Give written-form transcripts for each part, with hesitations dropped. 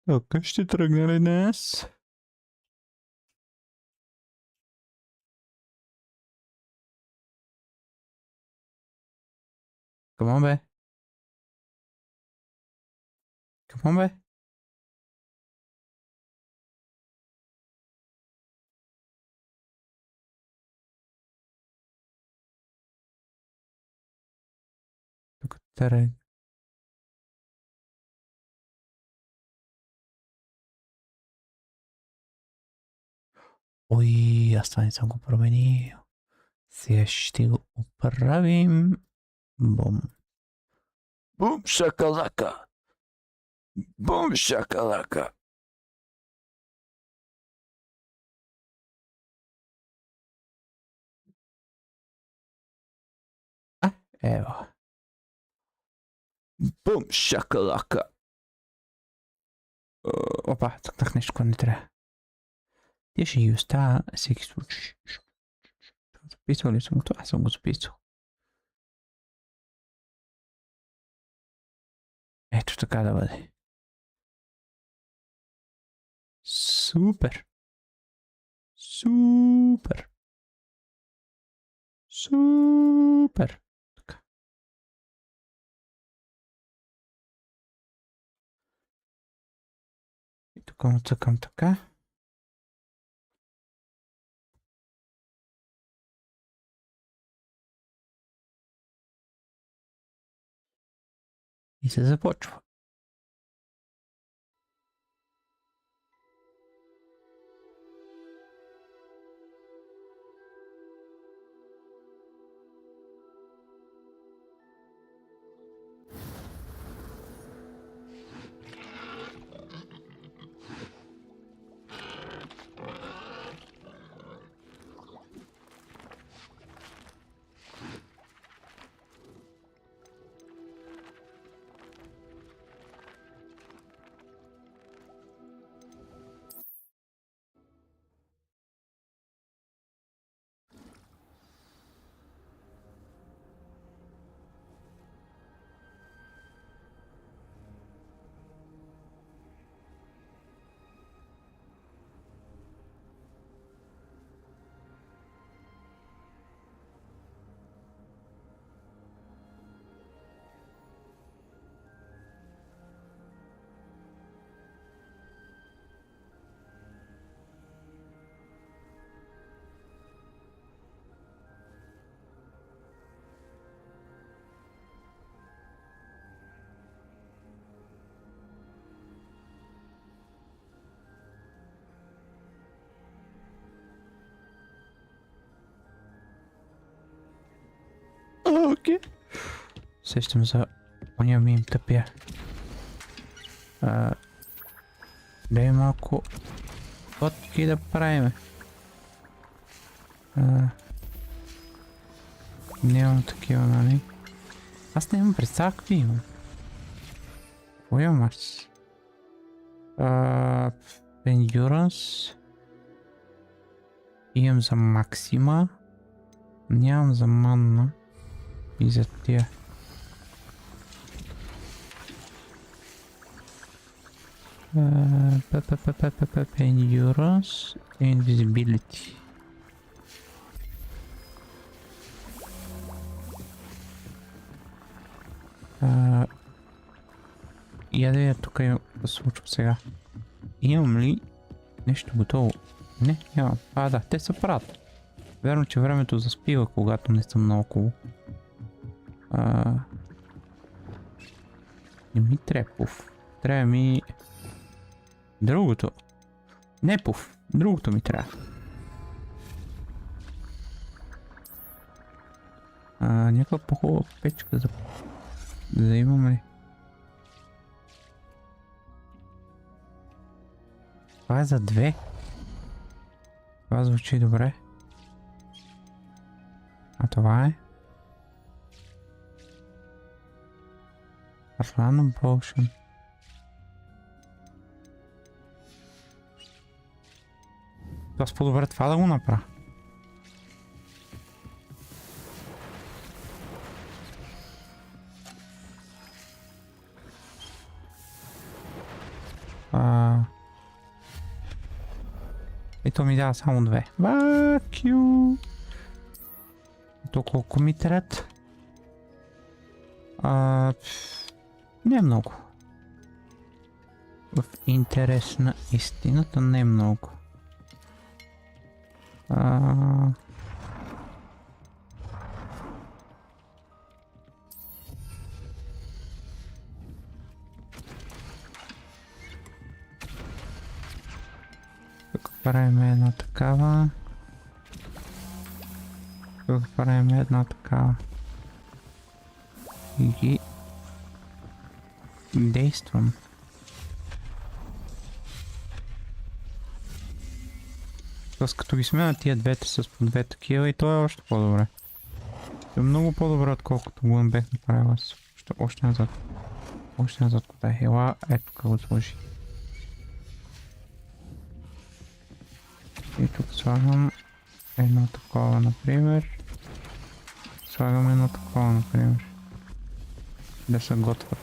Така ще тръгне ли днес? Камон бе. Камон бе. Тук тръгне. Ой, аз това не съм го променил. Сега ще го оправим. Бум. Бум шакалака. Бум шакалака. Ево. Бум шакалака. Опа, цъкнах нещо, което не трябва. Тя ще ги оставя всеки случай. Записал ли съм го? Това съм го записал. Ето така да бъде. Супер. Супер. Супер. Така. И тук му цъкам така. И се започва. Окей. Сещам за ония мим тъпия. Дай малко фотки да правиме. Нямам такива, нали? Аз нямам представа какви имам. Какво имам аз? Endurance. Имам за Максима. Нямам за Манна. И за тия. Endurance. Invisibility. Я да я тук да случва сега. Имам ли нещо готово? Не, нямам. Да, те се правят. Вярно, че времето заспива, когато не съм наоколо. Не ми трябва пуф. Трябва ми другото. Не пуф, другото ми трябва. Някаква по-хубава печка да имаме. Това е за 2. Това звучи добре. А това е Random Potion. Аз по-добре това да го направя. И то ми дава само 2. Бакю! То колко ми трябват? Не е много. В интерес на истината не е много. Тук правим една такава. Тук правим една такава. И ги действам. Тоест като ги смена тия двете с по две такива и то е още по-добре. Е много по-добре отколкото го бех направил аз. Още назад. Още назад куда е. Ела, ето тук го сложи. И тук слагам едно такова, например. Слагам едно такова, например. Да се готвят.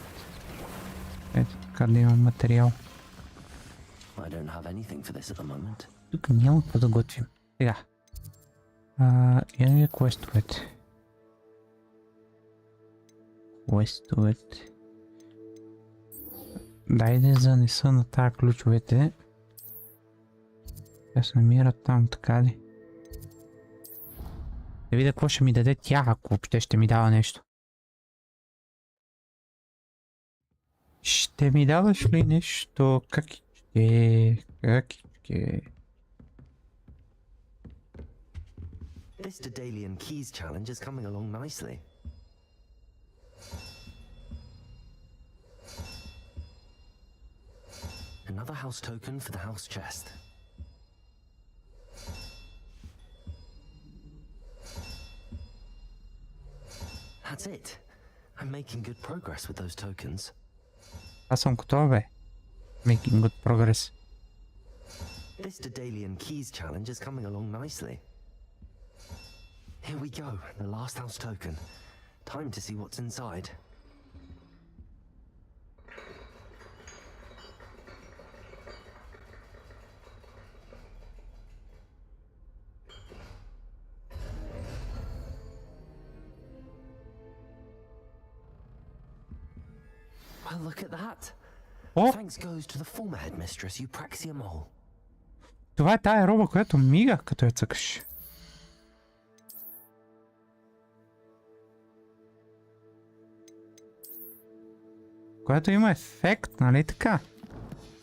Ето така да имам материал. Тук няма какво да готвим. Сега. Я квестовете. Квестовете. Дай да занеса на тая ключовете. Те се намират там, така ли? Да видя какво ще ми даде тя, ако въобще ще ми дава нещо. Ще ми даваш ли нещо? Как ще? Как ще? This Daedalian keys challenge is coming along nicely. Another house token for the house chest. That's it. I'm making good progress with those tokens. Аз съм готов, бе. Making good progress. This Daedalian keys challenge is coming along nicely. Here we go, the last house token. Time to see what's inside. Well, look at that. О! Thanks goes to the former headmistress, Eupraxia Mole. Това е тая роба, която мига, като я цъкаш. Която има ефект, нали така?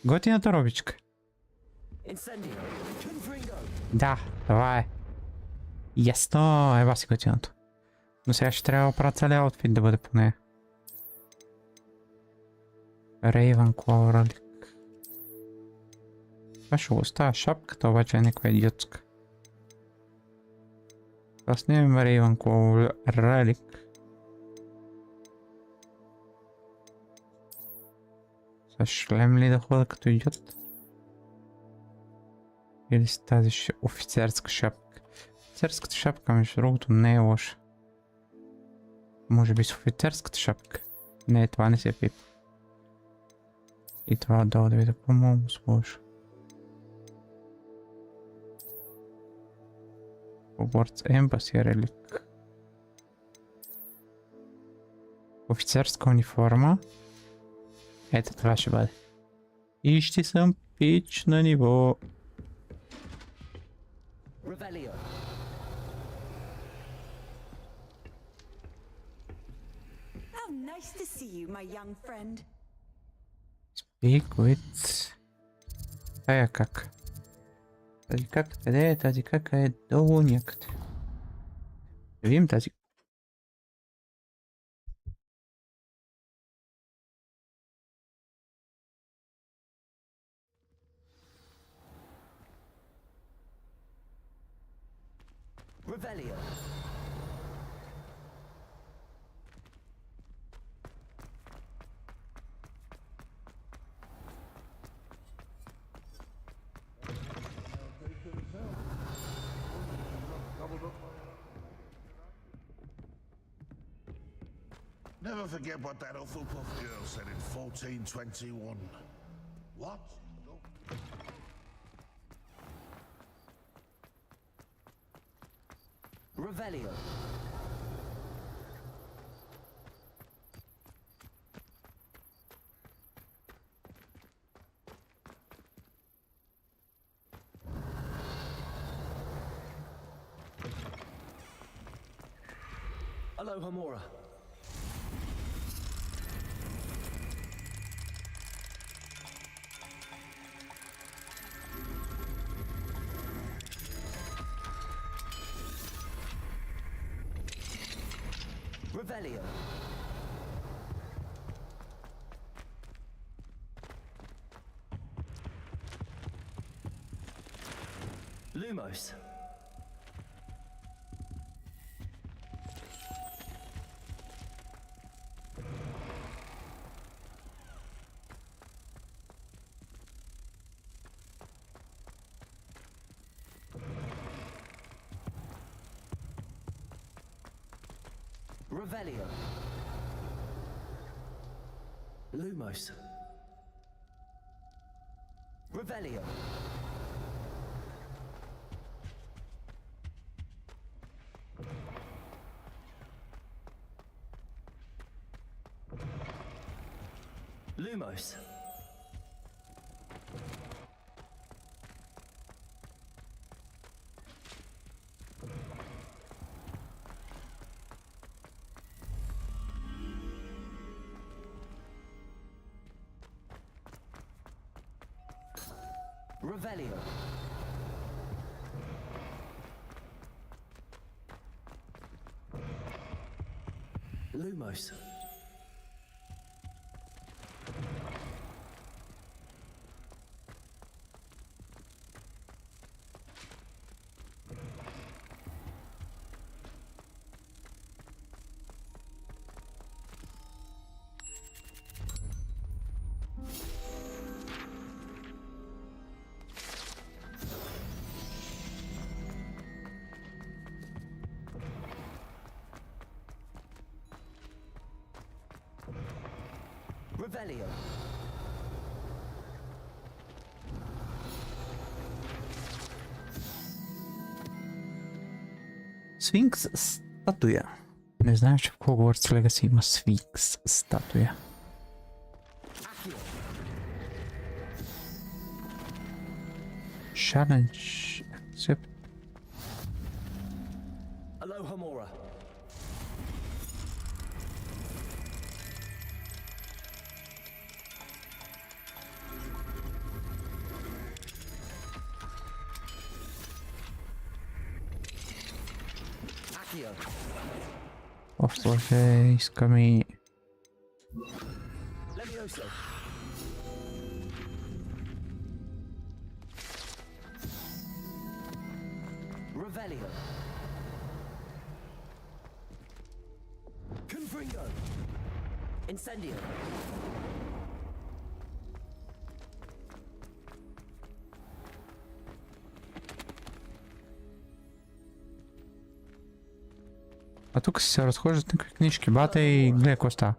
Готината робичка. Да, това е. Ясно, еба си готината. Но сега ще трябва да правя целият аутфит да бъде по нея. Ravenclaw релик. Това ще оставя шапката, обаче е някаква идиотска. Това снимем Ravenclaw релик. С шлем ли да хода като идиот? Или с тази офицерска шапка? Офицерската шапка, между другото, не е лоша. Може би с офицерската шапка. Не, това не се пипа. И това отдолу да видя какво мога да сложа. Hogwarts Embassy релик. Офицерска униформа. Ето това ще бъде. И ще съм пич на ниво. Speak with... Тая как? Тази как къде е? Тази как е долу някъде. Да видим тази. Revelio. Never forget what that Hufflepuff girl said in 1421. What? Revelio. Alohomora. Revelio. Lumos. Revelio. Lumos. Revelio. Lumos. Revelio. Lumos. Revelio. Sphinx statuja. Ne znam че в Hogwarts Legacy има Sphinx статуя. Challenge accept. Alohomora. Accio. Повторяй, искаме Levioso. Revelio. Confringo. Incendio. А тук се разхождат някакви книжки, бата и гледай какво става.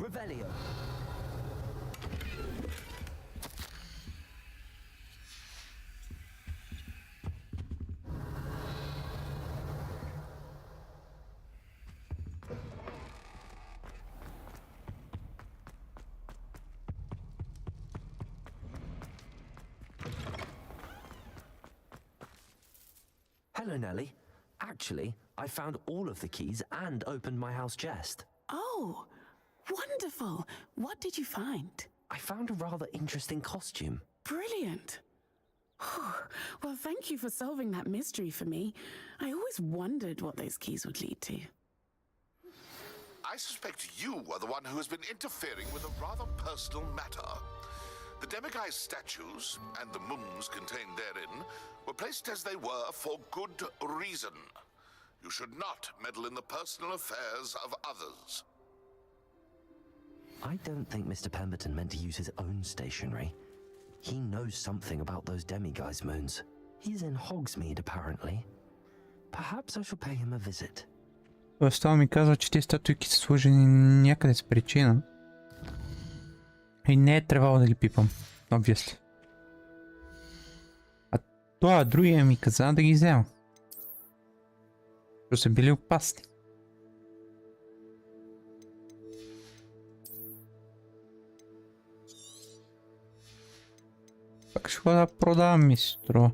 Revelio. Hello, Nellie. Actually, I found all of the keys and opened my house chest. Oh, wonderful. What did you find? I found a rather interesting costume. Brilliant. Well, thank you for solving that mystery for me. I always wondered what those keys would lead to. I suspect you are the one who has been interfering with a rather personal matter. The demiguise statues and the mums contained therein were placed as they were for good reason. You should not meddle in the personal affairs of others. I don't think Mr. Pemberton meant to use his own stationery. He knows something about those demiguise moons. He's in Hogsmeade, apparently. Perhaps I shall pay him a visit. Тоест, това ми казва, че тези статуйки са сложени някъде с причина. И не е трябвало да ги пипам. Obviously. А това другия ми каза да ги взема. Защото са били опасни. Пак ще да продавам, ми се струва.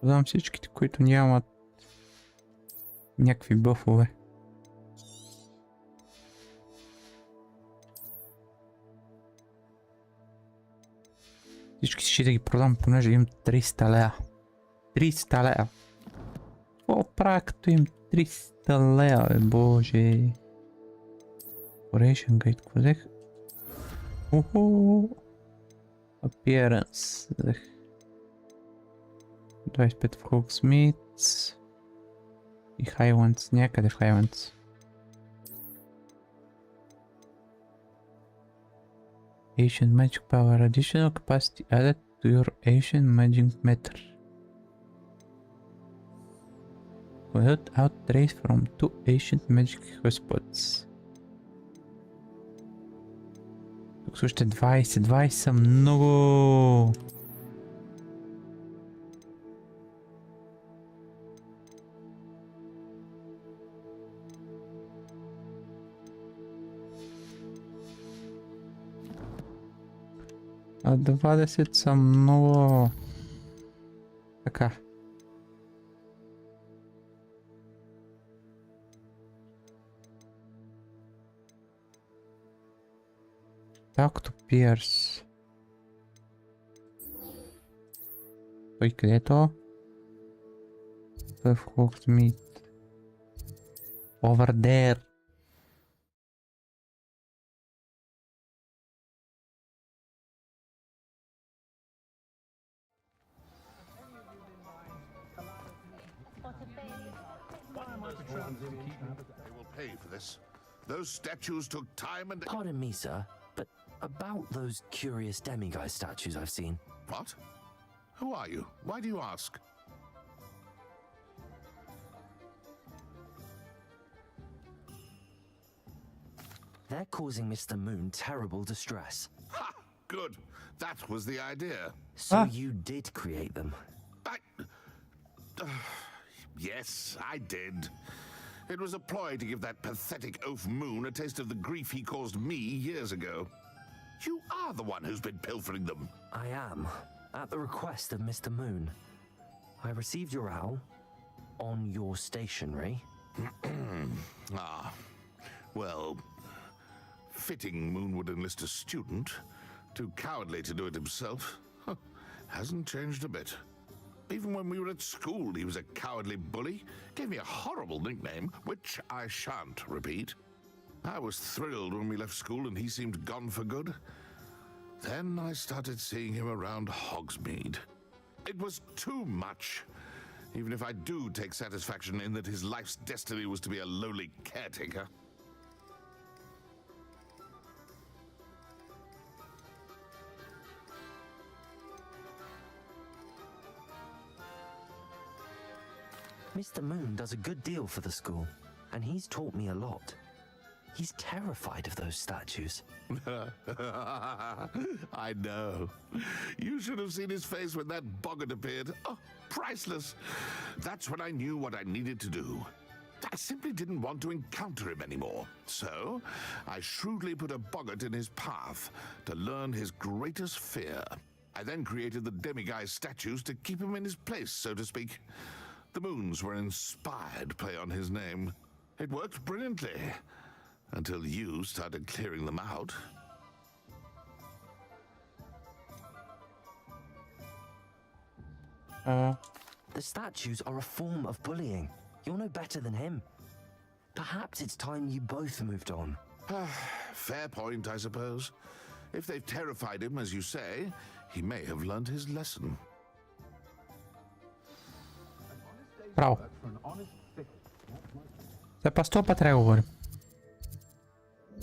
Продавам всичките, които нямат някакви бъфове. Всички ще да ги продам, понеже имам 300 лея. 300 лея. Какво правя като им 300 лея, бе, боже. Operation Guide, какво взех? Уху. Appearance. Взех 25 в Hogsmeade. И Highlands, някъде в Highlands. Ancient Magic Power. Additional capacity added to your Ancient Magic Meter. Without out trace from 2 Ancient Magic Hotspots. Тук са още 20 са много. А 20 са много. Така. Talk to Pierce. Той къде е то? Той е в Hogsmeade. Over there. They will pay for this. Those statues took time and... Pardon me, sir, but about those curious demiguise statues I've seen. What? Who are you? Why do you ask? They're causing Mr. Moon terrible distress. Ha! Good. That was the idea. So you did create them? Yes, I did. It was a ploy to give that pathetic oaf Moon a taste of the grief he caused me years ago. You are the one who's been pilfering them. I am, at the request of Mr. Moon. I received your owl on your stationery. Ah, well, fitting Moon would enlist a student. Too cowardly to do it himself. Huh, hasn't changed a bit. Even when we were at school, he was a cowardly bully. Gave me a horrible nickname, which I shan't repeat. I was thrilled when we left school and he seemed gone for good. Then I started seeing him around Hogsmeade. It was too much. Even if I do take satisfaction in that his life's destiny was to be a lowly caretaker. Mr. Moon does a good deal for the school, and he's taught me a lot. He's terrified of those statues. I know. You should have seen his face when that boggart appeared. Oh, priceless. That's when I knew what I needed to do. I simply didn't want to encounter him anymore. So, I shrewdly put a boggart in his path to learn his greatest fear. I then created the demiguise statues to keep him in his place, so to speak. The Moons were an inspired play on his name. It worked brilliantly. Until you started clearing them out. The statues are a form of bullying. You're no better than him. Perhaps it's time you both moved on. Fair point, I suppose. If they've terrified him, as you say, he may have learned his lesson. Право. За по 100 път трябва да говорим.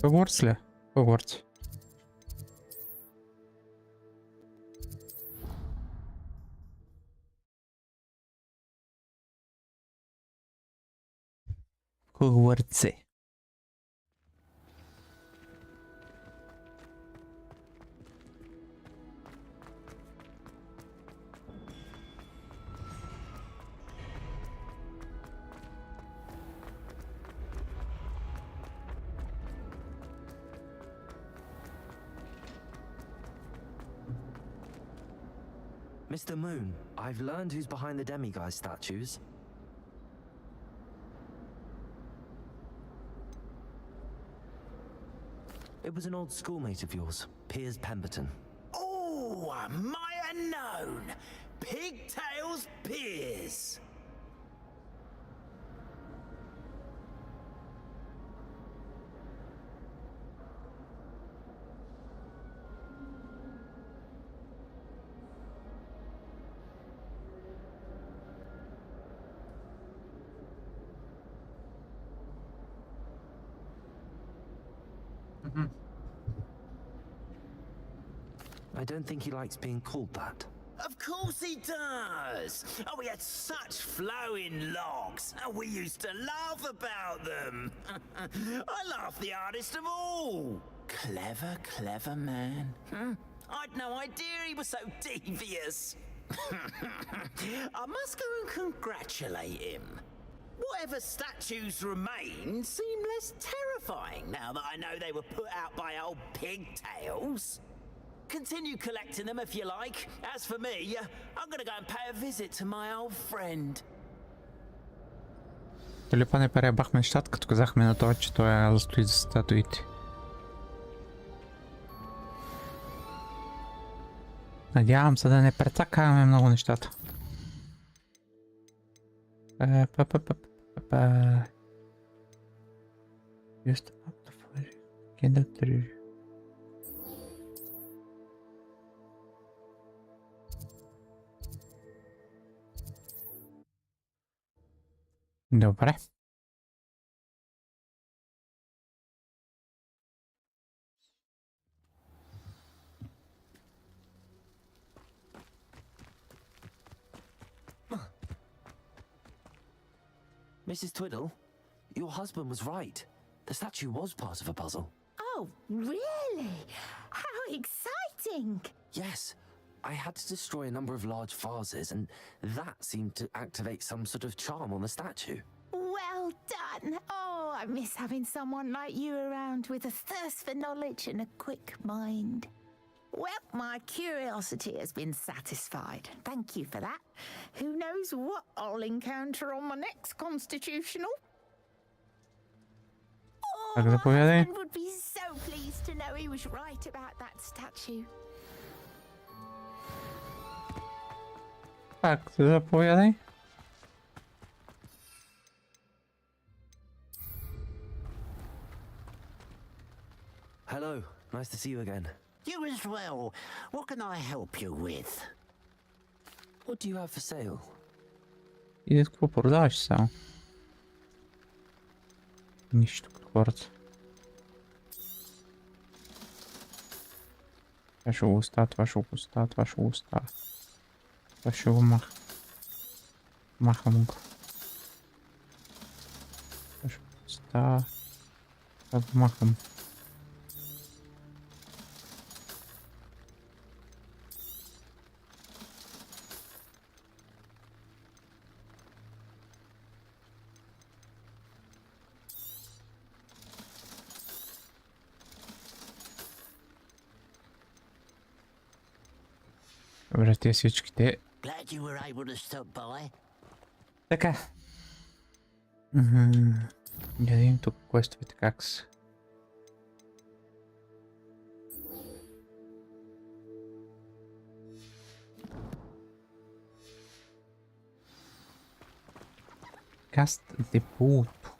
Hogwarts ли? Hogwarts. Hogwarts. Mr. Moon, I've learned who's behind the demiguise statues. It was an old schoolmate of yours, Piers Pemberton. Oh, I might have known. Pigtails Piers. I don't think he likes being called that. Of course he does. Oh, we had such flowing locks, and we used to laugh about them. I laughed the hardest of all. Clever, clever man. I'd no idea he was so devious. I must go and congratulate him. Whatever statues remain seem less terrifying now that I know they were put out by old pigtails. Continue collecting them if you like. As for me, I'm gonna go and pay a visit to my old friend. Телефон перебахме нещата, като казахме на това, че той стои за статуите. Надявам се да не прецакаваме много нещата. Just up the fire. Kindle through. Добре. Mrs. Twiddle, your husband was right. The statue was part of a puzzle. Oh, really? How exciting! Yes, I had to destroy a number of large vases, and that seemed to activate some sort of charm on the statue. Well done! Oh, I miss having someone like you around with a thirst for knowledge and a quick mind. Well, my curiosity has been satisfied. Thank you for that. Who knows what I'll encounter on my next constitutional? Oh, Tak my zapowiadaj. husband would be so pleased to know he was right about that statue. Tak, to zapowiadaj. Hello, nice to see you again. You as well. What can I help you with? What do you have for sale? И какво продаваш само? Нищо като хората. Това ще го оставя, това ще го оставя, това ще го оставя. Това ще го маха. Махам го. Това ще го оставя. Това го махам. Добре, тези всичките. Glad you were able to stop by. Така. Да видим тук квестовете как са. Каст депото.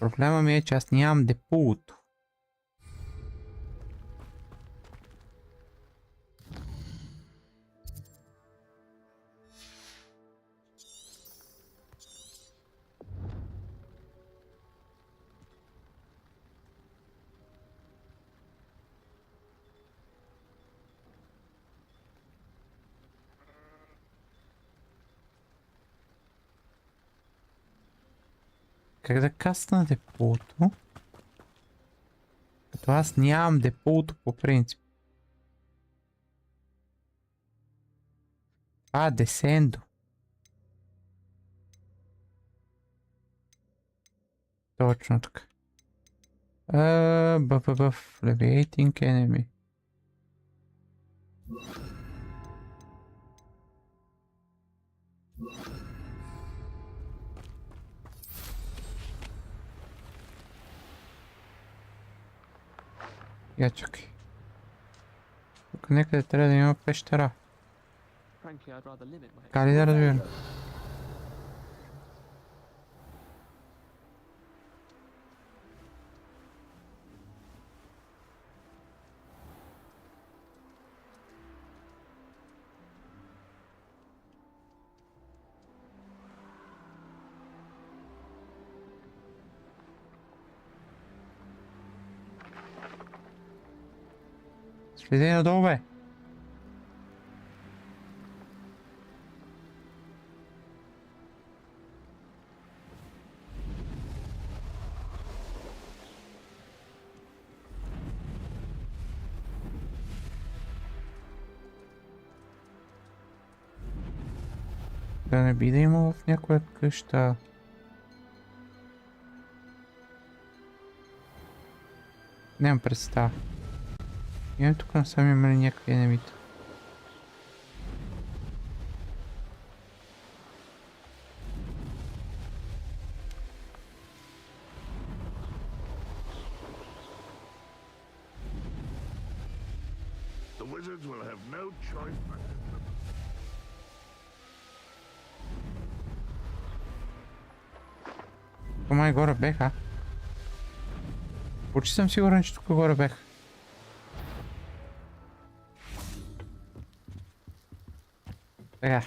Проблема ми е, че аз нямам депото. Как да касна депото? Като аз нямам депото по принцип. Десендо. Точно така. Leviating enemy. Я чакай. Тук някъде трябва да има пещера. Така ли да разбирам? Следи надолу, бе! Да не би да има в някоя къща. Нямам представа. Имам тук насам има ли някакви енемита. The wizards will have no choice but to... Май горе беха. Почти съм сигурен, че тук горе бех. Така.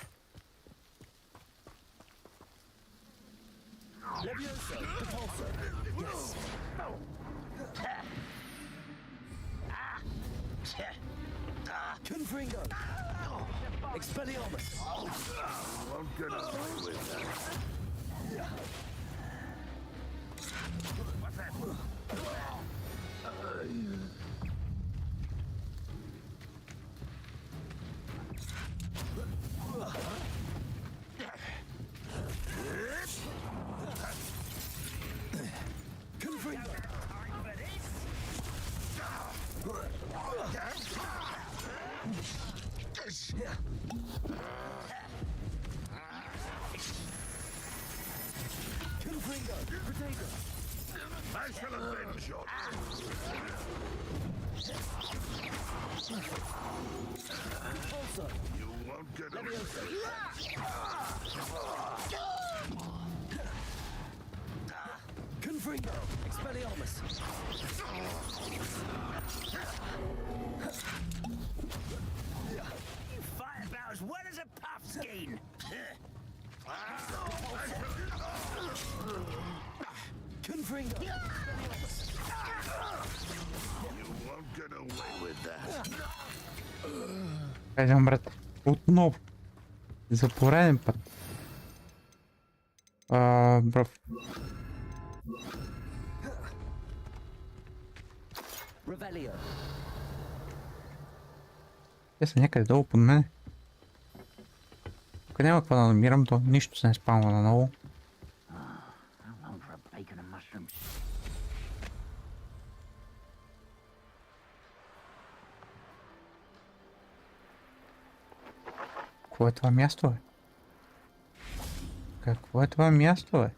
Confringo! Expelliarmus! Won't get away with that. What's that? Confringo! Confringo! Protego! I shall avenge your... Also! You won't get away with Confringo! Expelliarmus! You fight about as well as a puffskein! Confringo! You won't get away with that. Кажем, брат. Отново. За пореден път. Бро. Revelio! Те са някъде долу под мене. Тук няма какво да намирам, то нищо се не спамва наново. Какво е това място, бе? Какво е това място, бе?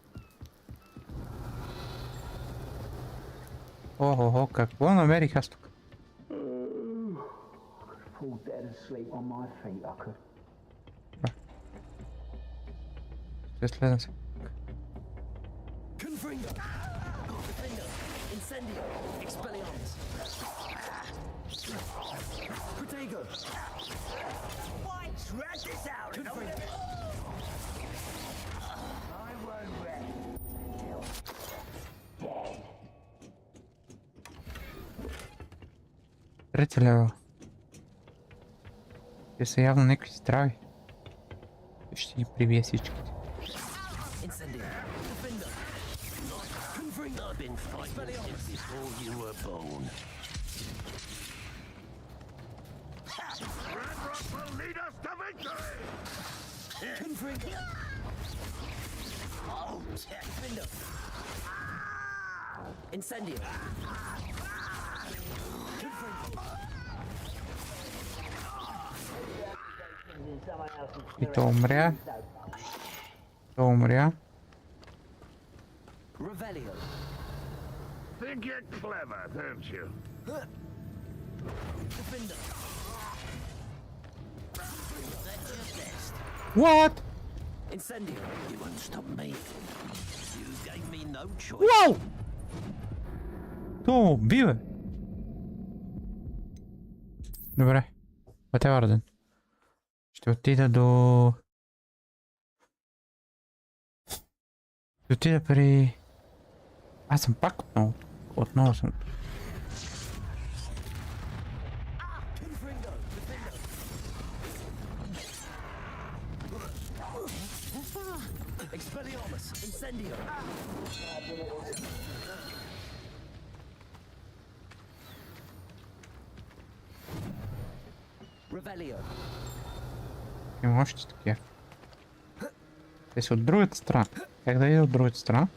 Охо, какво намерих аз тук? Ще следвам се. Confringo! Defender! Incendio! Expelliarmus! Protego! Why drag this out? Confringo! I won't rest until dead. Трети левел. Те са явно някакви здрави. Ще ги прибия всичките. Incendio! Defender! fight before you were born. Ranrock will lead us to victory! Oh, Defender! Incendio. И то умря. То умря. Revelio. Think you're clever, don't you? Defender. What? Incendio. You won't stop me. You gave me no choice. Wow! То убива. Добре. Whatever then. Ще отида до... Ще отида при... Аз съм пак отново. Отново съм. Expelliarmus. Incendio. Revelio. Има още такива. Те са от другата страна. Как да иде от другата страна?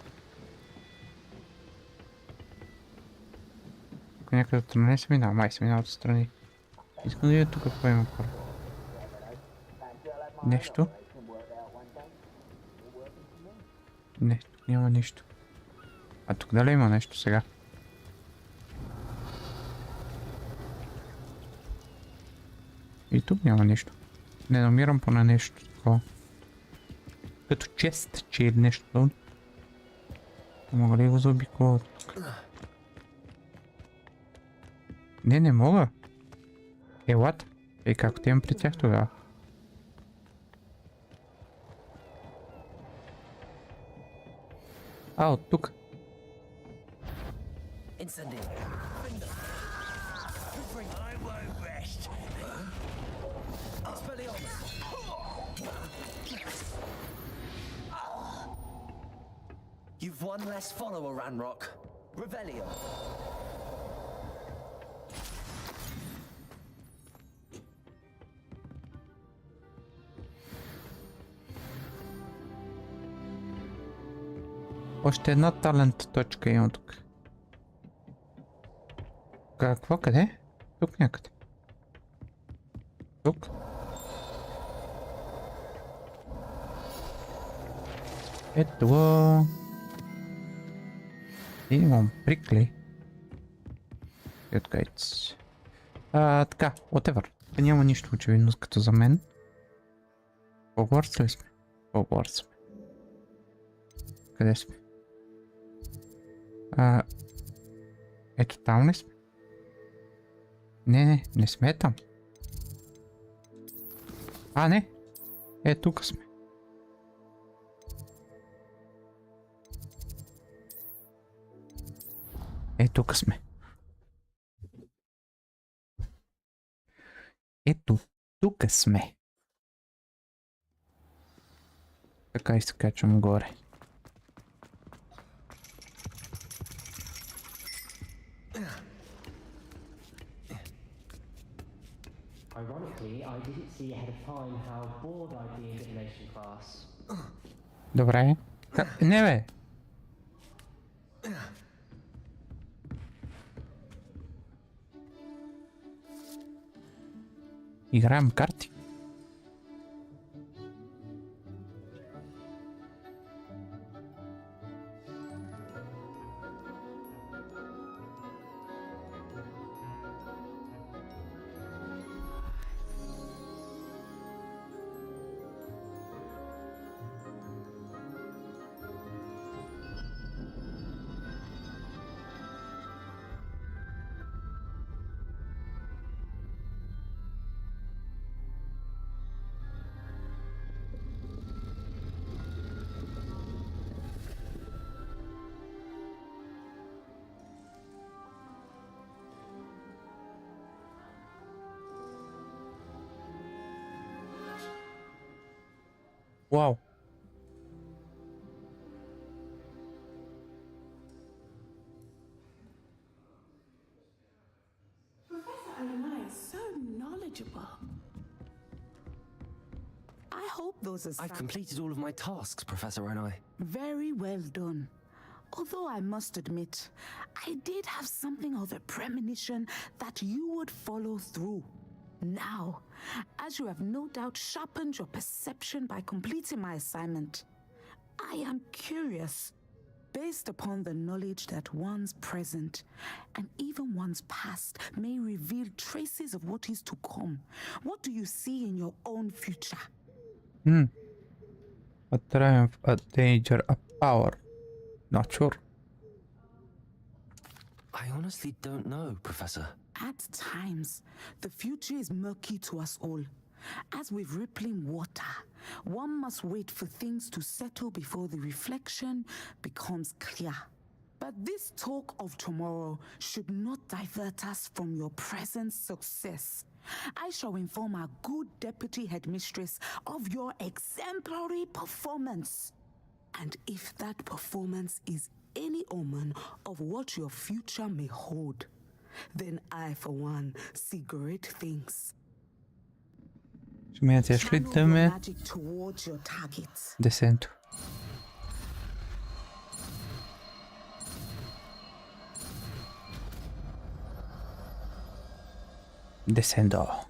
Тук някъде от страна не се минава. Май се минава от страни. Искам да видя тук какво има първо. Нещо? Не, тук няма нищо. А тук дали има нещо сега? И тук няма нищо. Не намирам поне нещо такова. Като чест, че е нещо. Мога ли го заобиколя тук? Не мога. Елат. Как отивам при тях тогава? От тук. Incendio. I won't rest. Expelliarmus. You've one less follower, Ranrock. Revelio. Още една талент точка има тук. Какво? Къде? Тук някъде. Тук. Ето го. Имам прикли. Така, whatever. Няма нищо очевидно като за мен. Hogwarts ли сме? Hogwarts сме. Къде сме? Ето там ли сме? Не сме там. Не. Тук сме. Тук сме. Ето, тук сме. Така и се качвам горе. Ironically, I didn't see ahead of time how bored I'd be in divination class. Добре. Не бе. Играем карти. Вау. knowledgeable. I hope those are I've completed all of my tasks, Professor Onai. very well done. Although I must admit, I did have something of a premonition that you would follow through. Now, as you have no doubt sharpened your perception by completing my assignment, I am curious, based upon the knowledge that one's present and even one's past may reveal traces of what is to come. What do you see in your own future? A triumph, a danger, a power. Not sure. I honestly don't know, Professor. At times, the future is murky to us all. As with rippling water, one must wait for things to settle before the reflection becomes clear. But this talk of tomorrow should not divert us from your present success. I shall inform our good deputy headmistress of your exemplary performance. And if that performance is any omen of what your future may hold, then I, for one, see great things. Și mi-ați Channel ieșit de your me magic towards your targets. descentul. Descendo.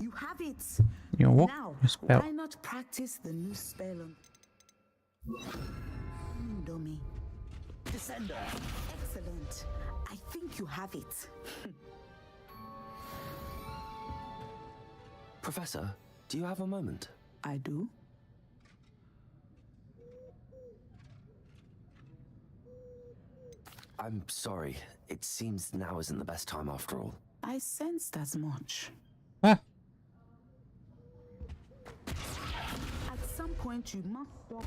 You have it. You walk, Now, you spell. why not practice the new spell on Dummy? Descender. Excellent. I think you have it. Professor, do you have a moment? I do. I'm sorry. It seems now isn't the best time after all. I sensed as much. Ah, At some point, you must stop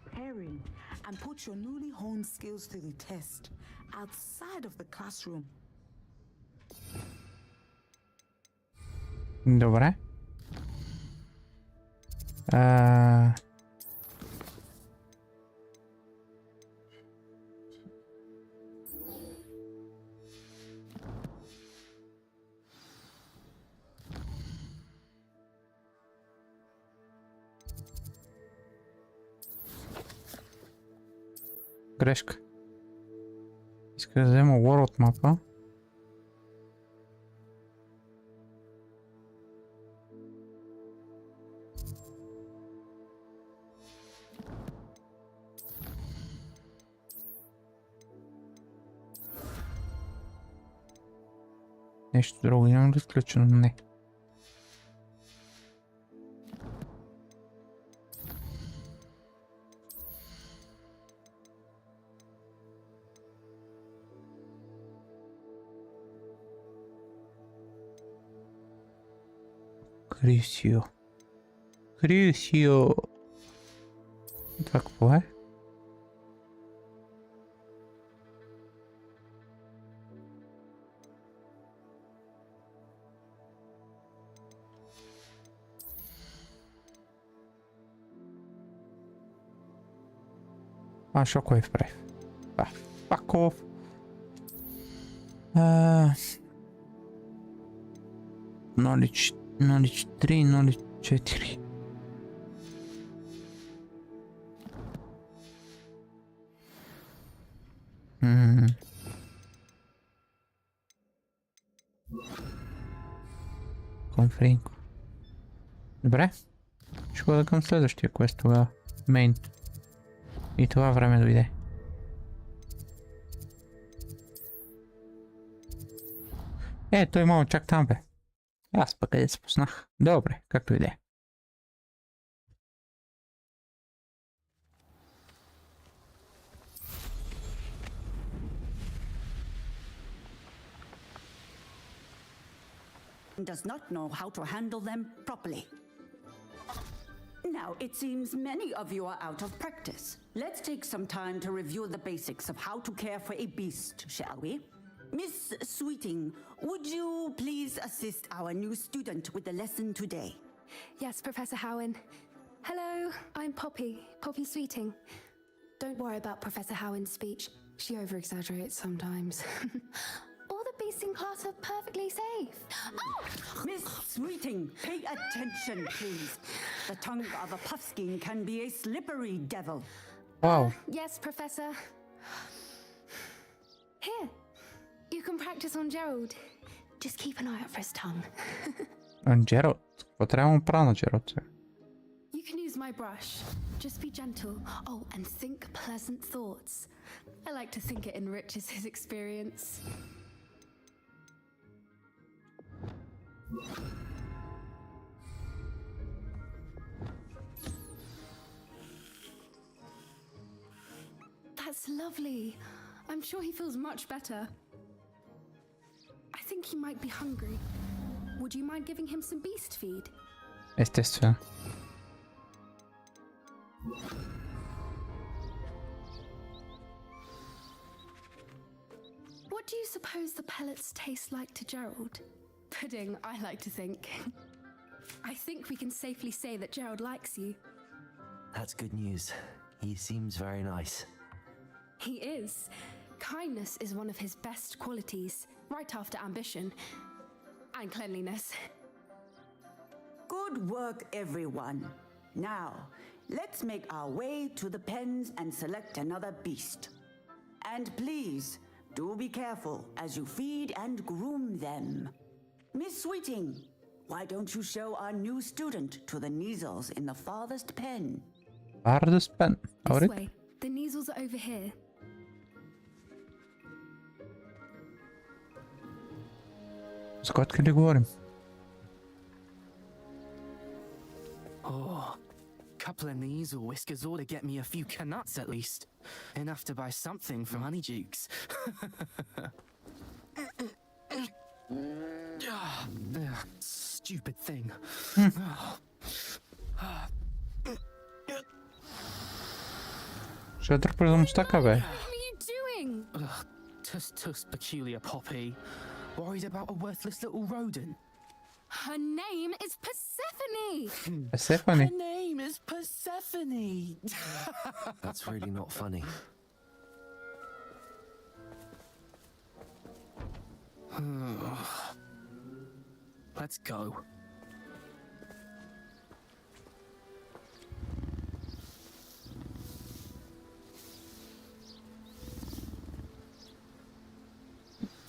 preparing and put your newly honed skills to the test outside of the classroom. dobre. Грешка. Иска да взема World мапа. Нещо друго имам ли включено? Не. Крисио. Крисио. Това какво е? А, Shockwave прави. Fuck off. Knowledge 3, Knowledge 4. Конфринко. Добре. Ще ходя към следващия квест тогава. Мейн. И това време дойде. Той мало чак там бе. Аз пък къде се познах. Добре, както и да е. Does not know how to handle them properly. Now, it seems many of you are out of practice. Let's take some time to review the basics of how to care for a beast, shall we? Miss Sweeting, would you please assist our new student with the lesson today? Yes, Professor Howen. Hello, I'm Poppy Sweeting. Don't worry about Professor Howen's speech. She over-exaggerates sometimes. All the beasts beasting class are perfectly safe. Oh! Miss Sweeting, pay attention, please. The tongue of a puffskein can be a slippery devil. Wow. Yes, Professor. Here, you can practice on Gerald. Just keep an eye out for his tongue. On Gerald. Potremmo prano Gerald. You can use my brush. Just be gentle. Oh, and think pleasant thoughts. I like to think it enriches his experience. That's lovely. I'm sure he feels much better. I think he might be hungry. Would you mind giving him some beast feed? Естествено. What do you suppose the pellets taste like to Gerald? Pudding, I like to think. I think we can safely say that Gerald likes you. That's good news. He seems very nice. He is. Kindness is one of his best qualities, right after ambition and cleanliness. Good work, everyone. Now, let's make our way to the pens and select another beast. And please, do be careful as you feed and groom them. Miss Sweeting, why don't you show our new student to the Neasels in the farthest pen? Farthest pen. This way. The Neasels are over here. Скот къде говорим? Oh, couple of these or whiskers ought to get me a few canuts at least. Enough to buy something from Honeydukes. Stupid thing. Що ти придумав така, бе? What are you doing? Tus peculiar Poppy. Worried about a worthless little rodent. Her name is Persephone! Persephone? Her name is Persephone. That's really not funny. Let's go.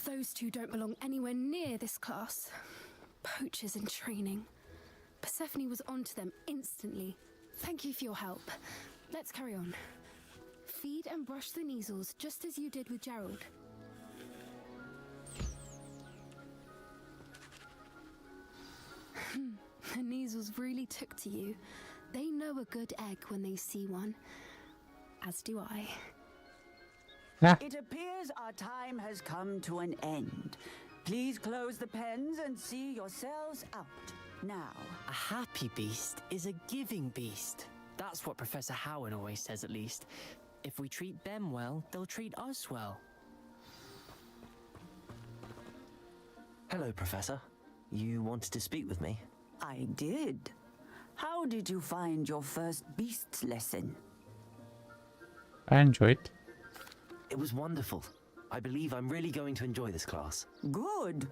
Those two don't belong anywhere near this class. Poachers in training. Persephone was onto them instantly. Thank you for your help. Let's carry on. Feed and brush the Neasels just as you did with Gerald. The Neasels really took to you. They know a good egg when they see one. As do I. It appears our time has come to an end. Please close the pens and see yourselves out. Now. A happy beast is a giving beast. That's what Professor Howen always says, at least. If we treat them well, they'll treat us well. Hello, Professor. You wanted to speak with me? I did. How did you find your first beasts lesson? I enjoyed it. It was wonderful. I believe I'm really going to enjoy this class. Good.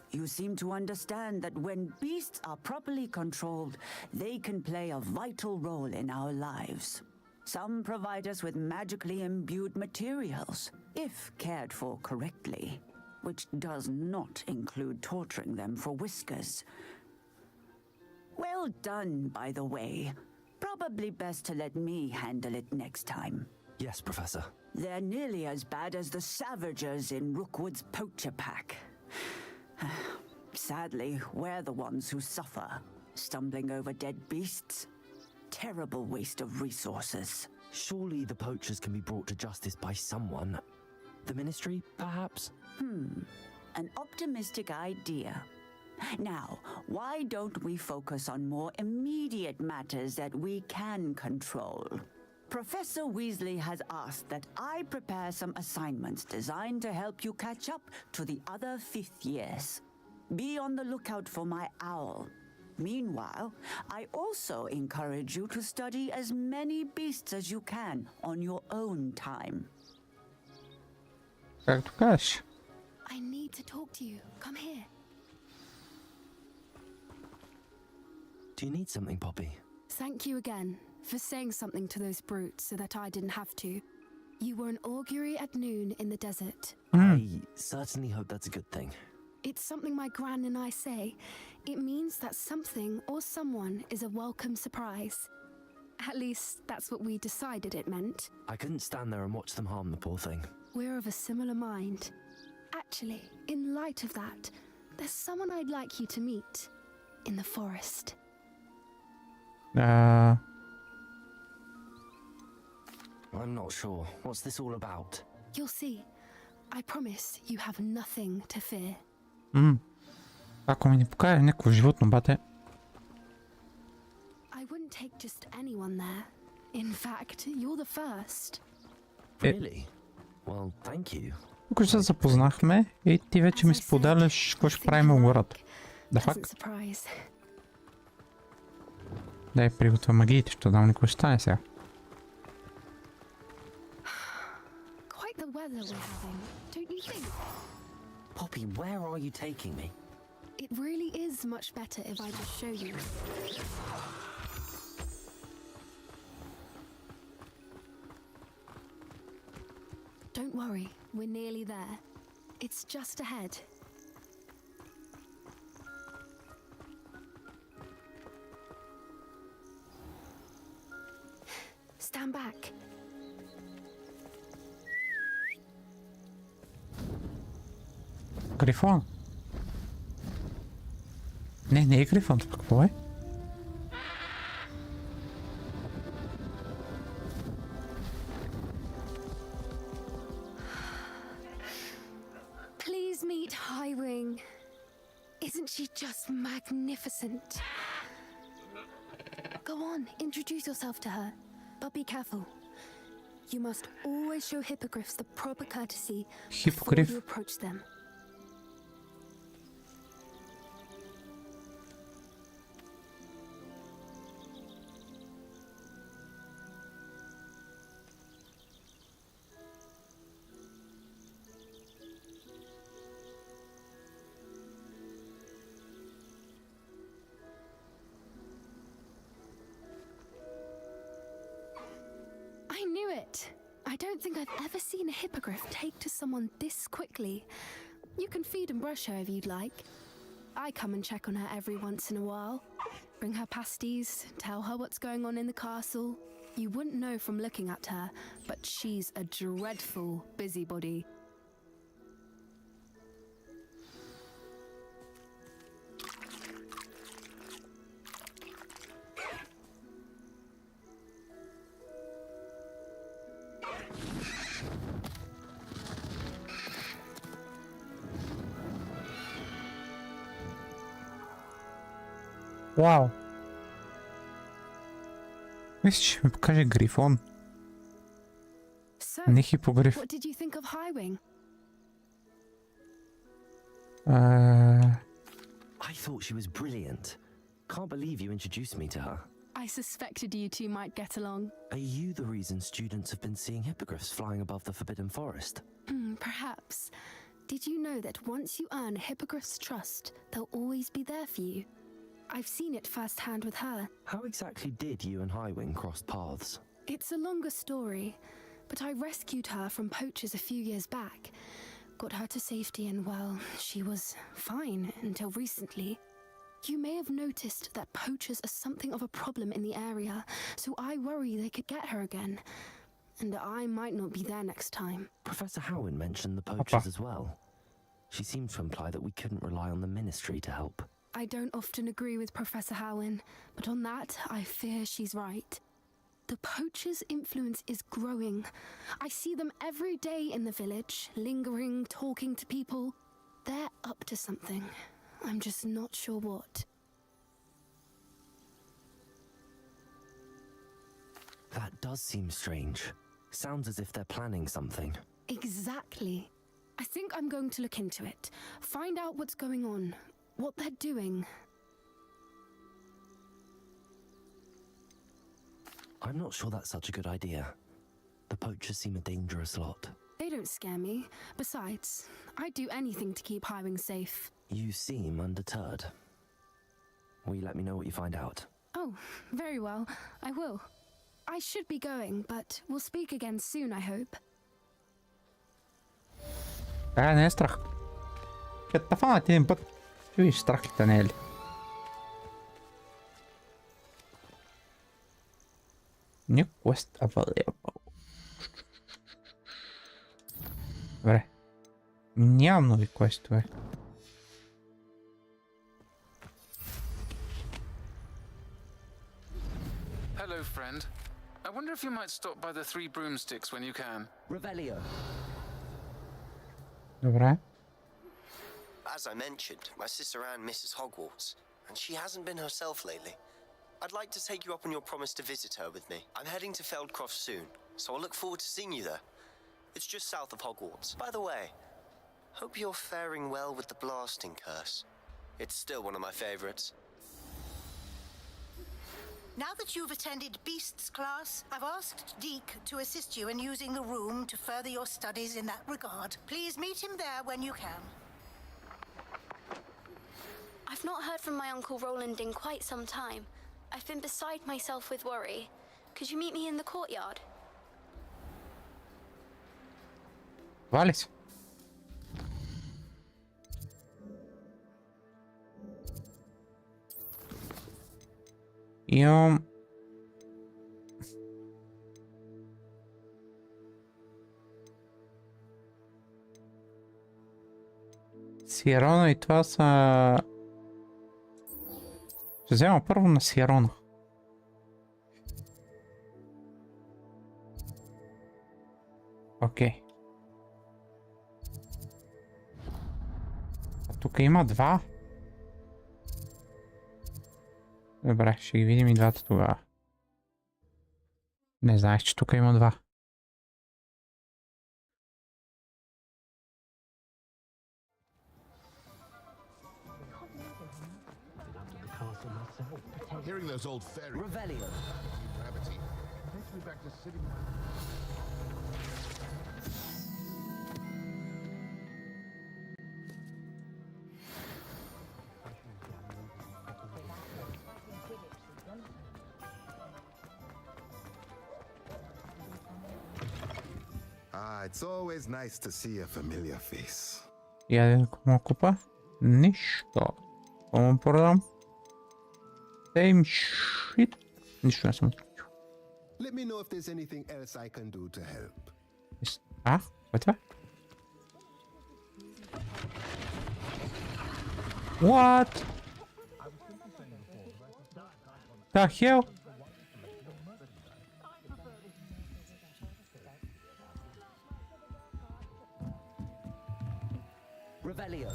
You seem to understand that when beasts are properly controlled, they can play a vital role in our lives. Some provide us with magically imbued materials, if cared for correctly, which does not include torturing them for whiskers. Well done, by the way. Probably best to let me handle it next time. Yes, Professor. They're nearly as bad as the Savagers in Rookwood's poacher pack. Sadly, we're the ones who suffer, stumbling over dead beasts. Terrible waste of resources. Surely the poachers can be brought to justice by someone. The Ministry, perhaps? An optimistic idea. Now, why don't we focus on more immediate matters that we can control? Professor Weasley has asked that I prepare some assignments designed to help you catch up to the other fifth years. Be on the lookout for my owl. Meanwhile, I also encourage you to study as many beasts as you can on your own time. Как tu кажеш? I need to talk to you. Come here. Do you need something, Poppy? Thank you again for saying something to those brutes so that I didn't have to. You were an augury at noon in the desert. I certainly hope that's a good thing. It's something my gran and I say. It means that something or someone is a welcome surprise. At least, that's what we decided it meant. I couldn't stand there and watch them harm the poor thing. We're of a similar mind. Actually, in light of that, there's someone I'd like you to meet. In the forest. I'm not sure. What's this all about? You'll see. I promise you have nothing to fear. Ако ми не покаже някакво животно, бате. I wouldn't take just anyone there. In fact, you're the first. Really? Well, thank you. Тук се запознахме и ти вече ми споделяш какво ще правим в гората. Да факт. Да я приготвя магиите, що дам никой ще стане сега. Quite the weather we're having, don't you think? Poppy, where are you taking me? It really is much better if I just show you. Don't worry, we're nearly there. It's just ahead. Stand back. Грифон? Не е грифон, какво е? Please meet Highwing. Isn't she just magnificent? Go on, introduce yourself to her. But be careful. You must always show hippogriffs the proper courtesy before you approach them. I knew it! I don't think I've ever seen a hippogriff take to someone this quickly. You can feed and brush her if you'd like. I come and check on her every once in a while. Bring her pasties, tell her what's going on in the castle. You wouldn't know from looking at her, but she's a dreadful busybody. Вау! Мисля, че ми покаже грифон. Не хипогриф. What did you think of Highwing? I thought she was brilliant. Can't believe you introduced me to her. I suspected you two might get along. Are you the reason students have been seeing hippogriffs flying above the Forbidden Forest? Perhaps. Did you know that once you earn a hippogriff's trust, they'll always be there for you? I've seen it firsthand with her. How exactly did you and Highwing cross paths? It's a longer story, but I rescued her from poachers a few years back. Got her to safety and, well, she was fine until recently. You may have noticed that poachers are something of a problem in the area, so I worry they could get her again. And I might not be there next time. Professor Howin mentioned the poachers as well. She seemed to imply that we couldn't rely on the Ministry to help. I don't often agree with Professor Howin, but on that, I fear she's right. The poachers' influence is growing. I see them every day in the village, lingering, talking to people. They're up to something. I'm just not sure what. That does seem strange. Sounds as if they're planning something. Exactly. I think I'm going to look into it. Find out what's going on. What they're doing. I'm not sure that's such a good idea. The poachers seem a dangerous lot. They don't scare me. Besides, I'd do anything to keep Highwing safe. You seem undeterred. Will you let me know what you find out? Oh, very well. I will. I should be going, but we'll speak again soon, I hope. Не е страх. Като те фанат един път, ще видиш страхите, не е ли? New quest available. Добре. Нямам нови квестове. Hello, friend. I wonder if you might stop by the Three Broomsticks when you can. Revelio. Добре. As I mentioned, my sister Anne misses Hogwarts, and she hasn't been herself lately. I'd like to take you up on your promise to visit her with me. I'm heading to Feldcroft soon, so I'll look forward to seeing you there. It's just south of Hogwarts. By the way, hope you're faring well with the blasting curse. It's still one of my favorites. Now that you've attended Beasts class, I've asked Deke to assist you in using the room to further your studies in that regard. Please meet him there when you can. I've not heard from my Uncle Roland in quite some time. I've been beside myself with worry. Could you meet me in the courtyard? Валис. Имам... Сиерона и това са... Ще взема първо на Сиерона. Окей. А тук има два. Добре, ще ги видим и двата тогава. Не знаеш, че тук има два. Hearing those old fairy Revelio. gravity takes me back to city. It's always nice to see a familiar face. Я какво купа? Нищо. Какво продам? Same shit. Нищо не съм включил. Let me know if there's anything else I can do to help. А? Какво е това? What? The hell? Revelio.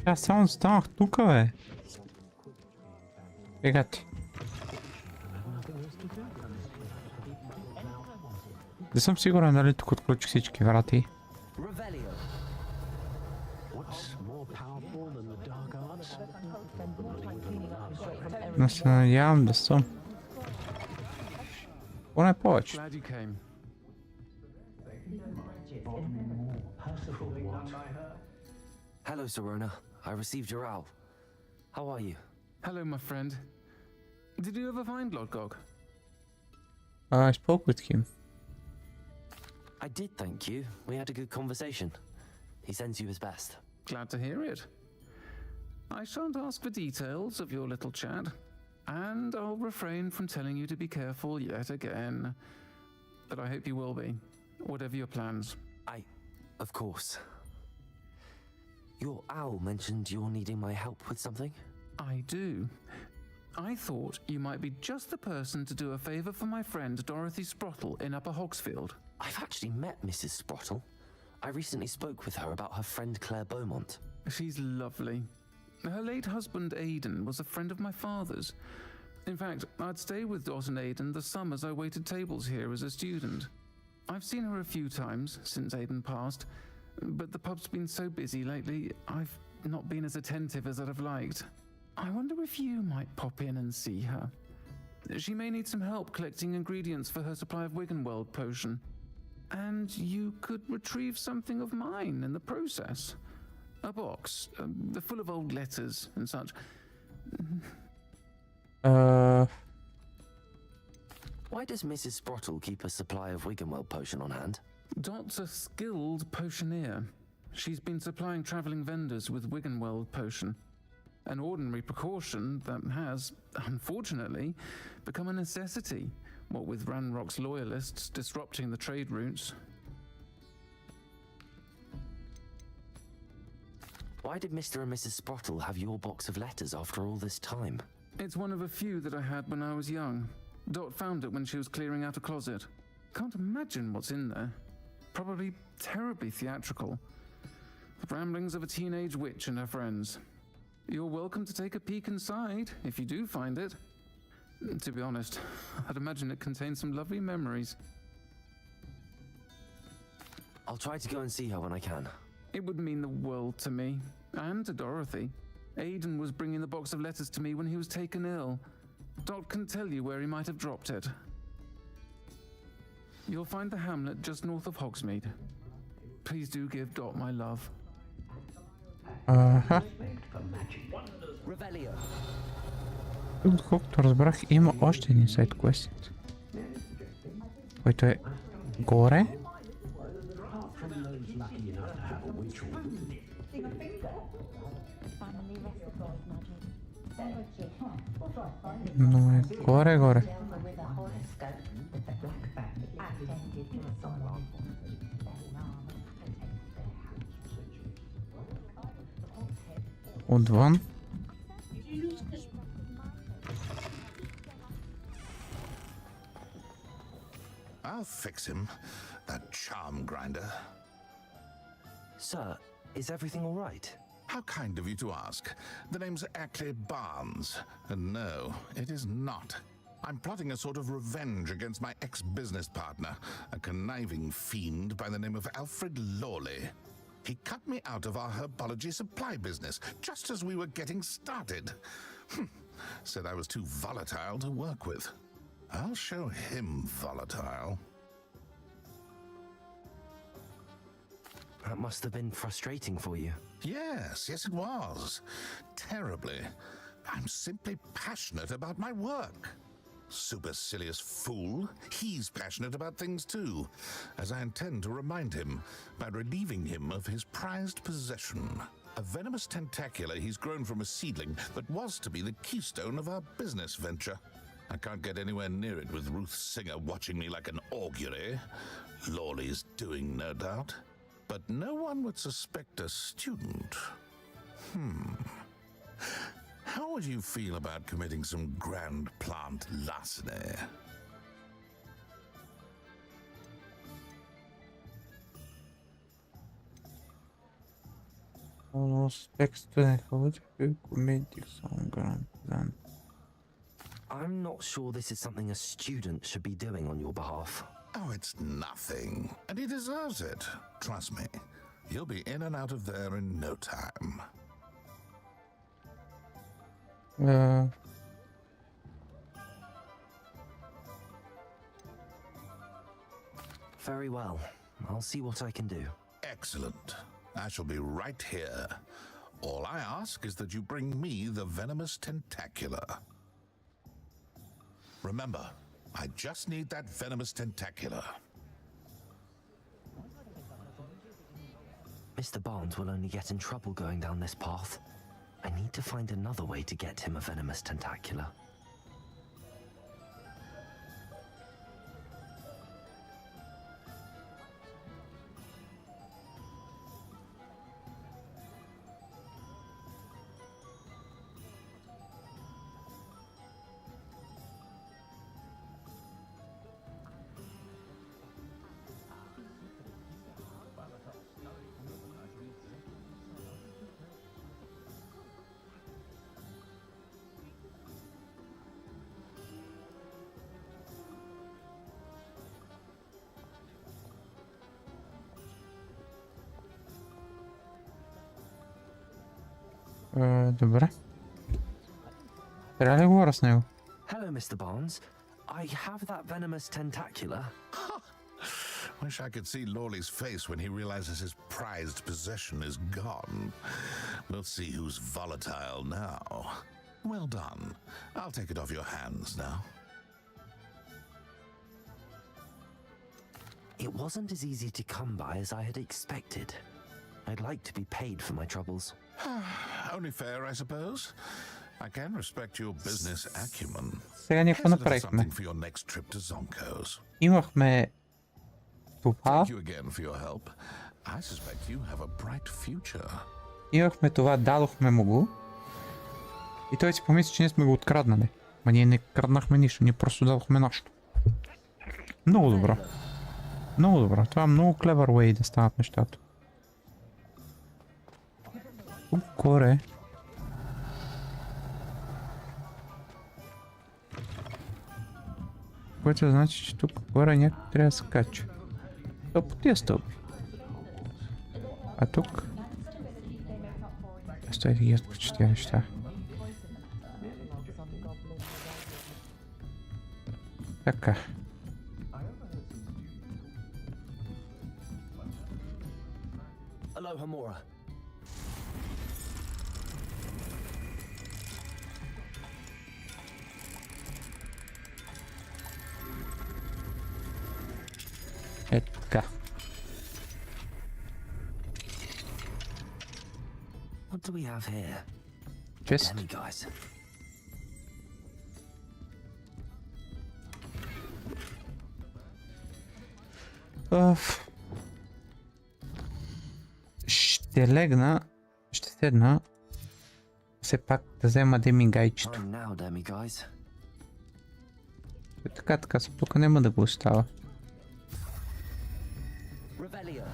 Аз само станах тук, бе. Бегате. Не съм сигурен дали тук отключих всички врати. Но се надявам да съм. Поне повече. Hello, Serona. I received your owl. How are you? Hello, my friend. Did you ever find Lodgog? I spoke with him. I did, thank you. We had a good conversation. He sends you his best. Glad to hear it. I shan't ask for details of your little chat, and I'll refrain from telling you to be careful yet again. But I hope you will be, whatever your plans. Of course. Your owl mentioned you're needing my help with something? I do. I thought you might be just the person to do a favour for my friend Dorothy Sprottle in Upper Hogsfield. I've actually met Mrs. Sprottle. I recently spoke with her about her friend Claire Beaumont. She's lovely. Her late husband Aidan was a friend of my father's. In fact, I'd stay with Dot and Aiden the summers I waited tables here as a student. I've seen her a few times since Aiden passed, but the pub's been so busy lately, I've not been as attentive as I'd have liked. I wonder if you might pop in and see her. She may need some help collecting ingredients for her supply of Wiggenweld potion. And you could retrieve something of mine in the process. A box, full of old letters and such. Why does Mrs. Sprottle keep a supply of Wiggenweld potion on hand? Dot's a skilled potioneer. She's been supplying travelling vendors with Wiggenweld potion. An ordinary precaution that has, unfortunately, become a necessity, what with Ranrock's loyalists disrupting the trade routes. Why did Mr. and Mrs. Sprottle have your box of letters after all this time? It's one of a few that I had when I was young. Dot found it when she was clearing out a closet. Can't imagine what's in there. Probably terribly theatrical. The ramblings of a teenage witch and her friends. You're welcome to take a peek inside, if you do find it. To be honest, I'd imagine it contains some lovely memories. I'll try to go and see her when I can. It would mean the world to me, and to Dorothy. Aiden was bringing the box of letters to me when he was taken ill. Dot can tell you where he might have dropped it. You'll find the hamlet just north of Hogsmeade. Please do give Dot my love. Колкото разбрах, има още един сайт квест, който е горе. Но е горе. Отвън. I'll fix him, that charm grinder. Sir, is everything all right? How kind of you to ask. The name's Ackley Barnes, and no, it is not. I'm plotting a sort of revenge against my ex-business partner, a conniving fiend by the name of Alfred Lawley. He cut me out of our herbology supply business just as we were getting started. Said I was too volatile to work with. I'll show him volatile. That must have been frustrating for you. Yes, it was. Terribly. I'm simply passionate about my work. Supercilious fool. He's passionate about things too, as I intend to remind him by relieving him of his prized possession. A venomous tentacula he's grown from a seedling that was to be the keystone of our business venture. I can't get anywhere near it with Ruth Singer watching me like an augury. Lawley's doing, no doubt. But no one would suspect a student. How would you feel about committing some grand plant larceny? I'm not sure this is something a student should be doing on your behalf. Oh, it's nothing. And he deserves it. Trust me. He'll be in and out of there in no time. Very well. I'll see what I can do. Excellent. I shall be right here. All I ask is that you bring me the venomous tentacula. Remember, I just need that venomous tentacula. Mr. Barnes will only get in trouble going down this path. I need to find another way to get him a venomous tentacula. Добре. Трябва ли да говоря с него? Hello, Mr. Barnes. I have that venomous tentacula. Wish I could see Lawley's face when he realizes his prized possession is gone. We'll see who's volatile now. Well done. I'll take it off your hands now. It wasn't as easy to come by as I had expected. I'd like to be paid for my troubles. Only fair, I suppose. I can respect your business acumen. Сега ние какво Here's a little направихме? something for your next trip to Zonko's. Имахме това. Thank you again for your help. I suspect you have a bright future. Имахме това, дадохме му го. И той си помисли, че ние сме го откраднали. Ма ние не краднахме нищо, ние просто дадохме нашето. Много добро. Много добро. Това е много clever way да станат нещата. Тук горе. Което значи, че тук горе някой трябва да се кача. То по тия стълби. А тук... Стой да ги отключа тия неща. Така. Alohomora. Така. What do we have here? Chest. Demiguise. Ще легна. Ще седна. Все пак да взема демигайчето. Time now, Demiguise. Така, тук няма да го остава. Revelio.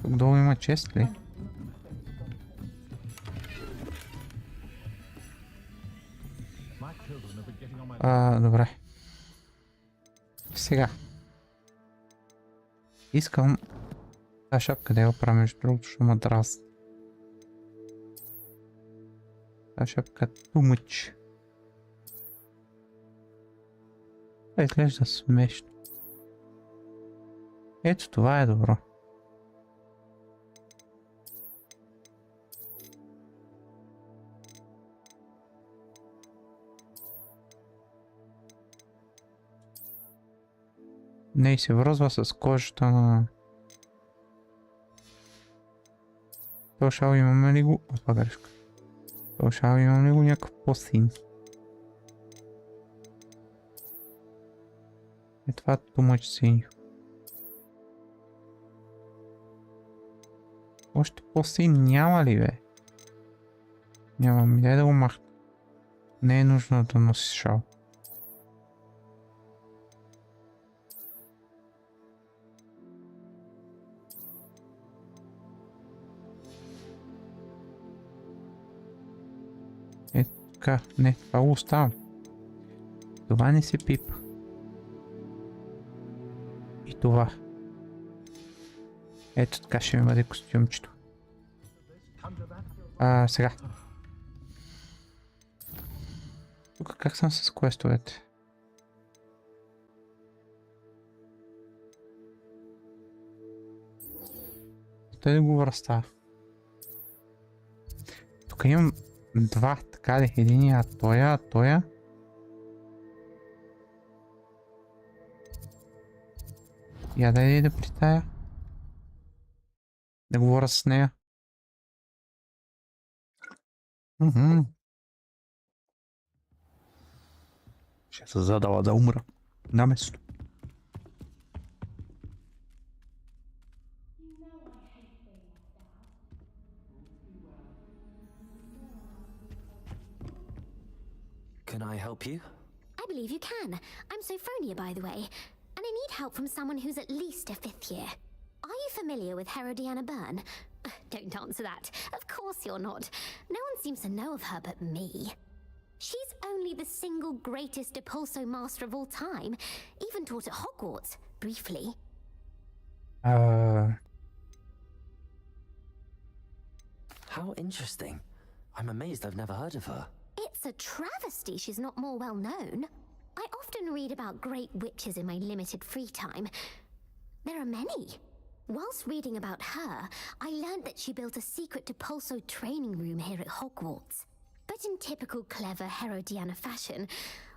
Тук долу има чест ли? Добре. Сега. Искам тази шапка да я оправя, между другото, ще ме дразни. Тази шапка too much. Това изглежда смешно. Ето това е добро. Не, и се връзва с кожата на... То шал имаме ли го? Опа, грешка. То шал имаме ли го някакъв по-син? Е, това тумач синьо. Още по-син няма ли, бе? Нямам, дай да го махна. Не е нужно да носи шал. Така, не, това го оставам. Това не се пипа. И това. Ето така ще ми бъде костюмчето. Сега. Тук как съм с квестовете? Той да го връстава. Тук имам два, така ли? Единия, тоя. Я дай да притая. Да говоря с нея. Ще се задава да умра. На место. Can I help you? I believe you can. I'm Sophronia, by the way, and I need help from someone who's at least a 5th year. Are you familiar with Herodiana Byrne? don't answer that. Of course you're not. No one seems to know of her but me. She's only the single greatest Depulso master of all time. Even taught at Hogwarts, briefly. How interesting. I'm amazed I've never heard of her. It's a travesty she's not more well known. I often read about great witches in my limited free time. There are many. Whilst reading about her, I learned that she built a secret Depulso training room here at Hogwarts. But in typical clever Herodiana fashion,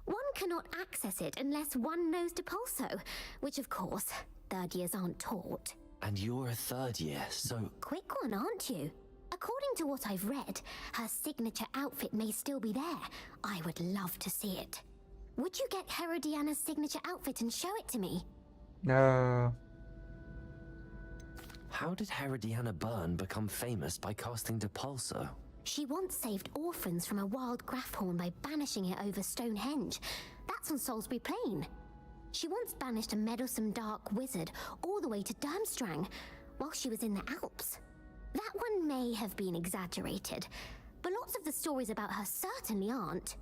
one cannot access it unless one knows Depulso, which of course, third years aren't taught. And you're a third year, so... Quick one, aren't you? According to what I've read, her signature outfit may still be there. I would love to see it. Would you get Herodiana's signature outfit and show it to me? How did Herodiana Byrne become famous by casting Depulso? She once saved orphans from a wild Graphorn by banishing it over Stonehenge. That's on Salisbury Plain. She once banished a meddlesome dark wizard all the way to Durmstrang while she was in the Alps. That one may have been exaggerated, but lots of the stories about her certainly aren't.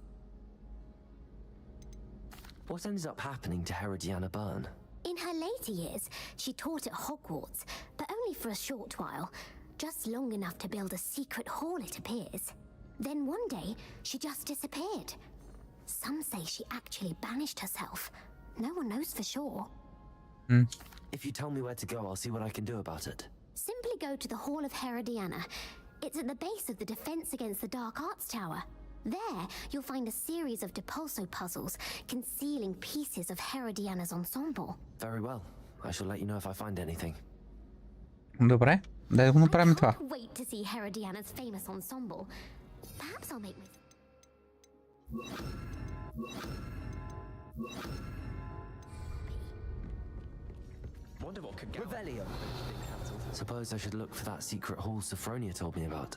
What ended up happening to Herodiana Byrne? In her later years, she taught at Hogwarts, but only for a short while. Just long enough to build a secret hall, it appears. Then one day, she just disappeared. Some say she actually banished herself. No one knows for sure. If you tell me where to go, I'll see what I can do about it. Simply go to the Hall of Herodiana. It's at the base of the Defense Against the Dark Arts Tower. There, you'll find a series of Depulso puzzles concealing pieces of Herodiana's ensemble. Very well. I shall let you know if I find anything. Добре, да го направим това. Wait to see Herodiana's famous ensemble. Perhaps I'll make Wonder what could Revelio. Suppose I should look for that secret hall Sophronia told me about.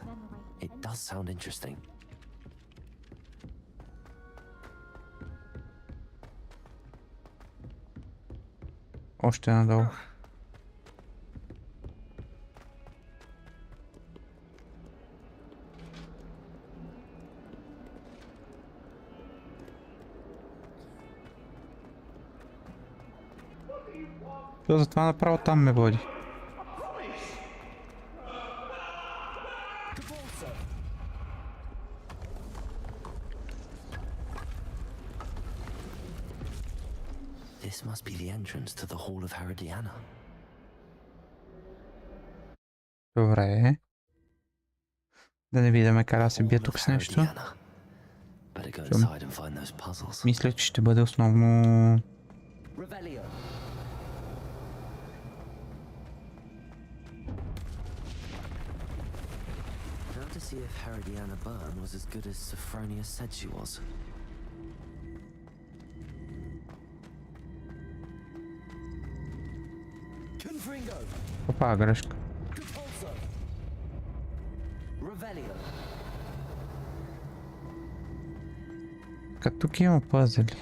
It does sound interesting. Още надолу. То затова направо там ме води. This must be the entrance to the Hall of Herodiana. Добре. Да не видим кара се бие тук с нещо. Мисля, че ще бъде основно... Now to see if Herodiana Byrne was as good as Sophronia said she was. Опа, грешка. Като тук има пъзели.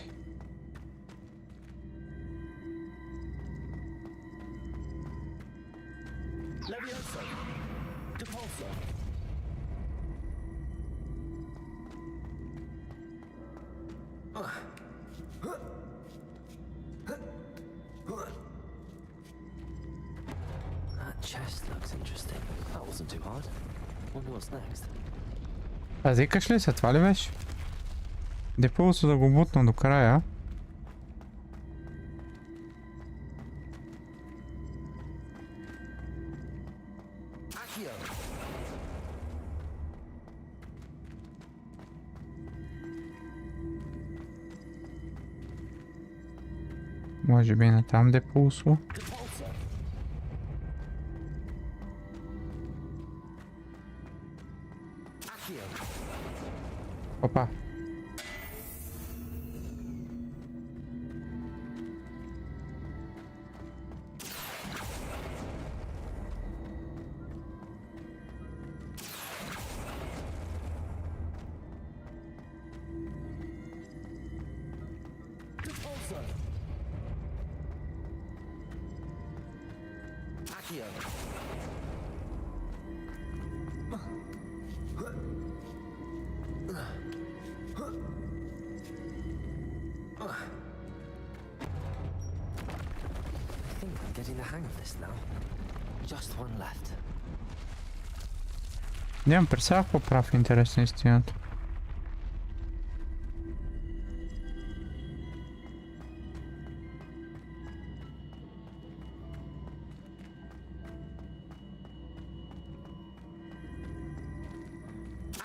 А викаш ли се, това ли беше? Депутлсо да го бутна до края. Може би на там Depulso. Опа. I think I'm getting the hang of this now. Just one left. Нямам представа какво прави в интерес на истината.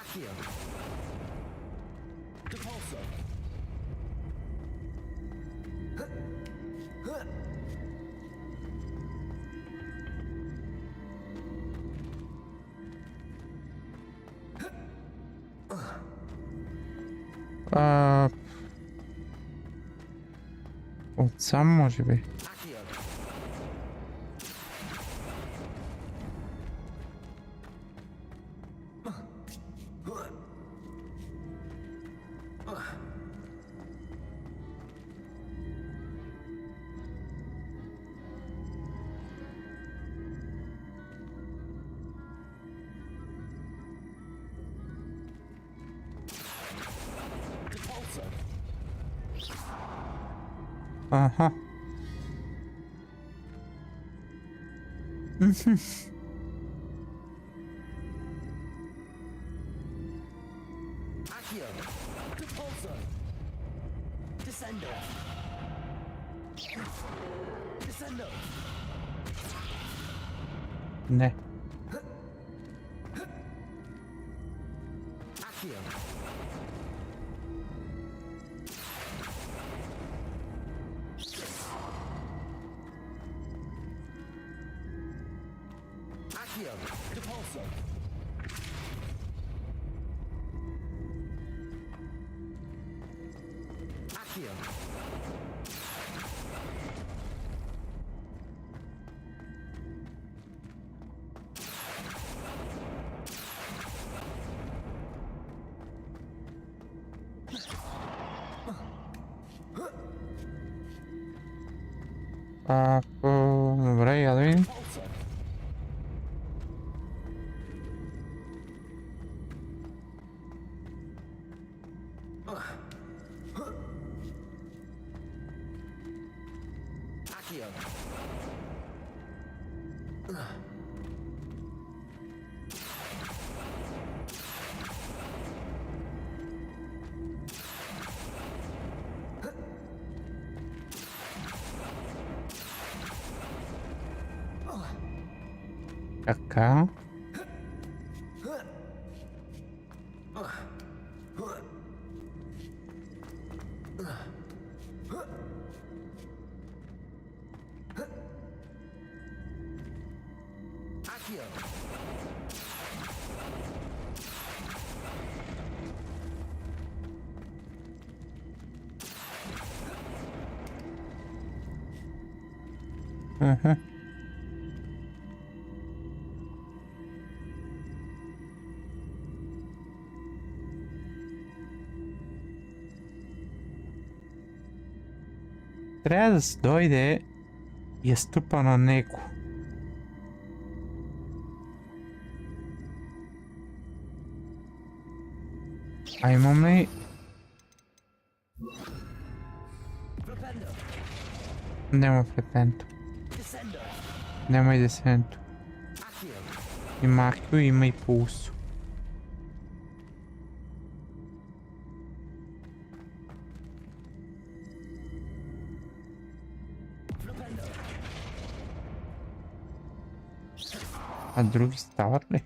Accio. Depulso. Отсам може би. Ага. Accio. Depulso. Descendo. Descendo. Не. Accio. Accio. Depulso. Accio. Добре, я да видим. Accio. Така. Accio. Ага. Трябва да се дойде и я стъпа на него. А имам ли... Няма флепенто. Няма и десенто. Има акио, има и пулсо. А други стават ли?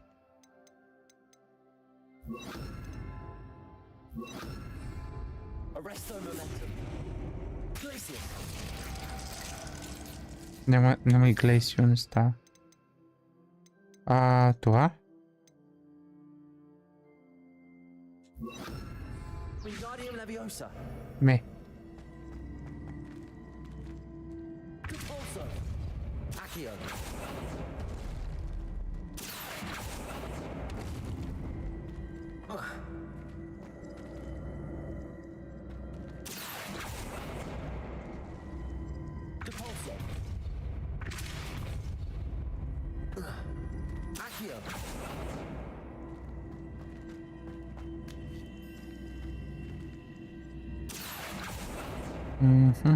Няма и Глейсио не става. Това? Ме. Мгм.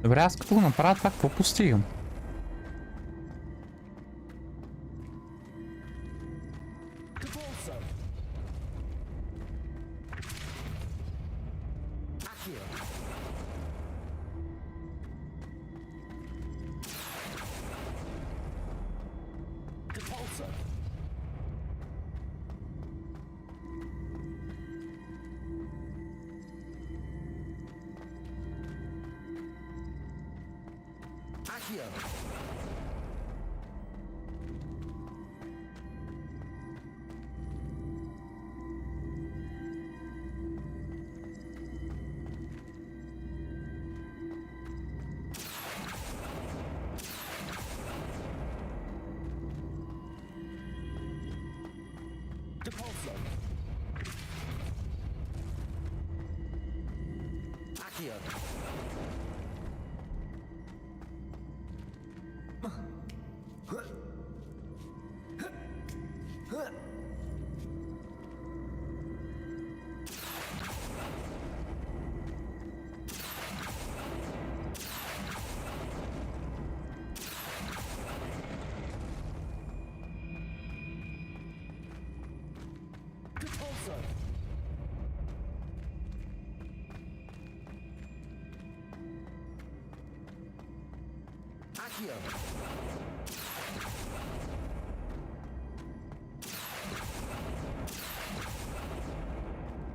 Добре, аз като го направя това, какво постигам?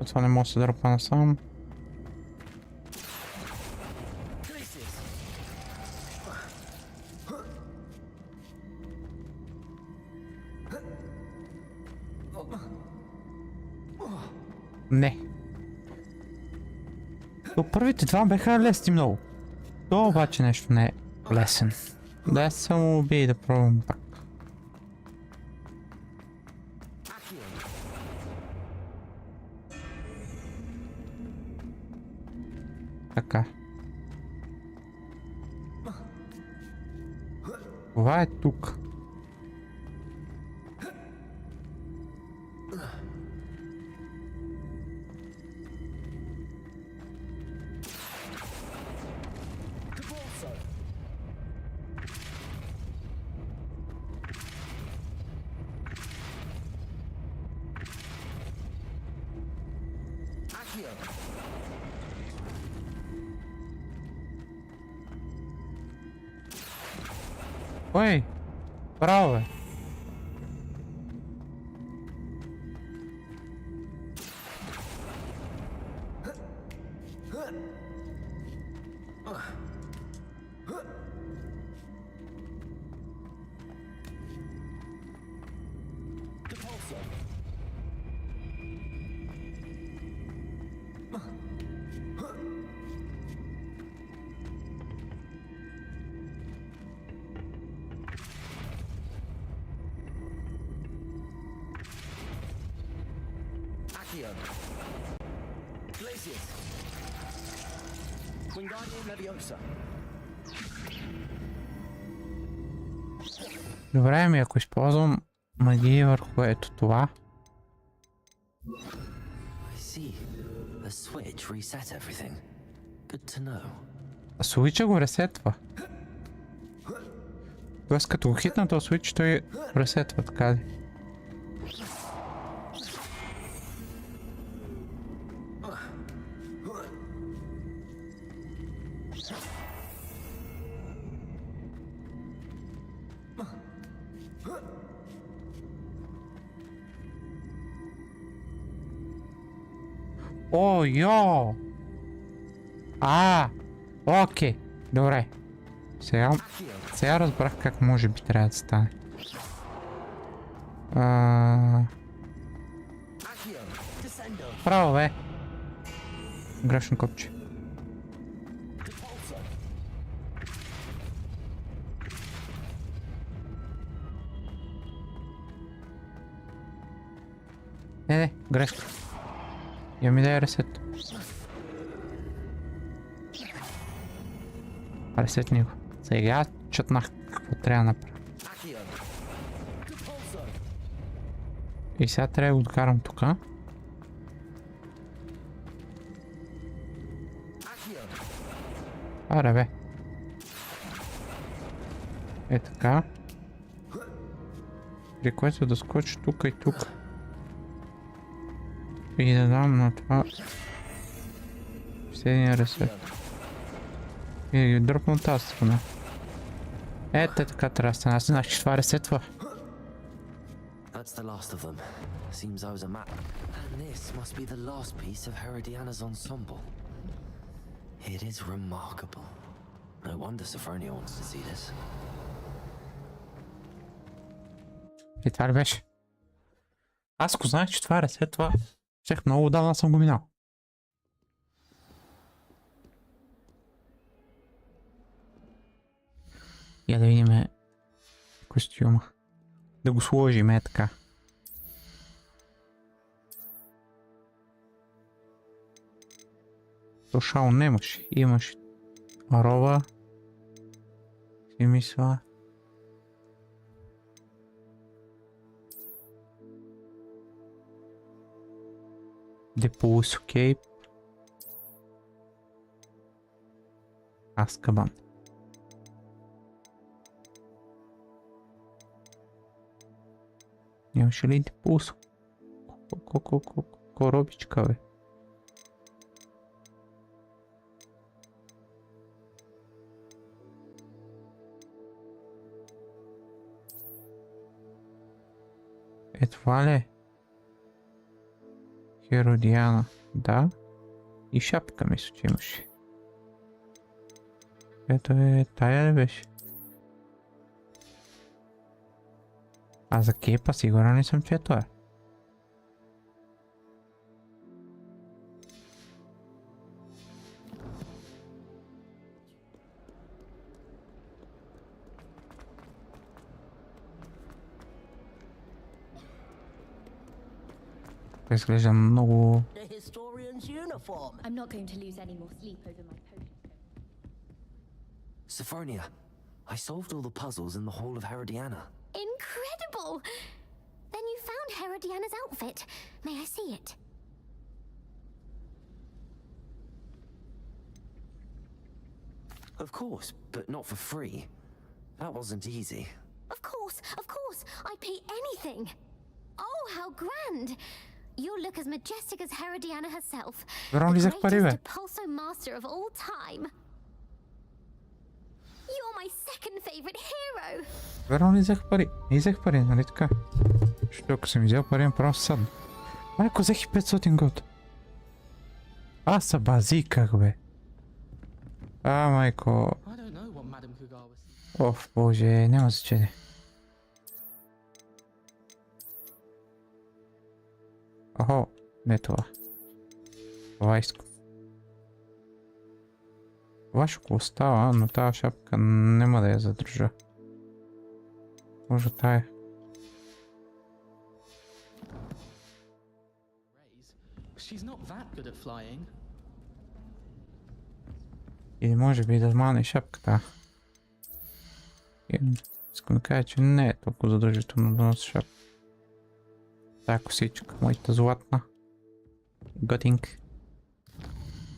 Това не може да се дърпа насам. Не. То първите два беха лесни много. То обаче нещо не е лесен. Да само убий да пробвам пак. Така. Това е тук. Ой, право е. Добре, ами ако използвам магия върху ето това. Суича го ресетва. Тоест като го хитна този суич, той ресетва, така ли? О, йо! Окей, добре. Сега разбрах как може би трябва да стане. Право бе. Грешно копче. Не, грешка. Я ми дай ресет. Пресетни го. Сега чутнах какво трябва да направя. И сега трябва да го откарам тук. Аре бе. Е така. При което да скочи тук и тук. И да дам на това последния ресет. И да ги дропна от тази страна. Ето така трябва да стане. Аз знаеш, че това ресетва. That's the last of them. Seems I was a map. And this must be the last piece of Herodiana's ensemble. It is remarkable. No wonder Sophronia wants to see this. И това ли беше? Аз ако знаех, че това ресетва, щех много отдавна съм го минал. Я да видим костюма. Да го сложим така. То шал нямаше. Имаше роба. Си мисля. Депулс Кейп. Аскабан. Нямаше ли депулс? Коробичка, бе. Е това ли? Херодиана, да. И шапка мисля, че имаше. Ето е, тая ли беше? А за кейпа сигурен не съм, че това е. Изглежда много... I'm not going to lose any more sleep over my potion. Sophronia, I solved all the puzzles in the Hall of Herodiana. Incredible! Then you found Herodiana's outfit. May I see it? Of course, but not for free. That wasn't easy. Of course, I'd pay anything. Oh, how grand! You look as majestic as Herodiana herself. The greatest Depulso master of all time. You're my second favorite hero. Верно ли взех пари? Не взех пари, нали така? Защото ако съм взел пари, направо съдно. Майко, взех и 500 год. Аз са базиках, бе. Майко. Оф, боже, няма значение. Охо, не това. Това искам. Това ще го остава, но тази шапка няма да я задържа. Може тая. Или може би да мане шапката. Искам да кажа, че не е толкова задължително да носи шапка. Тая косичка, моята златна. Готинг.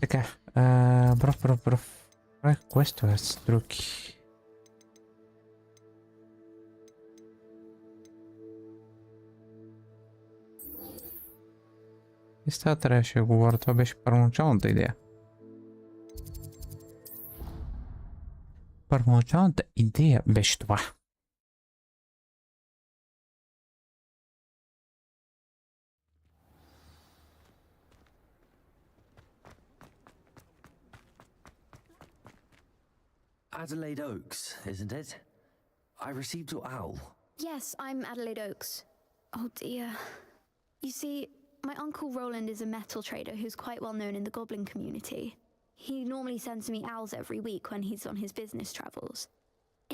Така, бръв. Квестове с други. И с това трябваше да говоря, това беше първоначалната идея. Първоначалната идея беше това. Adelaide Oaks, isn't it? I received your owl. Yes, I'm Adelaide Oaks. Oh dear. You see, my uncle Roland is a metal trader who's quite well known in the goblin community. He normally sends me owls every week when he's on his business travels.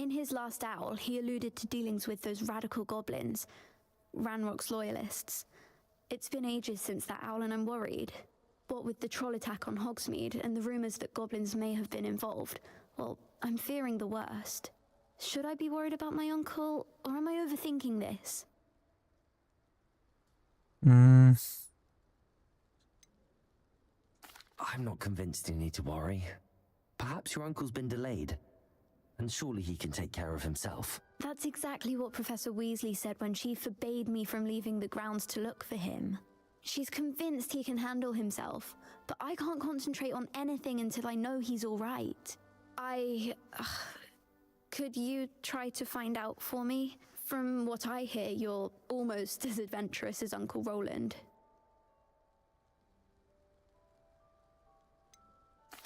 In his last owl, he alluded to dealings with those radical goblins, Ranrock's loyalists. It's been ages since that owl and I'm worried. What with the troll attack on Hogsmeade and the rumours that goblins may have been involved, Well, I'm fearing the worst. Should I be worried about my uncle, or am I overthinking this? Hmm. I'm not convinced you need to worry. Perhaps your uncle's been delayed, and surely he can take care of himself. That's exactly what Professor Weasley said when she forbade me from leaving the grounds to look for him. She's convinced he can handle himself, but I can't concentrate on anything until I know he's all right. Could you try to find out for me? From what I hear, you're almost as adventurous as Uncle Roland.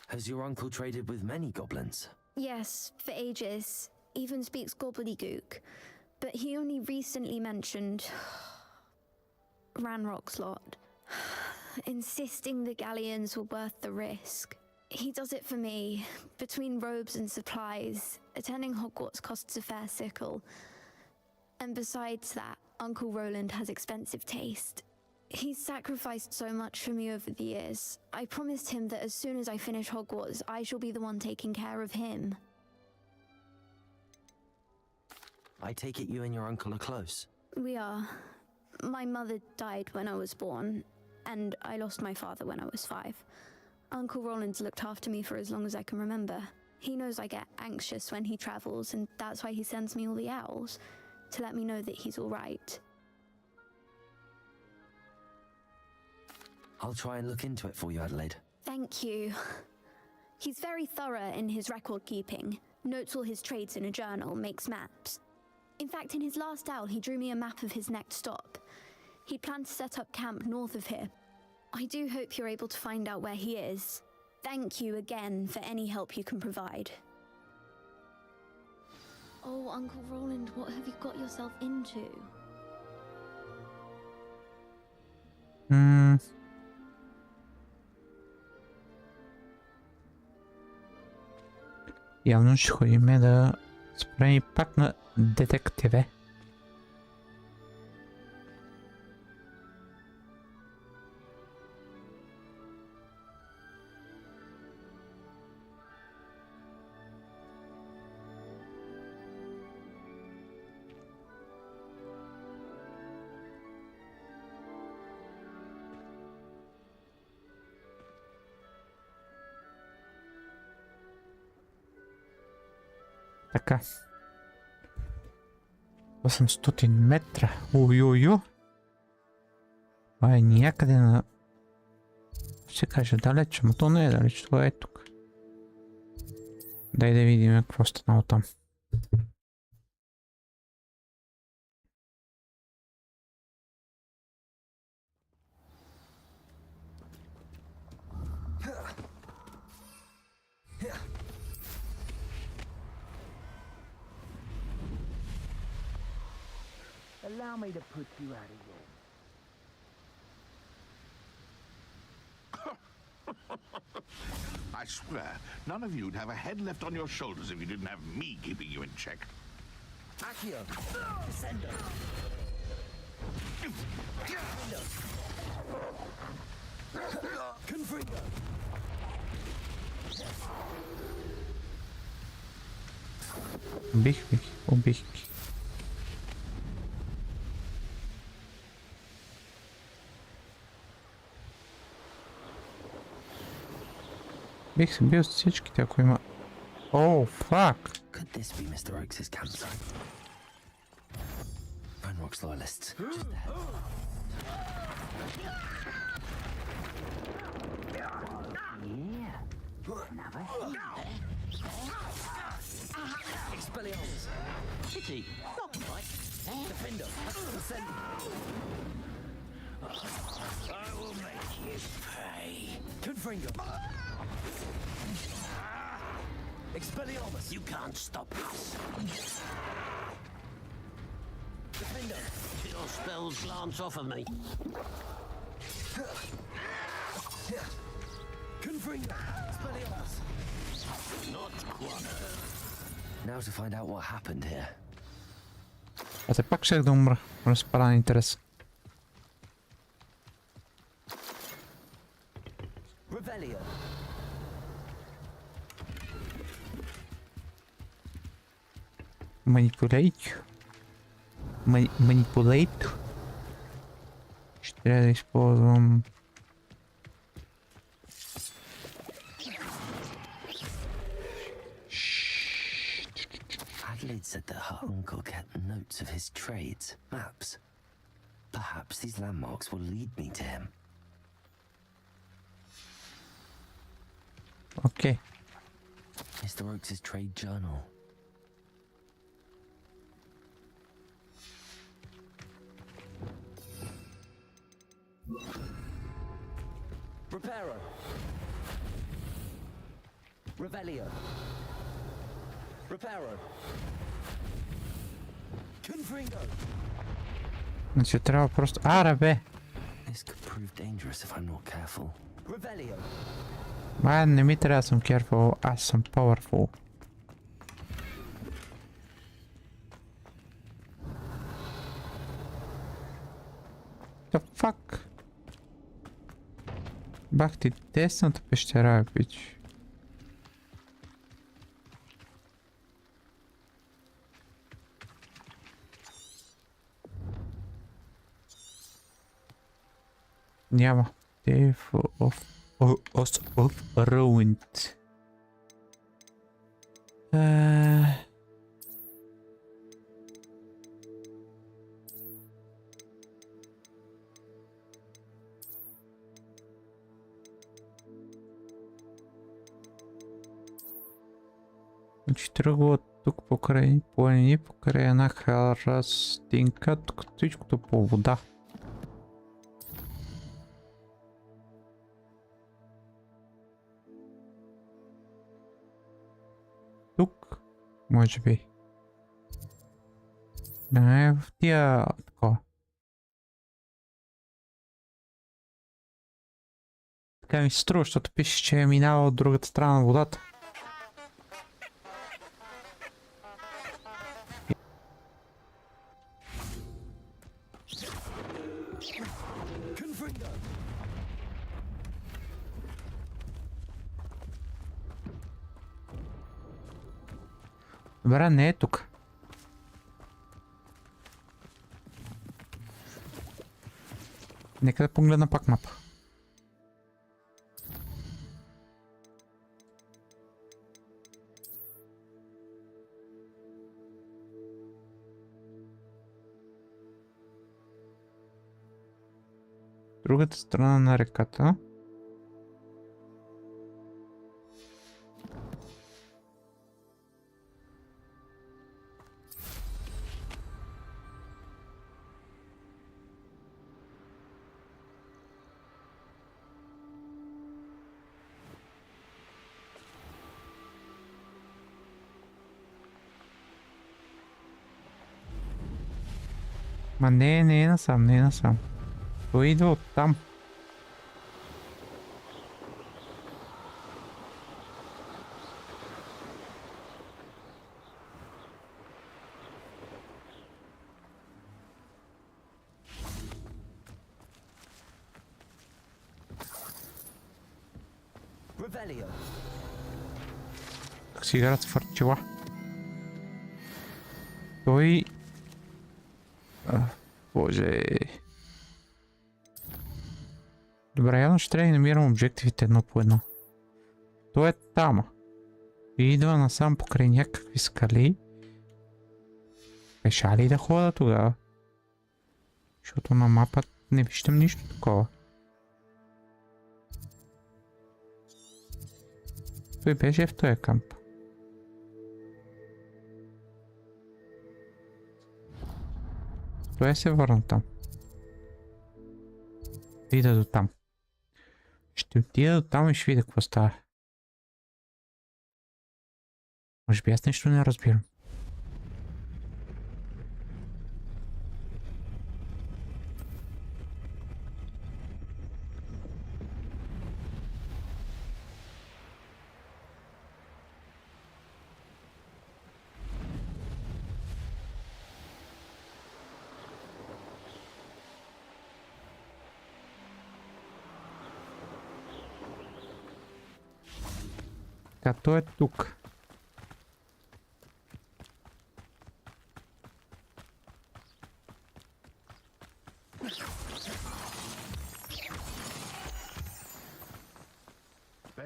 Has your uncle traded with many goblins? Yes, for ages. Even speaks gobbledygook. But he only recently mentioned Ranrock's lot, insisting the galleons were worth the risk. He does it for me. Between robes and supplies, attending Hogwarts costs a fair sickle. And besides that, Uncle Roland has expensive taste. He's sacrificed so much for me over the years. I promised him that as soon as I finish Hogwarts, I shall be the one taking care of him. I take it you and your uncle are close. We are. My mother died when I was born, and I lost my father when I was 5. Uncle Roland's looked after me for as long as I can remember. He knows I get anxious when he travels, and that's why he sends me all the owls, to let me know that he's all right. I'll try and look into it for you, Adelaide. Thank you. He's very thorough in his record keeping, notes all his trades in a journal, makes maps. In fact, in his last owl, he drew me a map of his next stop. He planned to set up camp north of here. I do hope you're able to find out where he is. Thank you again for any help you can provide. Oh, Uncle Roland, what have you got yourself into? Явно ще ходим да спрем пак на детективе. Така. 800 метра. Ой-ой-ой. Това е някъде на... Ще кажа далеч, но то не е далеч. Това е тук. Дай да видим какво станало там. Allow me to put you out of here. I swear, none of you'd have a head left on your shoulders if you didn't have me keeping you in check. Accio! Descendo! Confringo! Убих ги, убих ги. Бих се бил с всичките, ако има... О, фак! Could this be Mr. Oakes' campsite? Ranrock's loyalists, just ahead. Expelliarmus! Pity! Not right! Defender! Descend! I will make you pay! Confringo! Expelliarmus! You can't stop us! Defender! Your spells glance off of me! Confringo! Expelliarmus! Not quite. Now to find out what happened here. Аз пак ще да умра. Разпара интерес. Revelio. Манипулейт. Манипулейт. Ще трябва да използвам... Adelaide said that her uncle kept notes of his trades, maps. Perhaps these landmarks will lead me to him. Okay. Mr. Oakes' trade journal. Reparo. Revelio. Reparo. Confringo. Значи трябва просто... Аре бе! This could prove dangerous if I'm not careful. Revelio. Май не ми трябва да съм careful, аз съм powerful. The fuck? Бах ти тесната пещера, бич. Няма. Death of Ruined. Значи тръгва от тук покрай планини, покрай една харастинка, тук всичкото по вода. Тук, може би. Не, в тия такова. Така ми се струва, защото пише, че е минава от другата страна на водата. Добре, не е тук. Нека да погледна пак мапа. Другата страна на реката. Ма не е насам, не е насам. Той идва от там. Revelio. Как си играят с фърчила. Той... Боже... Добре, явно ще трябва да намирам обжективите едно по едно. Той е там. И идва насам покрай някакви скали. Пеша ли да хода тогава? Защото на мапа не виждам нищо такова. Той беше в този камп. Той се върна там. Ида до там. Ще отида до там и ще видя какво става. Може би аз нещо не разбирам. Той е тук.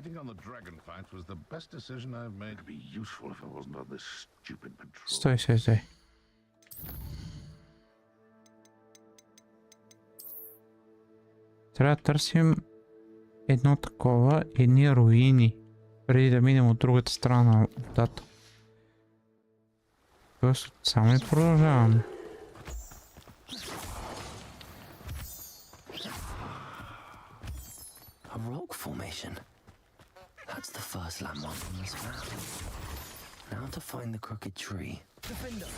betting on the dragon fight was the best decision I've made. It'd be useful if I wasn't on this stupid patrol. Стой. Трябва да търсим едно такова, едни руини, преди да минем от другата страна на водата. Тоест, само и продължаваме. A rock formation. That's the first landmark on this map. Now to find the crooked tree. Defender,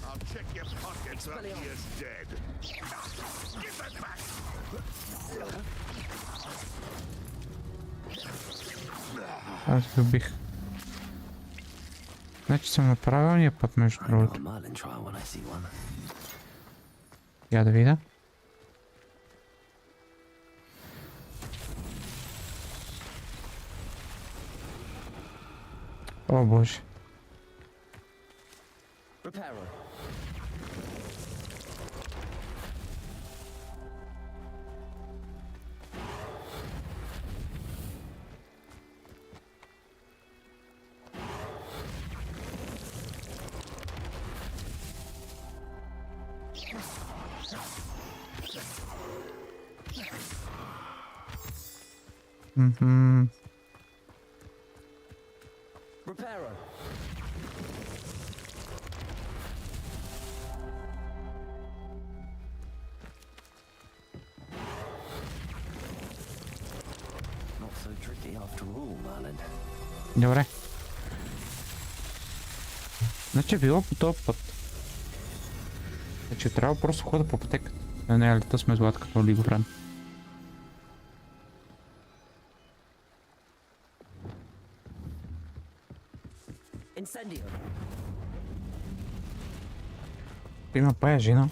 I'll check your pockets up here dead. Give that back! Аз ви убих. Значи съм на правилния път, между другото. Я да видя. О, боже. Repairer. Repairer. Not so tricky after all, Merlin. Добре. Значи било по този път. Значи трябва просто хода по пътеката. Не, лета сме злат като лигоран. Incendio. Има паяжина.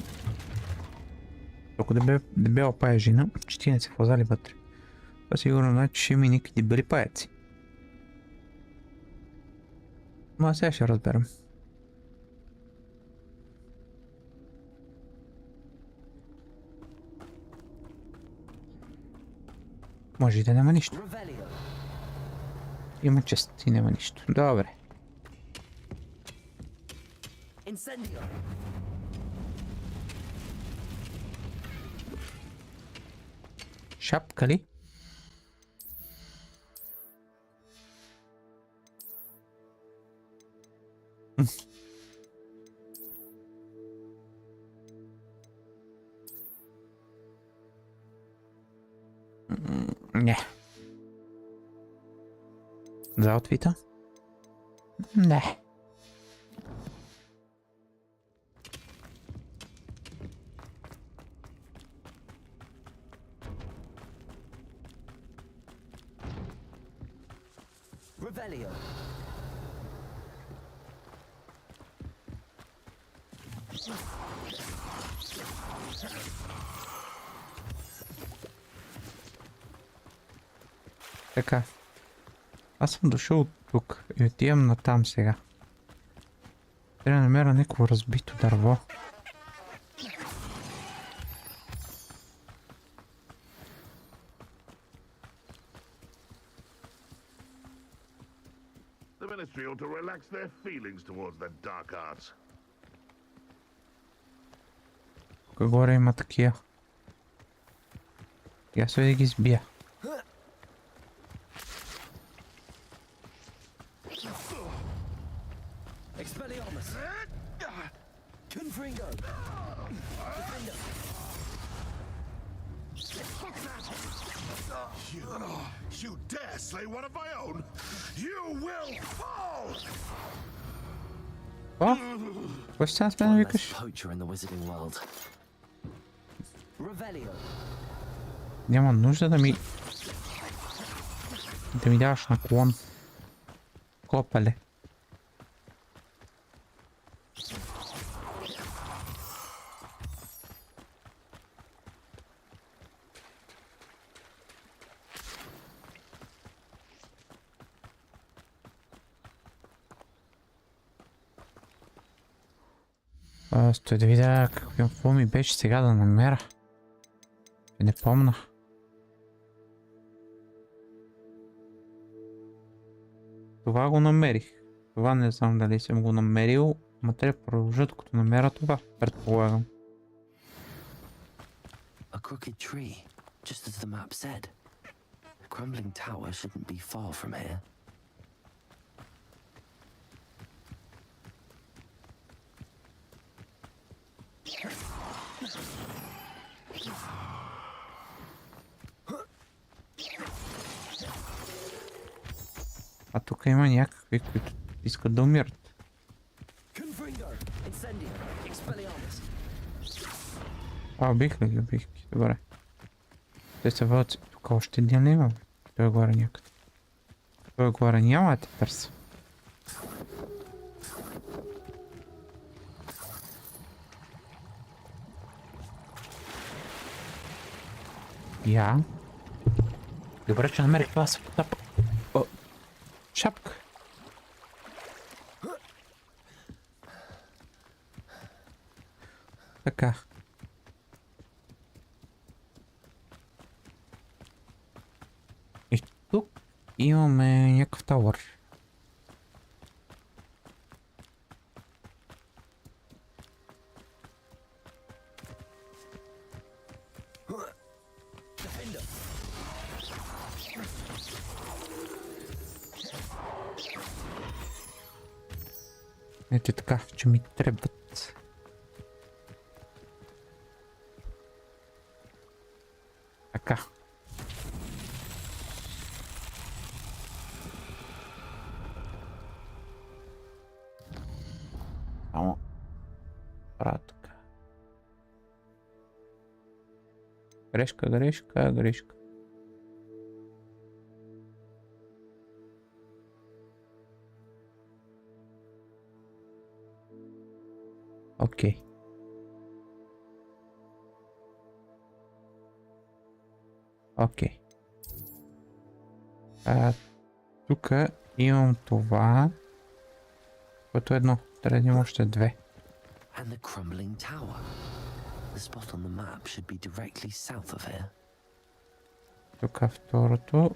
Ако дебела паяжина, че не се влазали вътре. Това сигурно значи ще има никакви дебели паяци. Но сега ще разберем. Може и да няма нищо. Има чест и няма нищо. Добре. Incendio. Шапка ли? Не. За аутфита? Не. Revelio. Така. Аз съм дошъл от тук и отивам натам сега. Трябва да намеря някакво разбито дърво. The ministry ought to relax their feelings towards the dark arts. Тук горе има такива. Я се да ги сбия. Expelliarmus. Confringo. Defender. You dare slay one of my own? You will fall! О? Кой ще нас ме викаш? Няма нужда да ми даваш наклон. Копале. Стой да видя какво ми беше сега да намеря. Не помня. Това го намерих. Това не знам дали съм го намерил, ма трябва да продължа докато намеря това, предполагам. A crooked tree, just as the map said. The crumbling tower shouldn't be far from here. А тук има някакви, които искат да умират. А, бих ли ги, бих ги, добре. Те се вълци. Тук още един ли има? Той е горе някъде. Той е горе няма да те търся. Я. Добре, че намерих това се потапа. Шапка. Така. И тук имаме някакъв тауър. Ето така, че ми трябват. Така. Само. Правя така. Грешка, грешка, грешка. Окей. Окей. Тук имам това, което е едно. Трябва да имам още две. And the crumbling tower. The spot on the map should be directly south of here. Тук второто.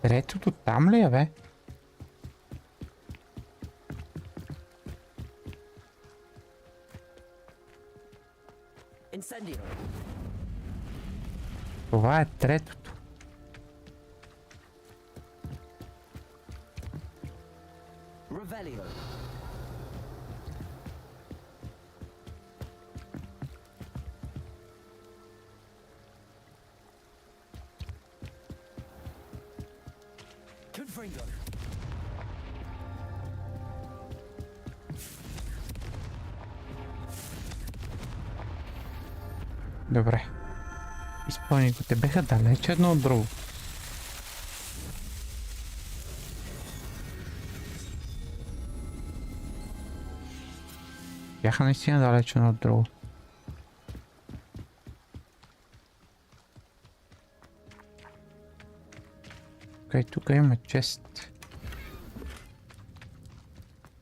Третото там ли е, бе? Това е третото. Добре. Изпълни го. Те беха далеч едно от друго. Бяха наистина далеч едно от друго. Окей, тук има чест.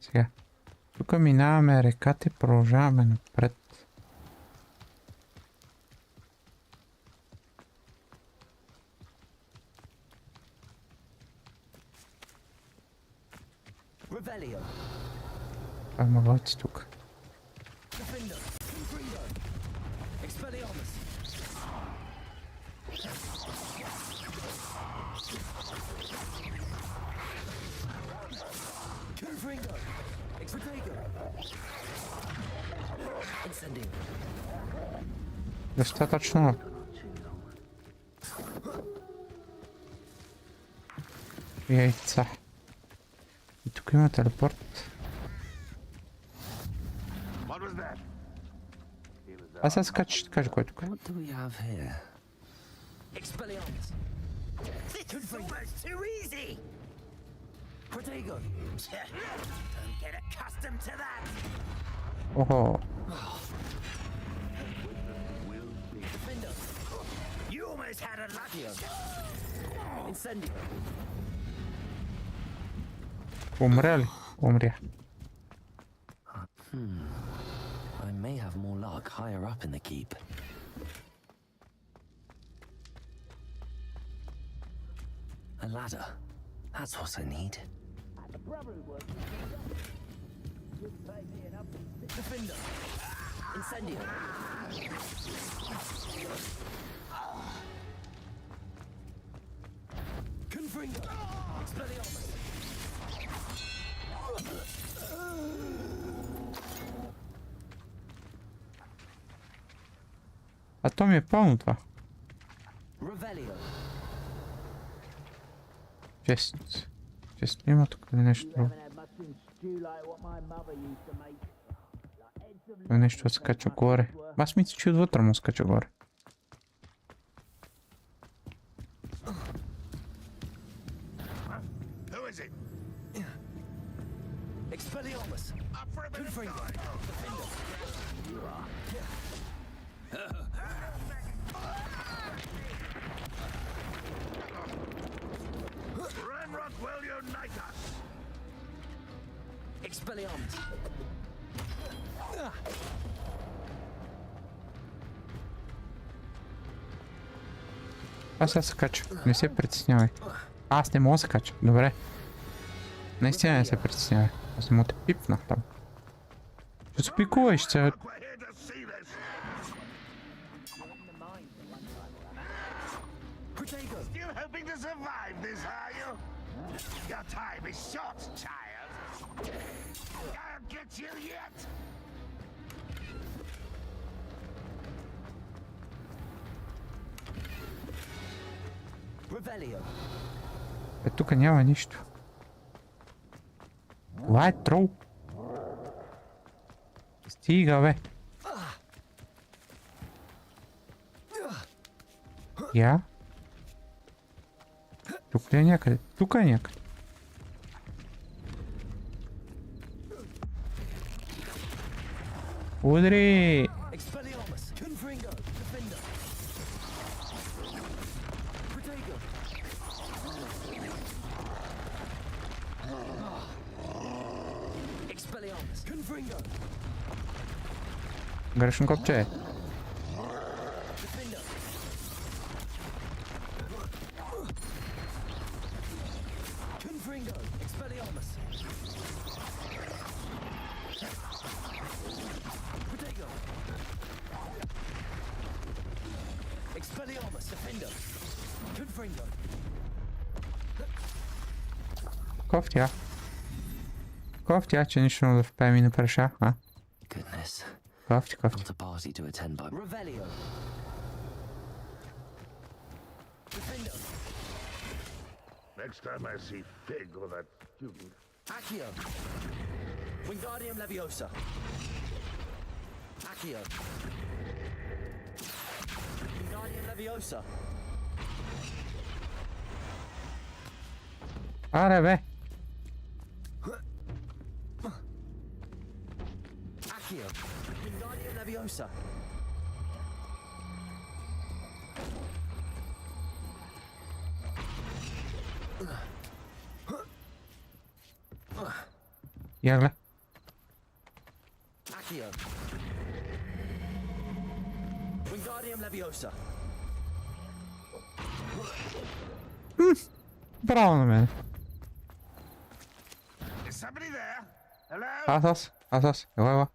Сега. Тук минаваме реката и продължаваме напред. Магълци тук. Достатъчно. Яйца. И тук има телепорт. Аз сега скача, ще кажа кой е тук. Охо. Умря ли? Умря. I may have more luck higher up in the keep. ladder. That's what I need. Defender. Incendio. Confringo. Expelliarmus. A to mi je pълно това. Revelio. Чест има тук нещо друго. Нещо да се кача горе. Аз мисля, че отвътре му скача горе. Expelliarmus. Confringo. Defender. Ranrock will unite us! Expelliarmus. Аз се кача. Не се притеснявай. Аз не мога да се кача. Добре. Наистина не се притеснявай. Аз не мога да пипнах там. Ще се пикуваш, ще... Still hoping to survive this, are you? Your time is short, child. I'll get you yet. Revelio. Тук няма нищо. Това е трол. Стига, бе. Я? Тук ли е някъде? Тук е някъде. Удари! Грешно копче. Кофтя. Кофтя, че нищо да впее ми не преша, а? Goodness. Кофти. Not a party to attend by. Revelio. Defender. Next time I see Fig or that student. Accio. Wingardium Leviosa. Accio. Wingardium Leviosa. Аре, бе! Accio. Wingardium Leviosa. Я гле. Accio. Wingardium Leviosa. Браво на мен. Is somebody there? Hello? Аз. Ела.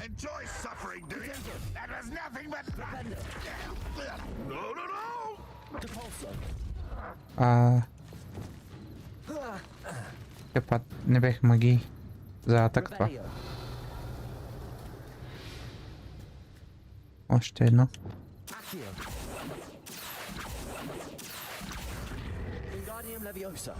Enjoy suffering, do you? That was nothing but... No! Depulso. Епа, не бех магии за атака това. Още едно. Accio. Wingardium Leviosa.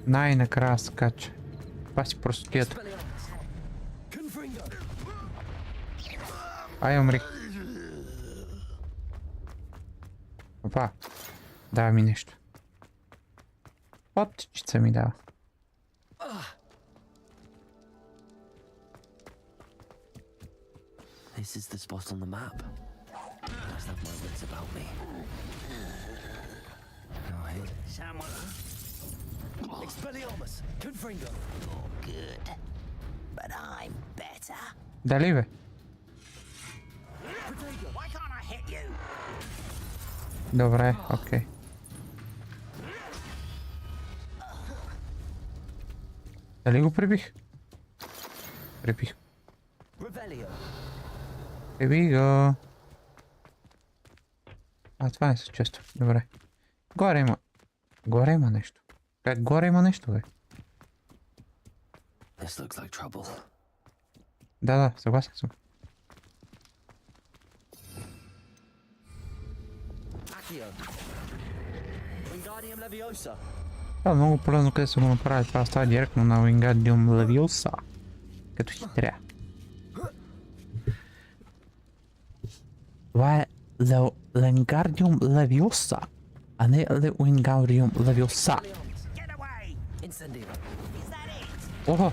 Най-накрая скача. Това си простият. Ай, умри. Опа. Дава ми нещо. Отчица ми дава. This is the spot on the map. I must have my wits about me. Oh, hey. Expelliarmus. Confringo. You're good. But I'm better. Дали, бе? Добре, окей. Дали го прибих? Прибих. Прибих го. А, това не се чувства. Добре. Горе има. Горе има нещо. Как горе има нещо, бе? This looks like trouble. Да, съгласен съм. Това е много полезно къде се го направи. Това става директно на Wingardium Leviosa. Като ти трябва. Това е Wingardium Leviosa, а не Wingardium Leviosa. Ого!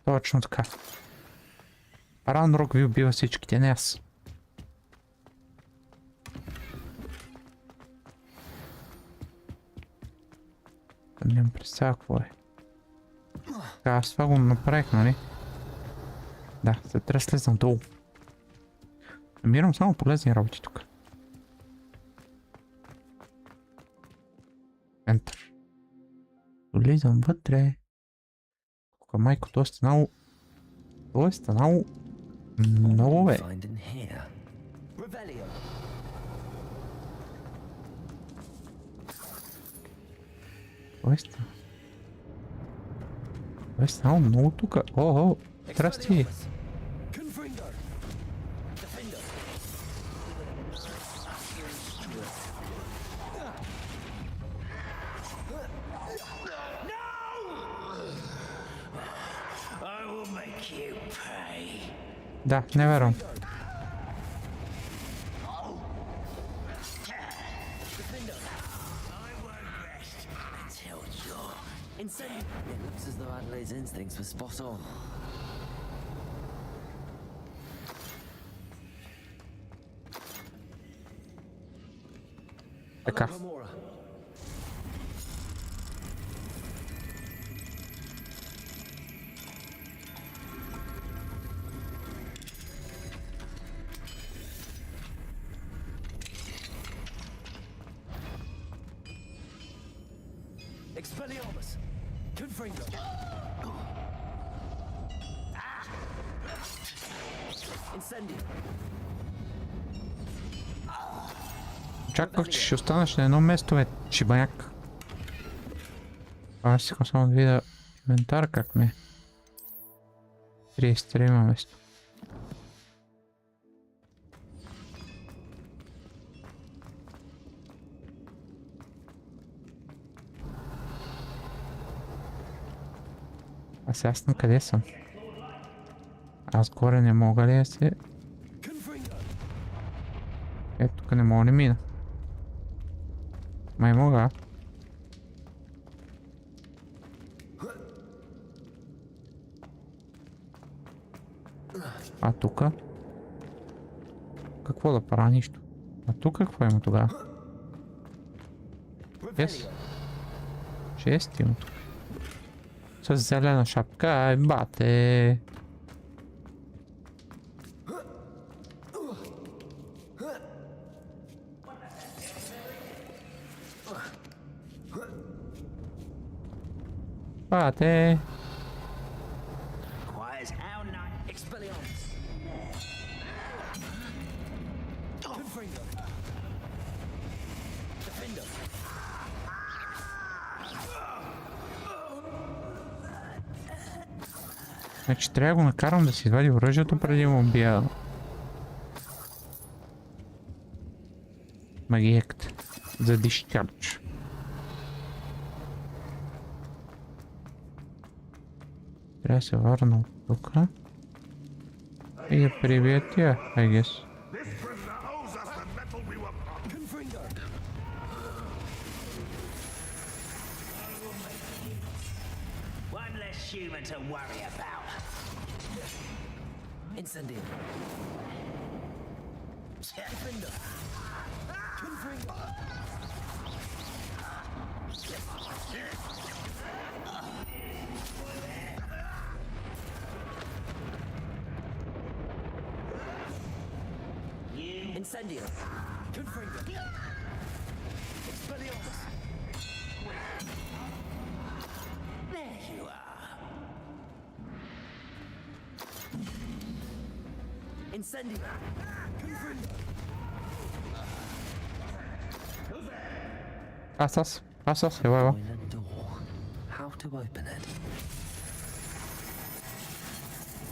Точно така. Ранрок ви убива всичките, не аз. Не ме представя какво е. Така, аз това го направих, нали? Да, се трябва да слезам долу. Намирам само полезни работи тук. Enter. Влизам вътре. Тук майко, то е станало... То е станало... много, бе. То е станало много тук. О, здрасти. Да, не вярвам. It looks as though Adelaide's instincts were spot on. Така. Очаквах, че ще останеш на едно место, бе, шибаняк. Аз искам само да видя инвентар как ми е. 33 има место. Аз ясно къде съм. Аз горе не мога ли да се... Ето тук не мога да мина. Май мога. А тука? Какво да правя? Нищо. А тук какво има тогава? Yes. 6 има тук. С зелена шапка, ай бате. Бате. Значи трябва да го накарам да си извади оръжието преди да му убия. Магиект. За discharge. Трябва да се върна от тук. И да прибия тя, I guess. arms. Defender. Confringo. Incendio. Confringo. Expelliarmus. There you are. Incendio. Confringo. Pasas, se va, va. Toilet door. How to open it?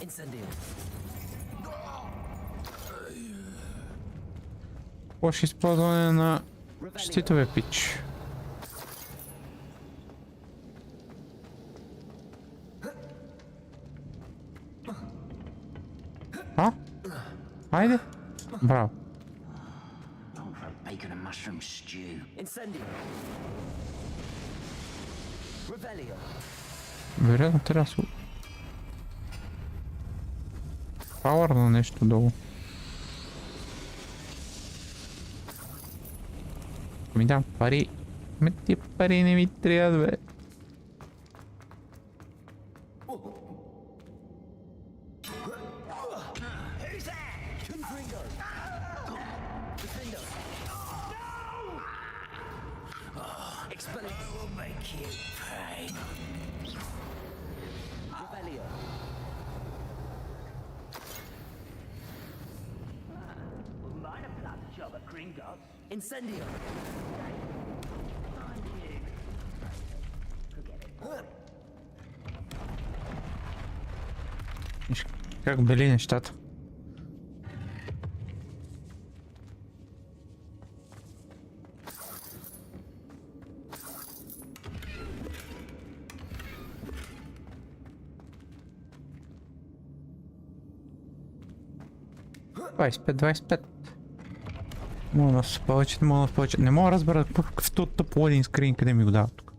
Incendio. Лошо използване на щитове, пич. А? Айде. Браво. Bacon and mushroom stew. Incendio. Revelio. Вероятно трябва да се... Пауър на нещо долу. Ми дам пари. Ме тия пари не ми трябва, бе. Incendio. Виж как бели нещата. Двайсет пет. Мога да се повече, не мога да повече. Не мога да разбера какъв тъп лодин скрин, къде ми го дава тук.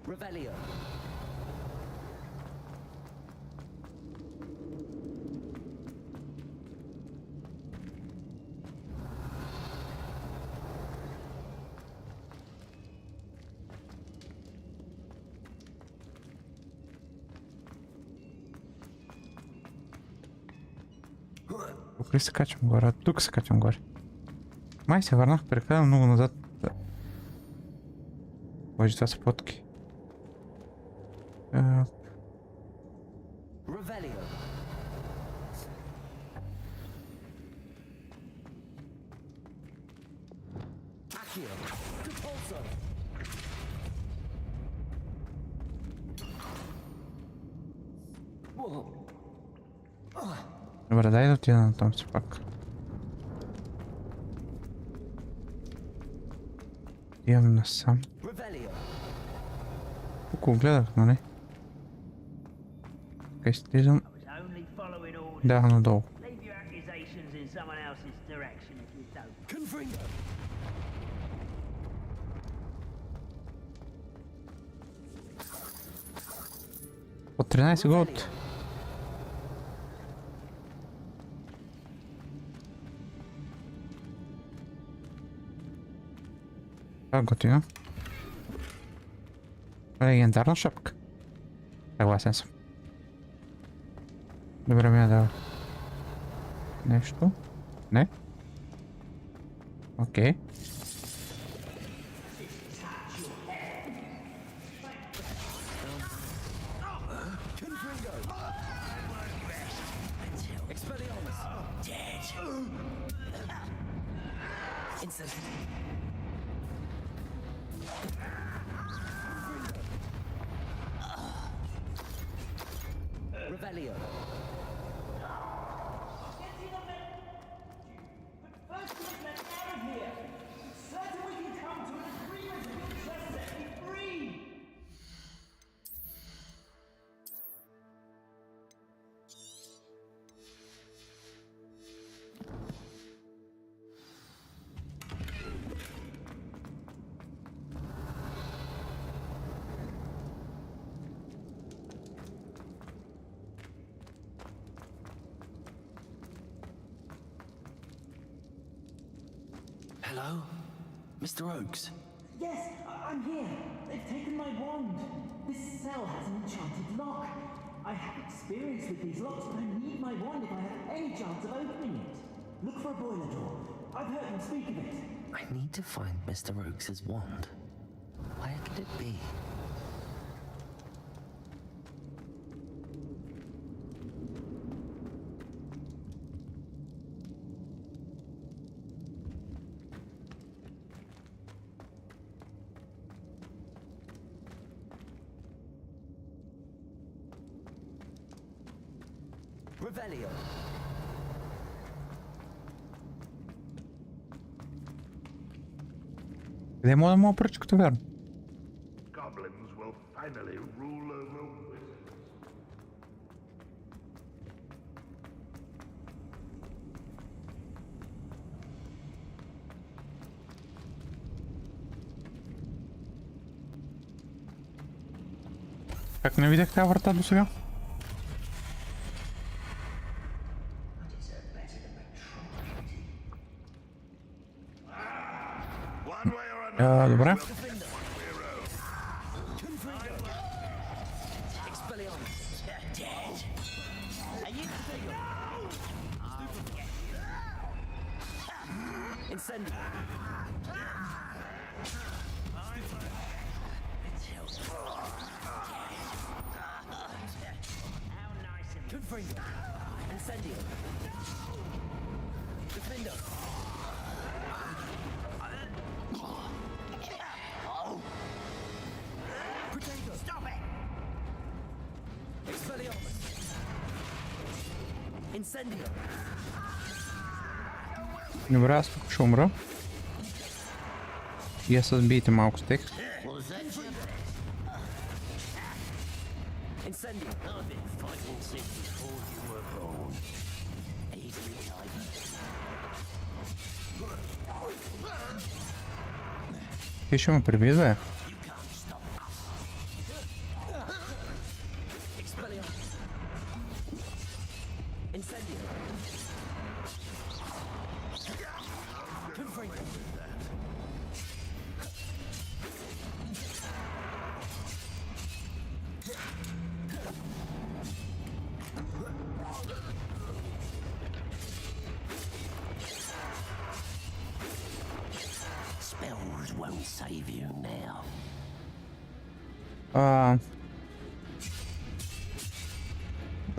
Revelio. Тук се качвам горе? Тук се качвам горе. Май се върнах прекалено много назад. Боже, това са фотки. Revelio. Accio. Repulso. Добре, дай да отида на там си пак. Имам насам. Тук го гледах, нали? Така излизам. Да, надолу. От 13 год. Това е готино. Легендарна шапка. Съгласен съм. Добре ми е да... Нещо? Не? Окей. Revelio. Hello? Mr. Oakes? Yes, I'm here. They've taken my wand. This cell has an enchanted lock. I have experience with these locks, but I need my wand if I have any chance of opening it. Look for a boiler door. I've heard them speak of it. I need to find Mr. Oakes' wand. Where could it be? Revelio. Къде мога да му опръча като вярно? Goblins will finally rule over wizards. Как не видях тази врата до сега? Добре. Добре, аз тук ще умра. И аз разбийте малко стек. Ти ще ме прибие, бе.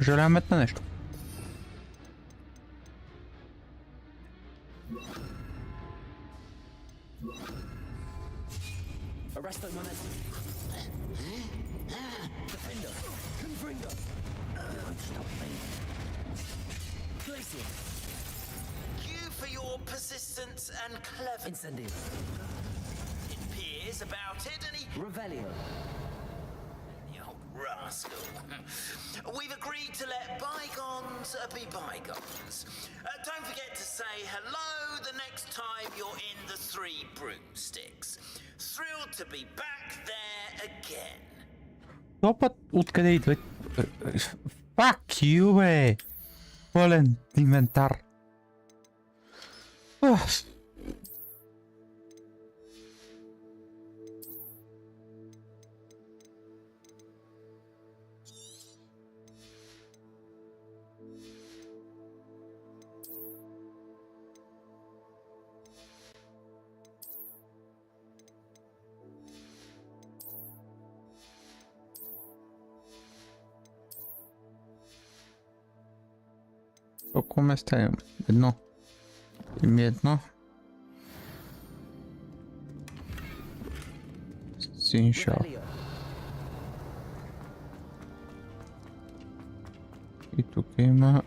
Желая метна нещо. Persistence and clever. Incendio. It peers about it and he... Revelio. You old rascal. We've agreed to let bygones be bygones. Don't forget to say hello the next time you're in the Three Broomsticks. Thrilled to be back there again. Топът откъде идва? Fuck you, бе! Пълен инвентар. Колко места имам? Едно. И ми едно. Син шал. И тук има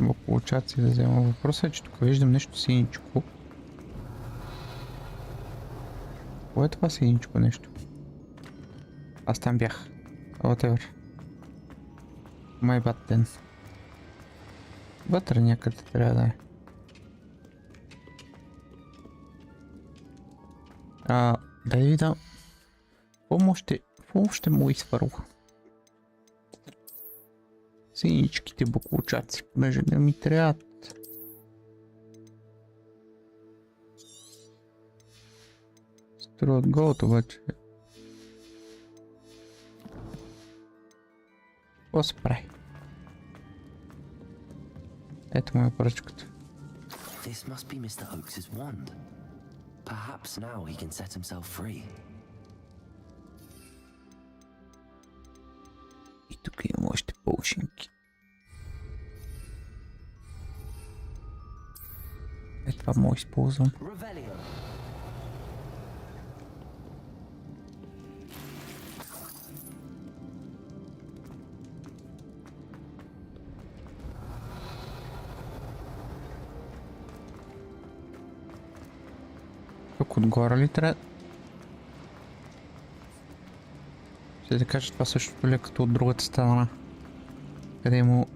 бокоучаци да взема. Въпросът е, че тук виждам нещо синичко. Кое е това синичко нещо? Аз там бях. Whatever. My bad then. Вътре някъде трябва да е. Да ви дам. Какво ще му изпърва? Синичките буклучаци, понеже не ми трябват. Струват голът обаче. Какво се прави? Ето му е поръчката. This must be Mr. Oakes's wand. Perhaps now he can set himself free. И тук има още полшинки. Е, това му използвам. Тук отгоре ли трябва? Ще да кажа, това също ли като от другата страна, къде му...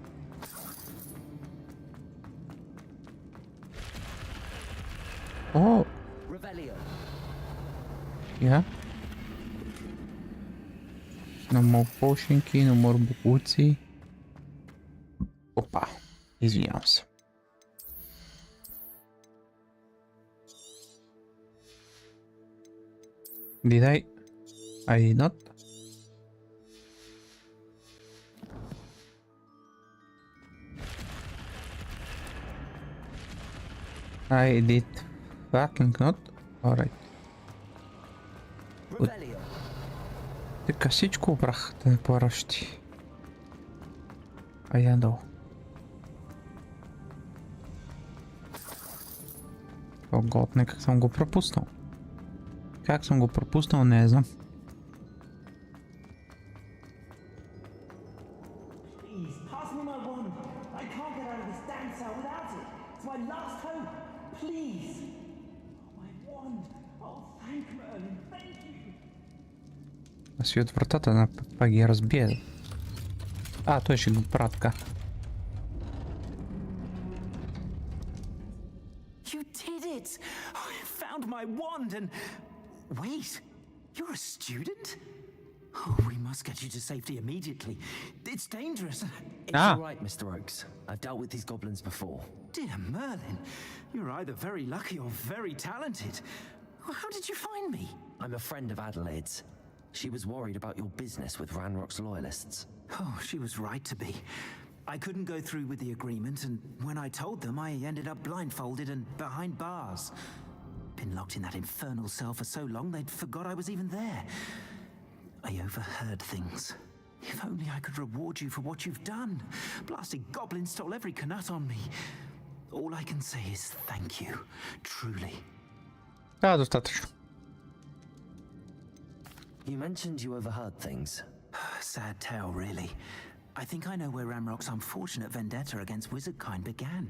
О! Я? No more полшинки, no more буклуци. Опа! Извинявам се. Did I did not? I did fucking not? Alright. Така всичко обрах да не поръщи. Я долу. О, готне, как съм го пропуснал. Как съм го пропуснал, не знам. А си от вратата на папа ги разбие. Той ще го прави така. You did it! I found my wand and... Wait, you're a student? Oh, we must get you to safety immediately. It's dangerous. It's all right, Mr. Oakes. I've dealt with these goblins before. Dear Merlin, you're either very lucky or very talented. How did you find me? I'm a friend of Adelaide's. She was worried about your business with Ranrock's loyalists. Oh, she was right to be. I couldn't go through with the agreement, and when I told them, I ended up blindfolded and behind bars. Been locked in that infernal cell for so long, they'd forgot I was even there. I overheard things. If only I could reward you for what you've done. Blasted goblin stole every kanut on me. All I can say is thank you. Truly. Достатъчно. You mentioned you overheard things. Sad tale, really. I think I know where Ranrock's unfortunate vendetta against wizardkind began.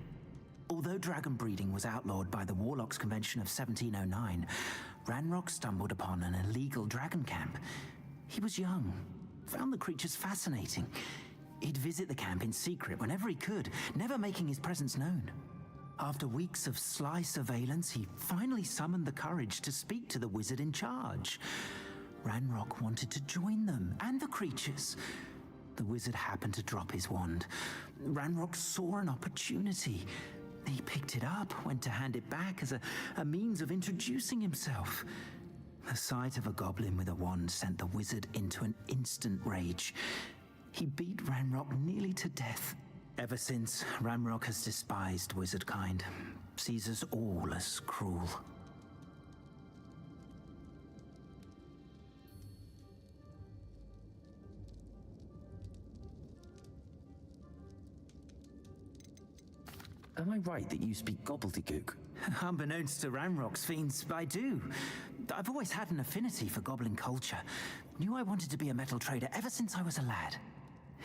Although dragon breeding was outlawed by the Warlocks Convention of 1709, Ranrock stumbled upon an illegal dragon camp. He was young, found the creatures fascinating. He'd visit the camp in secret whenever he could, never making his presence known. After weeks of sly surveillance, he finally summoned the courage to speak to the wizard in charge. Ranrock wanted to join them and the creatures. The wizard happened to drop his wand. Ranrock saw an opportunity. He picked it up, went to hand it back as a means of introducing himself. The sight of a goblin with a wand sent the wizard into an instant rage. He beat Ranrock nearly to death. Ever since, Ranrock has despised wizardkind, sees us all as cruel. am I right that you speak gobbledygook? Unbeknownst to Ranrock's fiends, I do. I've always had an affinity for goblin culture. Knew I wanted to be a metal trader ever since I was a lad.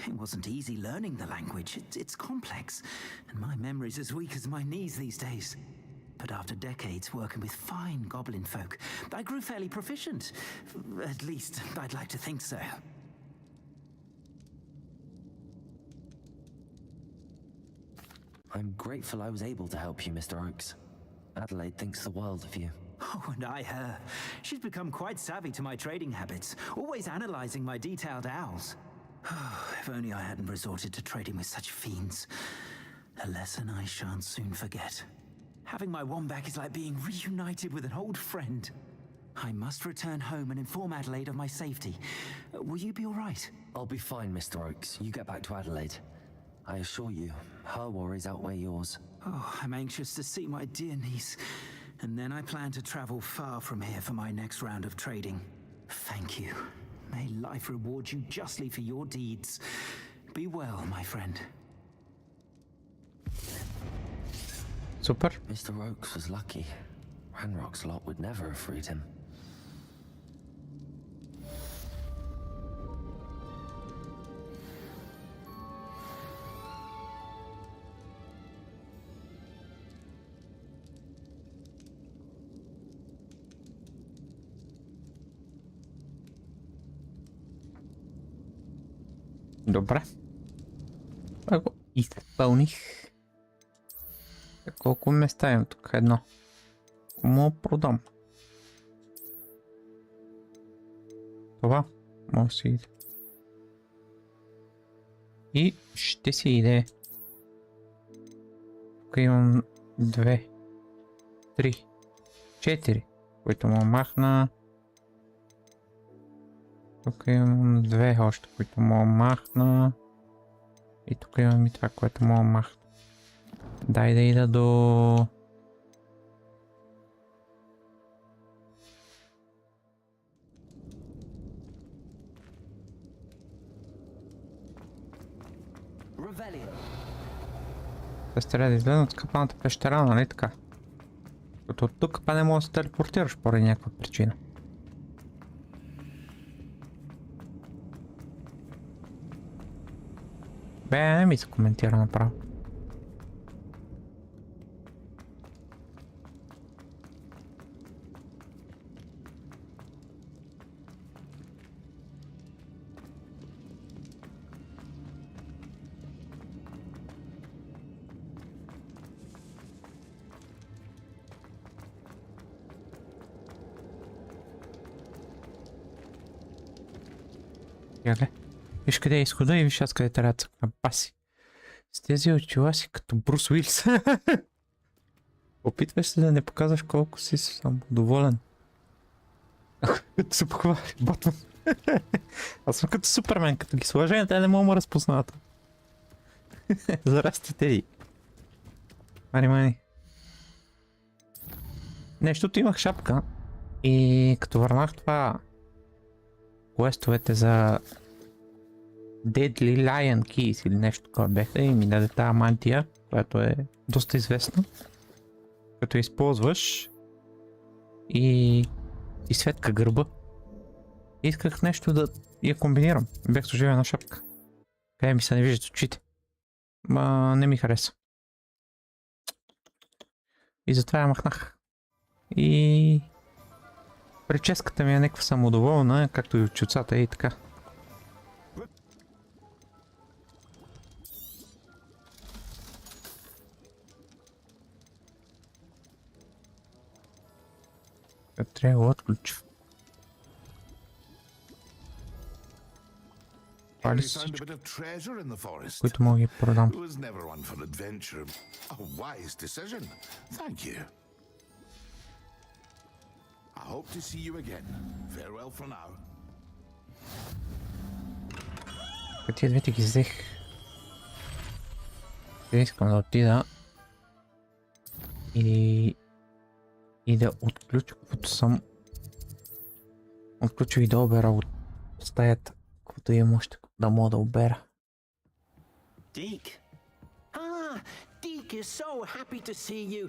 It wasn't easy learning the language. It's complex, and my memory's as weak as my knees these days. But after decades working with fine goblin folk, I grew fairly proficient. At least, I'd like to think so. I'm grateful I was able to help you, Mr. Oakes. Adelaide thinks the world of you. Oh, and I her. She's become quite savvy to my trading habits, always analyzing my detailed owls. If only I hadn't resorted to trading with such fiends. A lesson I shan't soon forget. Having my wand back is like being reunited with an old friend. I must return home and inform Adelaide of my safety. Will you be all right? I'll be fine, Mr. Oakes. You get back to Adelaide. I assure you, her worries outweigh yours. Oh, I'm anxious to see my dear niece. And then I plan to travel far from here for my next round of trading. Thank you. May life reward you justly for your deeds. Be well, my friend. Super. Mr. Oakes was lucky. Ranrock's lot would never have freed him. Добре. Това го изпълних. Колко места имам тук? Едно. Мога продам. Това може да си иде. И ще си иде. Тук имам 2, 3, 4, които мога махна. Тук имам 2 още, които мога махна. И тук имам и това, което мога махна. Дай да ида до... Те трябва да изгледам от скъпаната пещера, нали така? Като от тук па не мога да се телепортираш поради някаква причина. Бе, не ми се коментира направо. Виж къде е изхода и виж аз къде трябва да цъкна паси. С тези очила си като Брус Уилс. Опитваш се да не показваш колко си съм доволен. Като се похвали, Батман. Аз съм като Супермен, като ги сложа, те не мога да разпознават. Зарастите ли? Мани. Нещото имах шапка и като върнах това квестовете за Daedalian Keys или нещо такова беха и ми даде тази мантия, която е доста известна. Като я използваш и светка гърба. Исках нещо да я комбинирам. Бях сложил една шапка. Къде ми се не виждат очите. Ма не ми хареса. И затова я махнах. И прическата ми е някаква самодоволна, както и очуцата и така. Трябва да отключа. Това ли са които мога ги продам? Тия двете ги взех. Искам да отида и да отключа каквото съм отключил и да обера от стаята, каквото имам още да мога да обера. Deke. Ah, Deke is so happy to see you.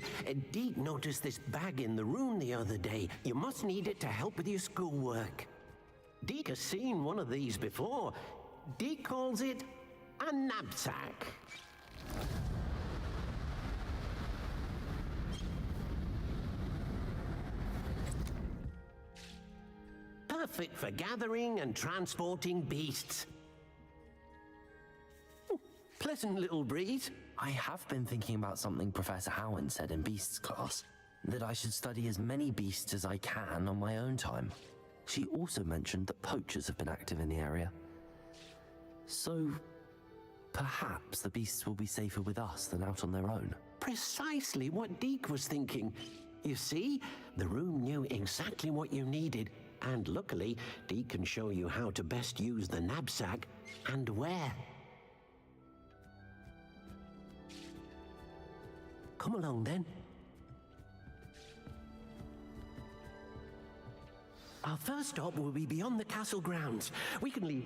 Deke noticed this bag in the room the other day. You must need it to help with your schoolwork. Deke has seen one of these before. Deke calls it a knapsack. Perfect for gathering and transporting beasts. Pleasant little breeze. I have been thinking about something Professor Howen said in Beasts class, that I should study as many beasts as I can on my own time. She also mentioned that poachers have been active in the area. So, perhaps the beasts will be safer with us than out on their own. Precisely what Deke was thinking. You see, the room knew exactly what you needed, and luckily, Deke can show you how to best use the knapsack and where. Come along then. Our first stop will be beyond the castle grounds. We can leave.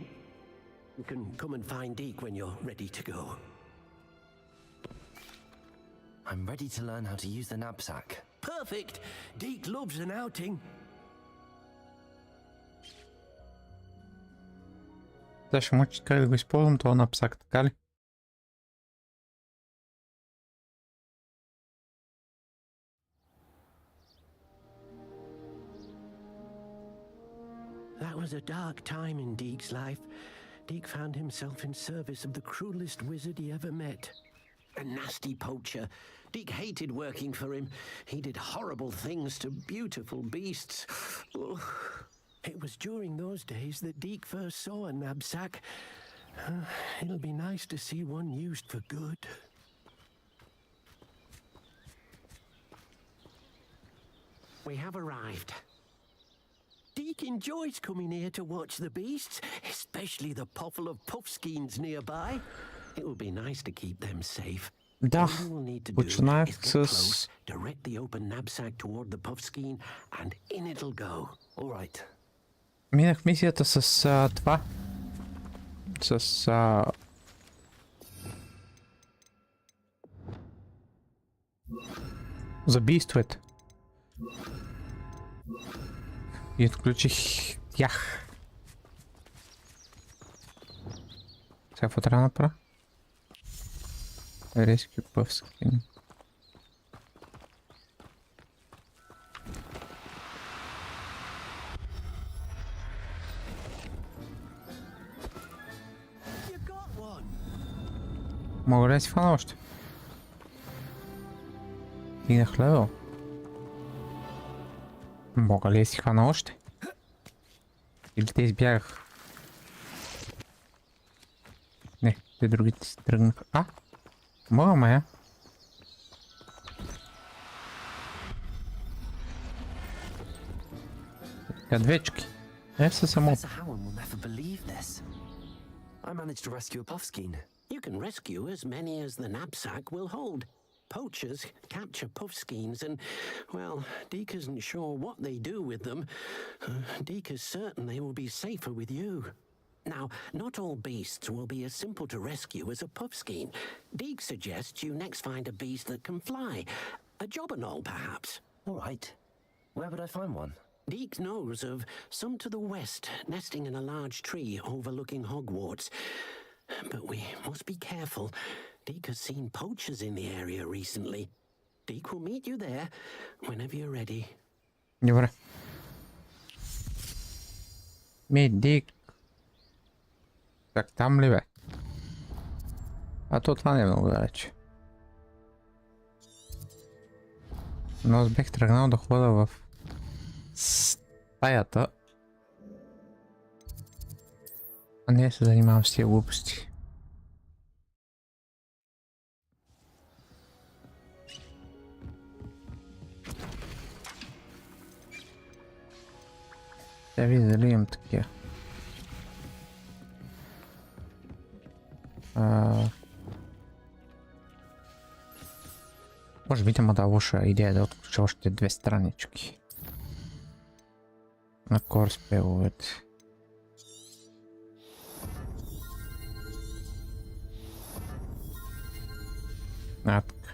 You can come and find Deke when you're ready to go. I'm ready to learn how to use the knapsack. Perfect! Deke loves an outing. Да, ще мучи как да го използвам това напсак, така ли? That was a dark time in Deke's life. Deke found himself in service of the cruelest wizard he ever met. A nasty poacher. Deke hated working for him. He did horrible things to beautiful beasts. Oh. It was during those days that Deke first saw a knapsack. It'll be nice to see one used for good. We have arrived. Deke enjoys coming here to watch the beasts, especially the puffle of puffskeins nearby. It will be nice to keep them safe. Да, починаем с... Direct the open knapsack toward the puffskein, and in it'll go. All right. Минах мисията с това. С... за бийството. И отключих тях. Сега какво трябва да направя? Rescue puffskein. Мога ли да си фана още? Стигнах левел. Мога ли да си хвана още? Или те избягах? Не, те другите си тръгнаха. А? Мога, мая. Кадвечки. Са само. I managed to rescue a puffskein. You can rescue as many as the knapsack will hold. Poachers capture puffskeins and, well, Deke isn't sure what they do with them. Deke is certain they will be safer with you. Now, not all beasts will be as simple to rescue as a puffskein. Deke suggests you next find a beast that can fly. A jobberknoll, perhaps. All right. Where would I find one? Deke knows of some to the west, nesting in a large tree overlooking Hogwarts. But we must be careful. Deke has seen poachers in the area recently. Deke will meet you there whenever you're ready. Добре. Дик. Так, там ли бе? А то това не е много далеч. Но аз бех тръгнал да хода в стаята. А не се занимавам с тия глупости. Да видя дали имам такива. Може би няма да лоша идея да отключа още две странички на корспеловете. А, така.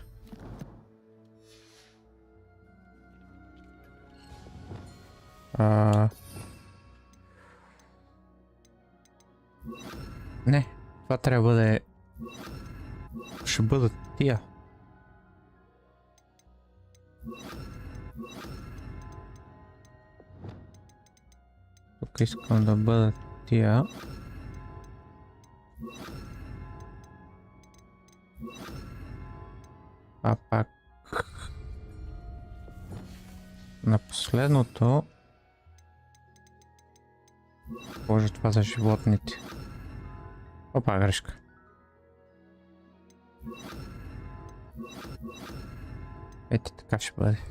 Не, това трябва да е... Ще бъдат тия. Тук искам да бъдат тия. А пак... На последното... Боже, това за животните. Опа, грешка. Ето така ще бъде.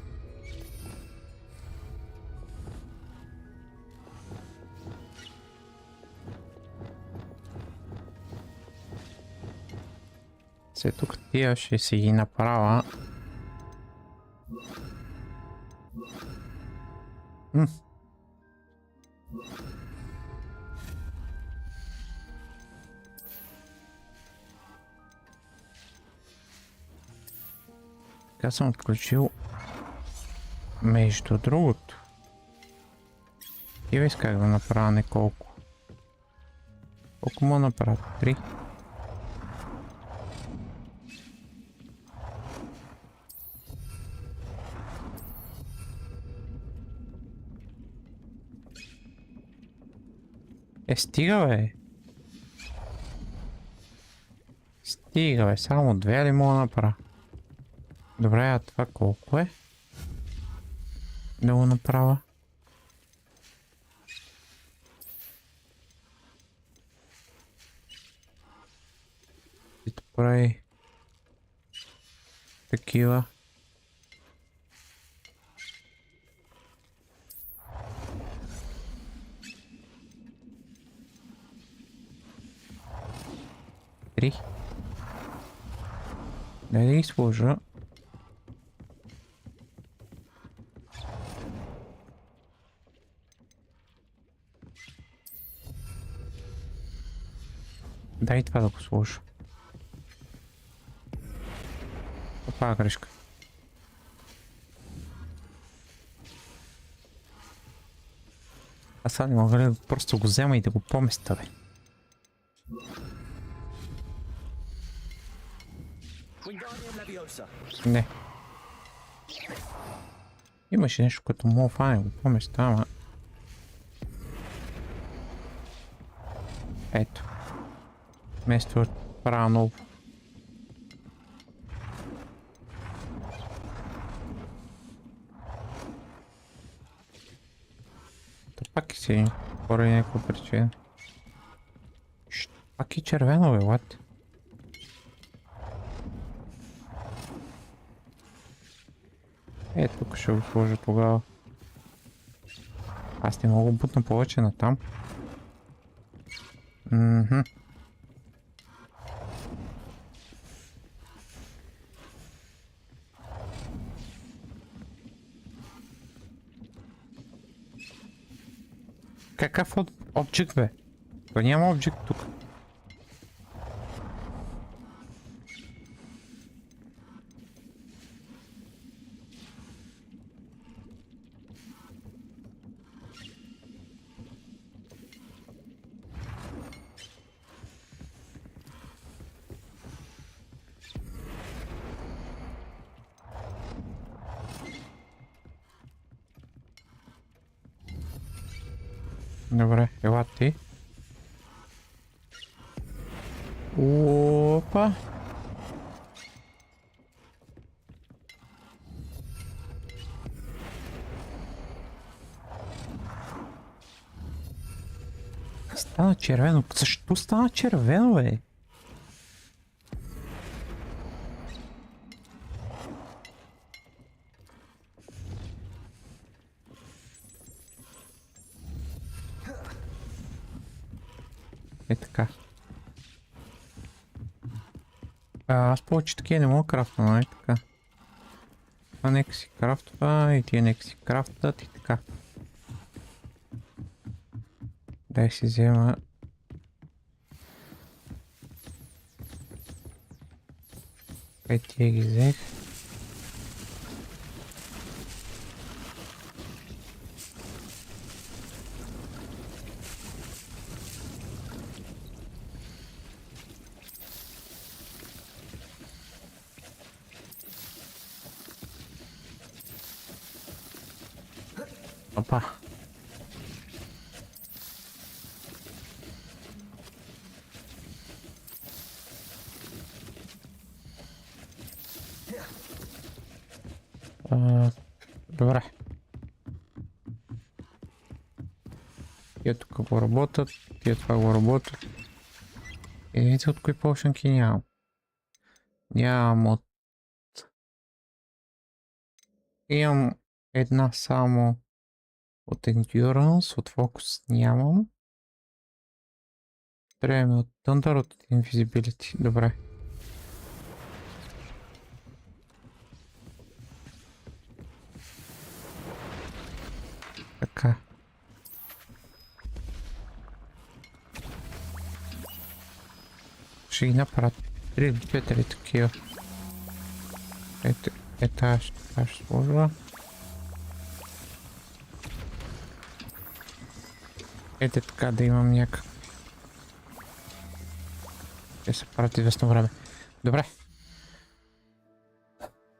Се тук тия ще си ги направя. Така съм отключил между другото. И исках да направя неколко. Колко му направя? 3. Стига бе! Стига бе, само 2 ли мога да направя? Добре, а това колко е? Да го направя. И да прави такива. Три. Да ги сложа. Дай това да го сложа. Опа, грешка. А сега не мога ли да просто го взема и да го поместя, бе? Не. Имаше нещо, което мога фане го поместя, ама... Ето. Вместо правя ново. То пак и си поради някаква причина. Пак и червено бе, what? Тук ще го сложа тогава. Аз не мога да бутна повече на там. Какъв обджект бе? То няма обджект тук. Добре, ела ти. Опа. Стана червено. Защо стана червено, бе? Е така. Аз повече такива не мога да крафта, нали така? Това нека си крафтва и тия нека си крафтат и така. Дай си взема... Тия ги взех. Опа. Добре. Тия тук го работят, тия това го работят. Единица от кои полшенки нямам. Нямам от... Имам една само от Endurance, от Focus нямам. Трябва ми от Thunder, от Invisibility. Добре. Така. Ще ги направят 3 или 4 такива. Ето, тази ще сложа. Ето така да имам някакъв. Те се правят известно време. Добре.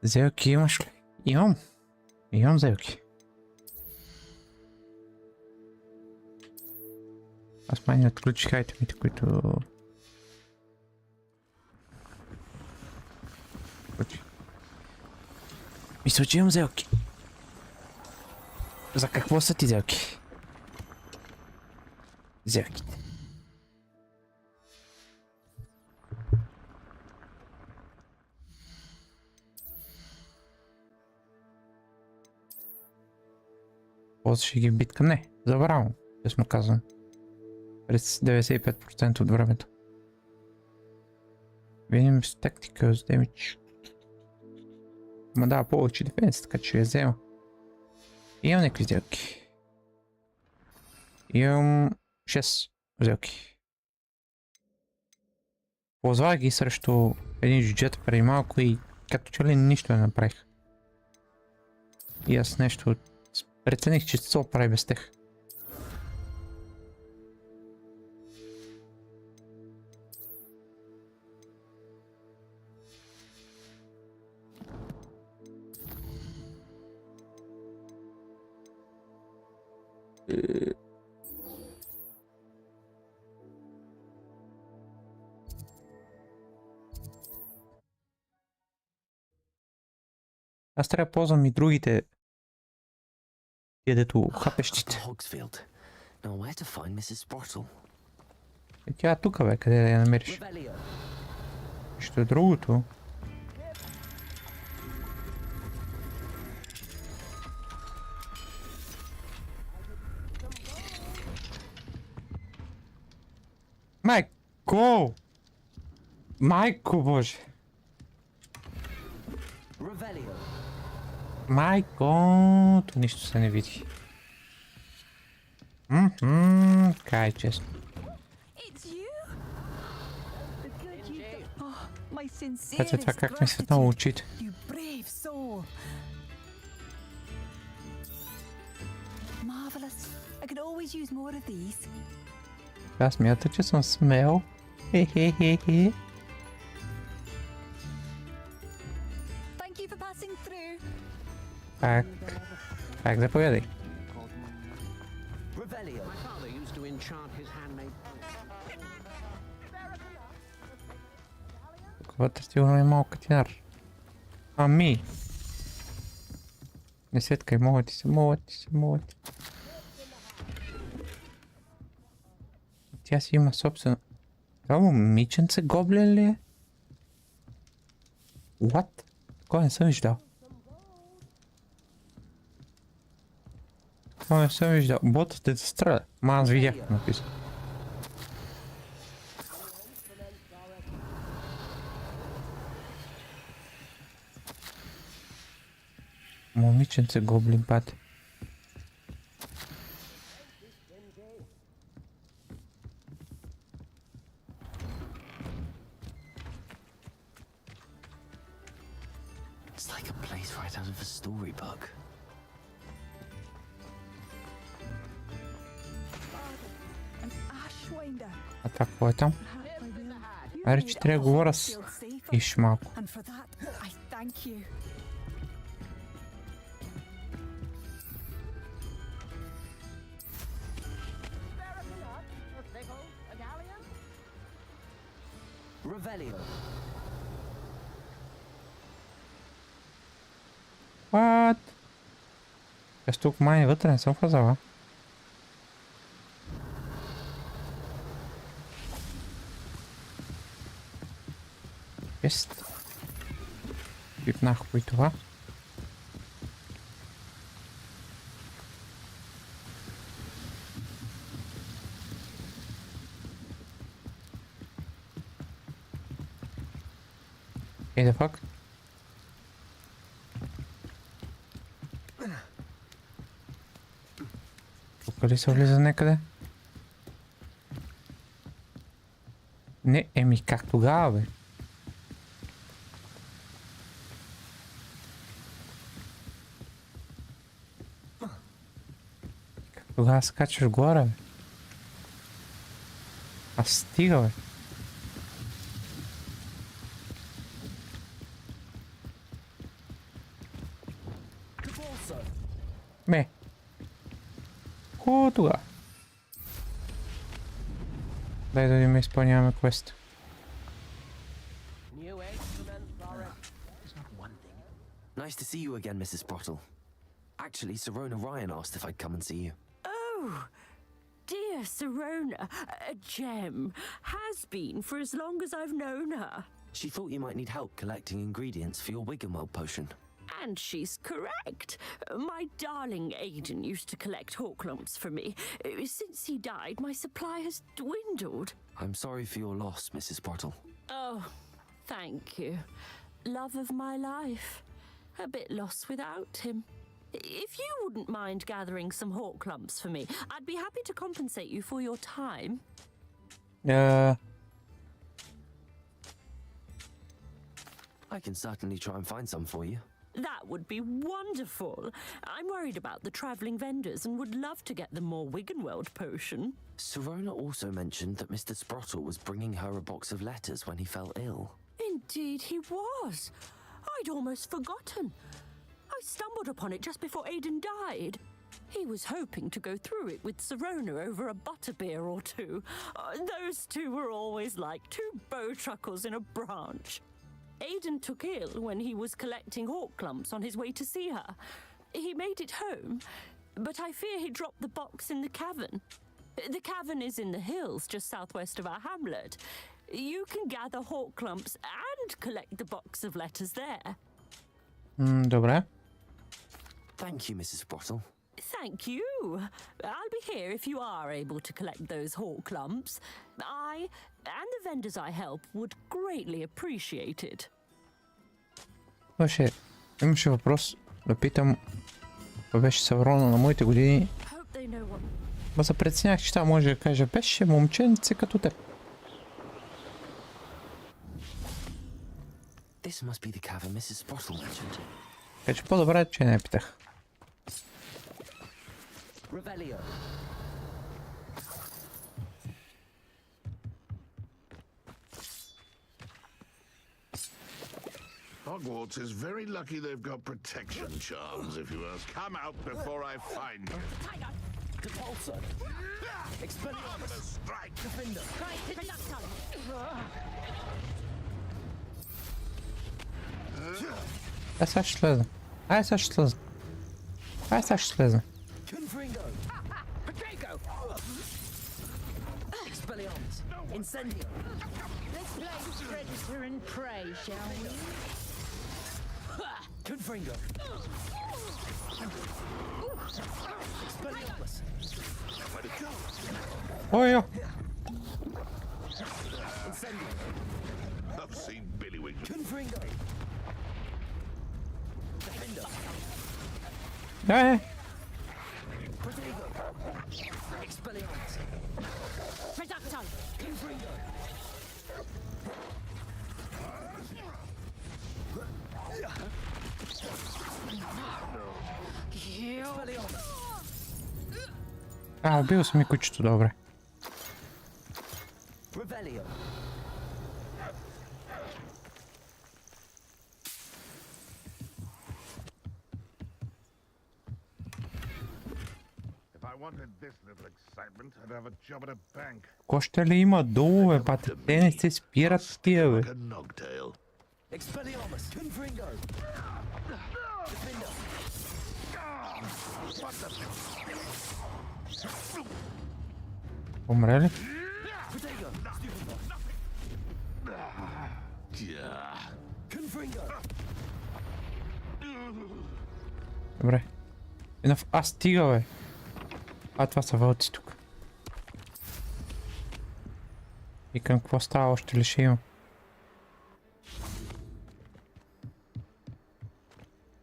Зелки имаш ли? Имам. Имам зелки. Аз май не отключих айтемите, които... Мисля, че имам зелки. За какво са ти зелки? Зелките. Ползваше ги в битка? Не, забравям, честно казвам. През 95% от времето. Видим с тактика, с демидж. Ма дава повече дефенс, така че я взема. Имам някакви сделки. Имам 6 сделки. Ползвах ги срещу един джуджет преди малко и като че ли нищо не направих. И аз нещо прецених, че се оправи без тях. Аз трябва да ползвам и другите. Тия дето хапещите. Тя е тук, бе, къде да я намериш? Що е другото? Майко! Майко, боже! Майко! То нищо се не види. Кай, честно. Ето това как ми светнало очите. Аз смята, че съм смел. Хе-хе-хе-хе. Пак заповядай. Тук вътре сигурно е малко катинар. Ами! Не светкай, моля ти се, моля ти се, моля ти. Тя си има собствено... Това момиченце гоблин ли е? What? Такова не съм виждал. Това не съм виждал. Ботът те стреля. Ма аз видях написано. Момиченце гоблин пат. It's like a place right out of a storybook. А какво е там? Аре, че трябва да говоря с иш малко. And for that, I thank you. Revelio. What? Аз тук май вътре не съм казала. Есть. Пипнах по и това. Ей, да фак. Тук ли се влиза някъде? Не, еми как тогава, бе? Тогава скачаш горе, бе. А стига, бе. Ме. Ко тогава? Дай да видим, изпълняваме квест. Nice to see you again, Mrs. Sprottle. Actually, Sirona Ryan asked if I'd come and see you. Oh, dear Sirona, a gem. Has been for as long as I've known her. She thought you might need help collecting ingredients for your Wiggenweld potion. And she's correct. My darling Aidan used to collect Horklumps for me. Since he died, my supply has dwindled. I'm sorry for your loss, Mrs. Sprottle. Oh, thank you. Love of my life. A bit lost without him. If you wouldn't mind gathering some Horklumps for me, I'd be happy to compensate you for your time. I can certainly try and find some for you. That would be wonderful. I'm worried about the travelling vendors and would love to get them more Wiggenweld potion. Sirona also mentioned that Mr. Sprottle was bringing her a box of letters when he fell ill. Indeed he was. I'd almost forgotten. I stumbled upon it just before Aidan died. He was hoping to go through it with Sirona over a butterbeer or two. Those two were always like two bowtruckles in a branch. Aidan took ill when he was collecting Horklumps on his way to see her. He made it home, but I fear he dropped the box in the cavern. The cavern is in the hills just southwest of our hamlet. You can gather Horklumps and collect the box of letters there. Добре. Thank you, Mrs. Sprottle. Thank you. I'll be here if you are able to collect those Horklumps. I and the vendors I help would greatly appreciate it. Имаше въпрос да питам. Това беше Саврона на моите години. Ма се преценях, че това може да кажа, беше момченце като теб. This must be the cavern Mrs. Sprottle mentioned. Така че по-добре, че не питах. Revelio. Hogwarts is very lucky they've got protection charms, if you ask. Come out before I find you. Repulsor. Expelliarmus. Strike. Defender. Ай сега ще слезна. Ай сега ще слезна. Ай сега ще слезна. Confringo. Padrago. Expelliarmus. Incendio. Let's play predator and prey, shall we? Confringo. Expelliarmus. Where'd it go? Ой, ё. Incendio. I've seen Billywig. Confringo. Defender. Ай. Padrago. Expelliarmus. Productile. Confringo. Убил съм и кучето, добре. Revelio. If I wanted this little excitement, I'd have a job at a bank. Още ли има долу, бе, бате? Те не се спират тия, бе. Expelliarmus. Confringo. Defender. Умре ли? Protego. Confringo. Добре. Аз стига, бе. Това са вълци тук. И към какво става, още ли ще има?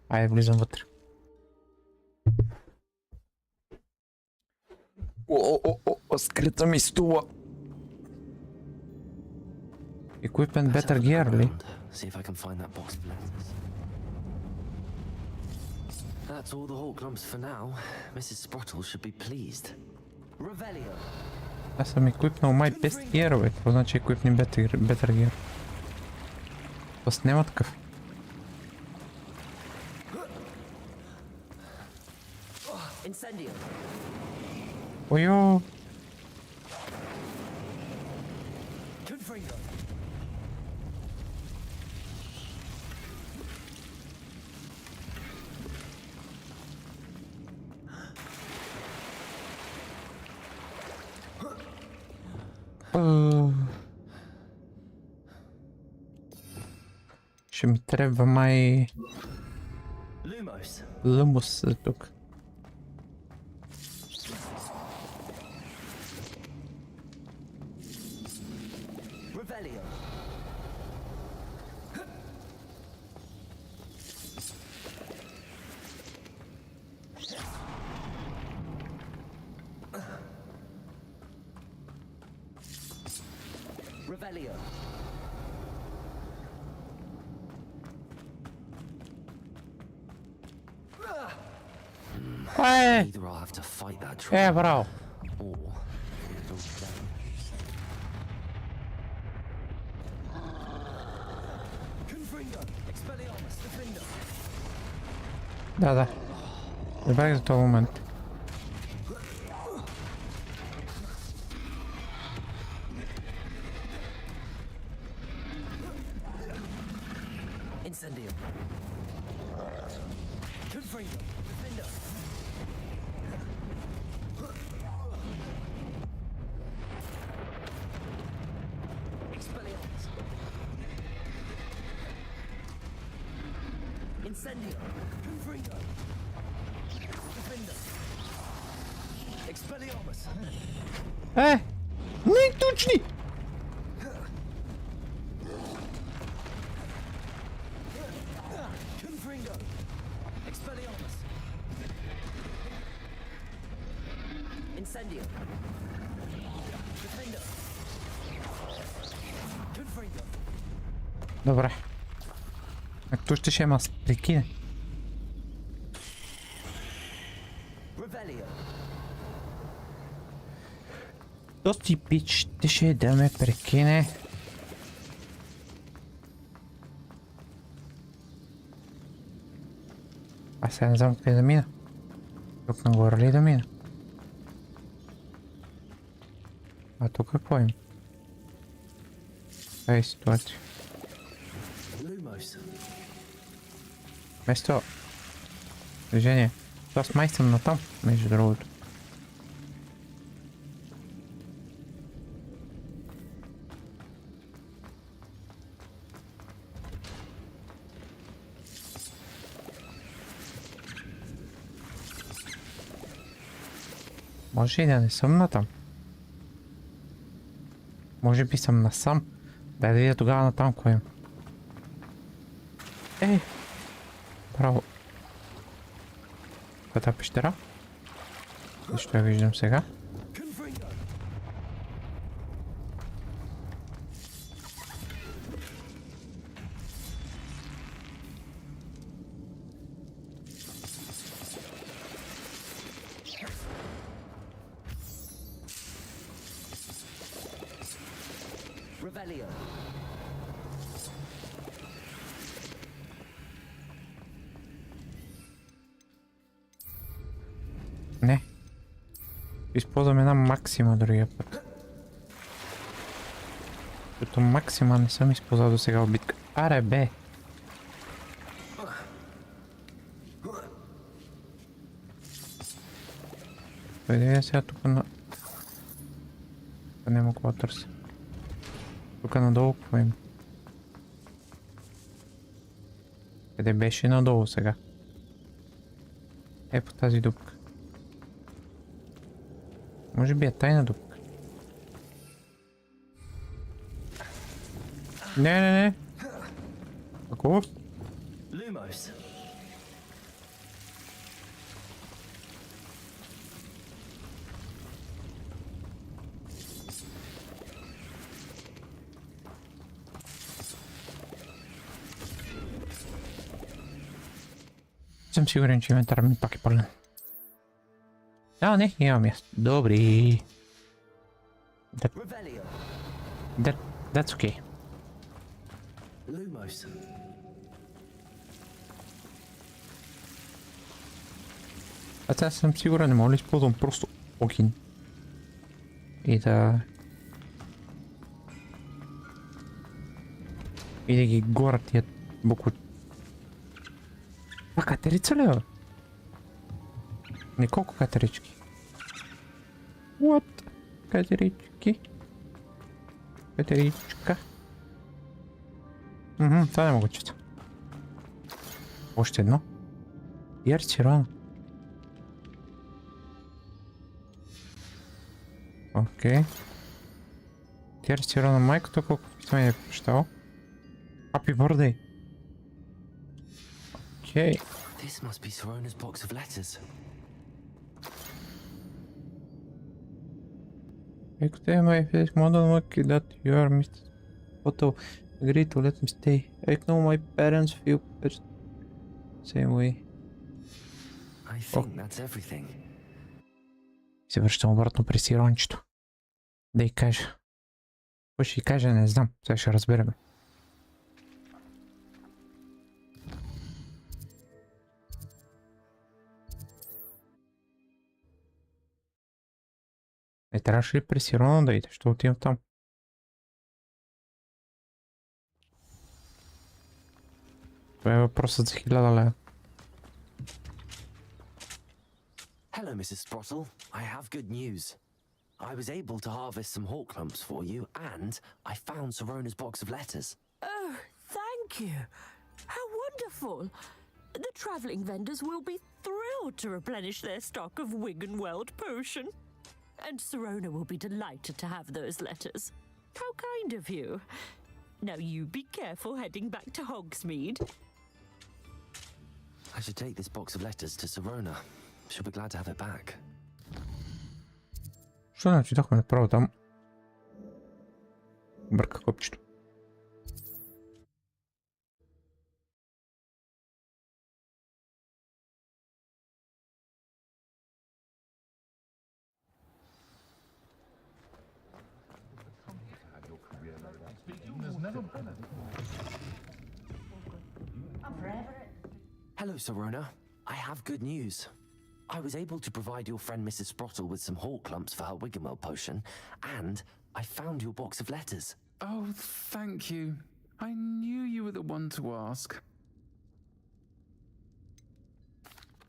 Айде, влизам вътре. Скрита ми стула. Equipment better gear, ли? See if I can find that box of lenses. That's all the Hawk lumps for now. Mrs. Sprottle should be pleased. Revelio. Аз съм еквипнал май best gear, бе. Какво значи еквипни better gear? Пъс няма такъв. Incendio. Ойо! Confringo. Ще ми трябва май... Lumos. Lumos за тук. Revelio. Revelio. Either I'll have to fight that troll, браво! or it'll down. Confringo. Expelliarmus. Defender. Да. Забравих за този момент. Incendio. Confringo. Defender. Expelliarmus. Incendio. Confringo. Defender. Expelliarmus. Не точни! Confringo. Expelliarmus. Incendio. Defender. Confringo. Добре. Кто ще ме прикине? Revelio. Този пич ще да ме прикине. Аз сега не знам къде да мина. Тук нагоре ли да мина? А тук какво има? Това е ситуация. Lumos. Вместо движение. Аз май съм натам, между другото. Може и да не съм натам. Може би съм насам. Дай да видя тогава натам кой има. Браво. Каква пещера? Защо я виждам сега? Revelio. Не. Използвам една максима другия път. Като максима не съм използвал до сега в битка. Аре бе! Къде е сега тук на... Не мога да търся. Тук надолу какво има? Къде беше надолу сега? Е по тази дупка. Може би е тайна дупка. Не. Какво? Lumos. Съм сигурен, че инвентар ми пак е пълен. А, не, няма място. Добри. That's okay. Lumos. Аз съм сигурен, не мога да използвам просто огин. И да ги гора тия букви. А катерица ли е? Не, колко катерички? What? Катерички? Катеричка? Това не мога да чета. Още едно. Ярцирана. Окей. Ярцирана майката, колко писма е прощал. Happy birthday. Окей. This must be Sorona's box of letters. Écoutez, my face model lucky that you are Mr. Otto. Agree to let me stay. I know my parents feel same way. I think that's everything. Се връщам обратно при сирончето. Да й кажа. Какво ще й кажа, не знам. Сега ще разберем. Не трябваше ли при Сирона да иде? Ще отивам там. Това е въпросът за 1000 лева. Hello, Mrs. Sprottle. I have good news. I was able to harvest some hawk lumps for you, and I found Sorona's box of letters. Oh, thank you. How wonderful. The travelling vendors will be thrilled to replenish their stock of Wiggenweld potion. And Sorona will be delighted to have those letters. How kind of you. Now you be careful heading back to Hogsmeade. I should take this box of letters to Sorona. She'll be glad to have it back. Що значи дахме направо там? Бърка копчето. Hello, Sorona. I have good news. I was able to provide your friend Mrs. Sprottle with some hawk lumps for her Wiggenweld potion, and I found your box of letters. Oh, thank you. I knew you were the one to ask.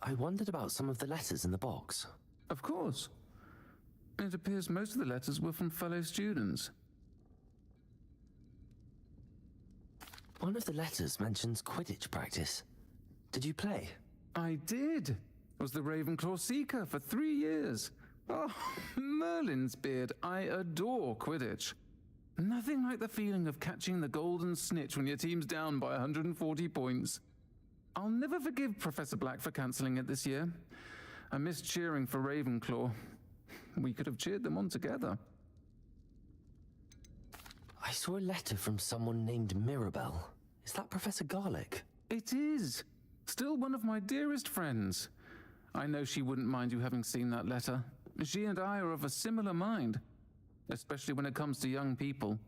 I wondered about some of the letters in the box. Of course. It appears most of the letters were from fellow students. One of the letters mentions Quidditch practice. Did you play? I did. Was the Ravenclaw Seeker for 3 years. Oh, Merlin's beard. I adore Quidditch. Nothing like the feeling of catching the golden snitch when your team's down by 140 points. I'll never forgive Professor Black for cancelling it this year. I miss cheering for Ravenclaw. We could have cheered them on together. I saw a letter from someone named Mirabelle. Is that Professor Garlick? It is. Still one of my dearest friends. I know she wouldn't mind you having seen that letter. She and I are of a similar mind, especially when it comes to young people.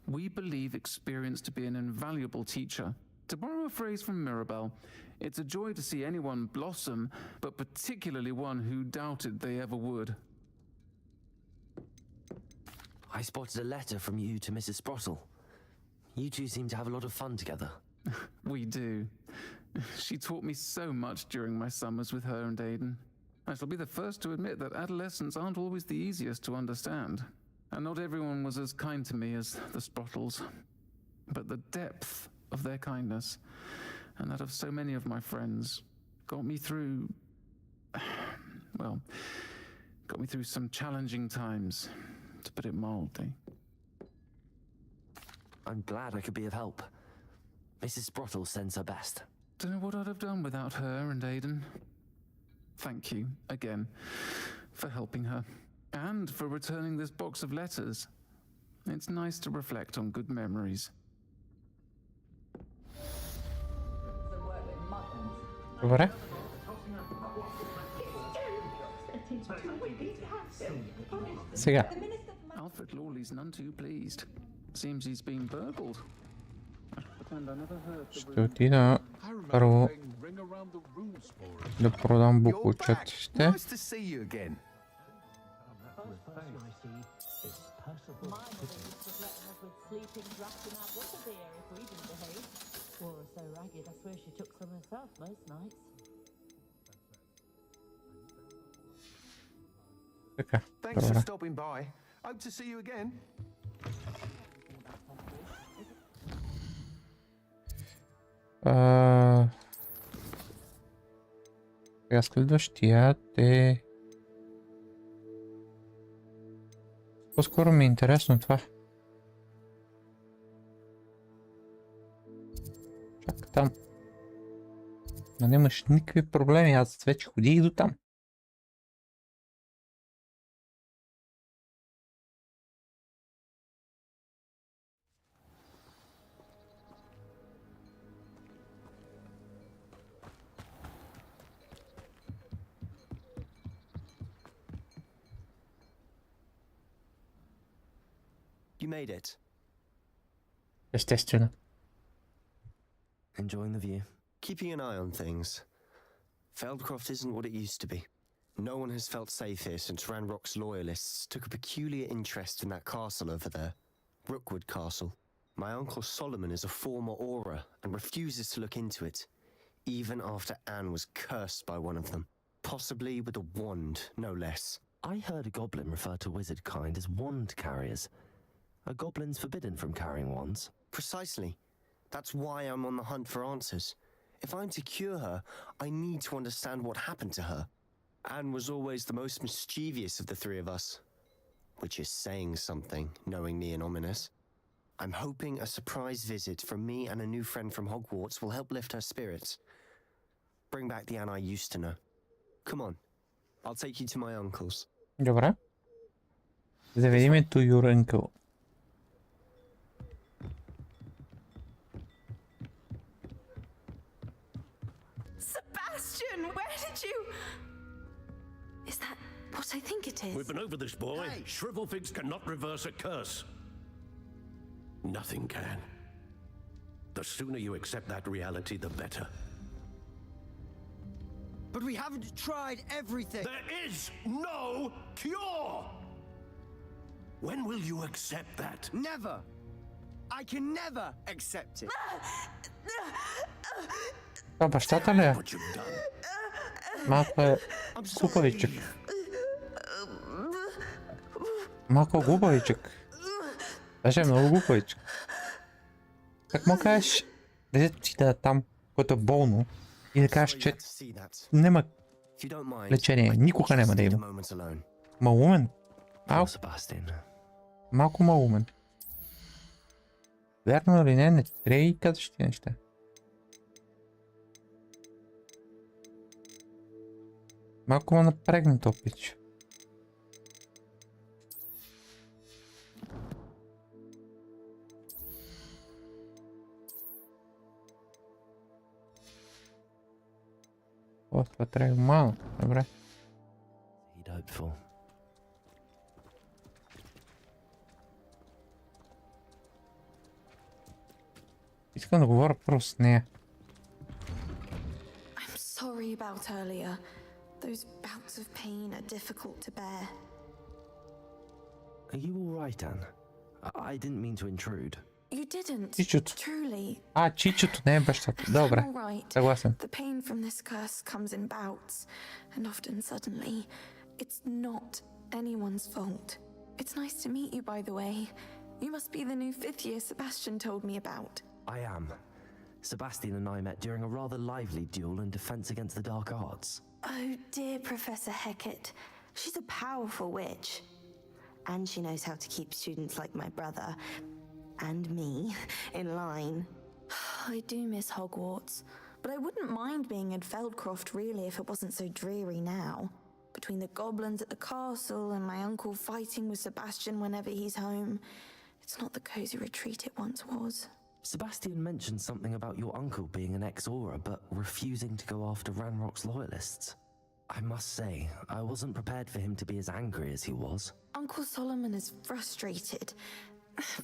We believe experience to be an invaluable teacher. To borrow a phrase from Mirabelle, it's a joy to see anyone blossom, but particularly one who doubted they ever would. I spotted a letter from you to Mrs. Sprottle. You two seem to have a lot of fun together. We do. She taught me so much during my summers with her and Aiden. I shall be the first to admit that adolescents aren't always the easiest to understand. And not everyone was as kind to me as the Sprottles. But the depth of their kindness, and that of so many of my friends, got me through... well, got me through some challenging times, to put it mildly. I'm glad I could be of help. Mrs. Sprottle sends her best. Don't know what I'd have done without her and Aiden. Thank you, again, for helping her, and for returning this box of letters. It's nice to reflect on good memories. Добре. Сега. Alfred Lawley's none too pleased. Seems he's been burgled. Ще отида първо да продам букучетите. Така, добре. Сега следващият е... По-скоро ми е интересно това. Чакай там. Но нямаш никакви проблеми, аз вече ходих до там. You made it. Естествено. Enjoying the view? Keeping an eye on things. Feldcroft isn't what it used to be. No one has felt safe here since Ranrock's loyalists took a peculiar interest in that castle over there. Rookwood Castle. My uncle Solomon is a former Auror and refuses to look into it, even after Anne was cursed by one of them. Possibly with a wand, no less. I heard a goblin refer to wizard kind as wand carriers. Are goblins forbidden from carrying wands? Precisely. That's why I'm on the hunt for answers. If I'm to cure her, I need to understand what happened to her. Anne was always the most mischievous of the three of us. Which is saying something, knowing me and ominous. I'm hoping a surprise visit from me and a new friend from Hogwarts will help lift her spirits. Bring back the Anne I used to know. Come on. I'll take you to my uncle's. Добре. Заведи ме to your uncle. Sebastian, where did you... Is that what I think it is? We've been over this, boy. Hey. Shrivelfigs cannot reverse a curse. Nothing can. The sooner you accept that reality, the better. But we haven't tried everything. There is no cure! When will you accept that? Never. I can never accept it. Това бащата ли е? Малко е глупавичък. Малко глупавичък. Даже е много глупавичък. Как му кажеш, дето си да е там, което е болно, и да кажеш, че няма лечение, никога няма да има. Малумен. Малко малумен. Вярно или не, не трябва и казваш ти неща. Малко ме напрегна то пич. О, това трябва малко, добре. Искам да говоря просто с нея. I'm sorry about earlier. Those bouts of pain are difficult to bear. Are you all right, Anne? I didn't mean to intrude. You didn't. Чичото. Truly. Чичото, не е бащата. Добре. I'm all right. Съгласен. The pain from this curse comes in bouts, and often suddenly. It's not anyone's fault. It's nice to meet you, by the way. You must be the new 5th year Sebastian told me about. I am. Sebastian and I met during a rather lively duel in defense against the dark arts. Oh, dear Professor Hecat. She's a powerful witch. And she knows how to keep students like my brother and me in line. I do miss Hogwarts, but I wouldn't mind being in Feldcroft really if it wasn't so dreary now. Between the goblins at the castle and my uncle fighting with Sebastian whenever he's home, it's not the cozy retreat it once was. Sebastian mentioned something about your uncle being an ex-Auror, but refusing to go after Ranrock's loyalists. I must say, I wasn't prepared for him to be as angry as he was. Uncle Solomon is frustrated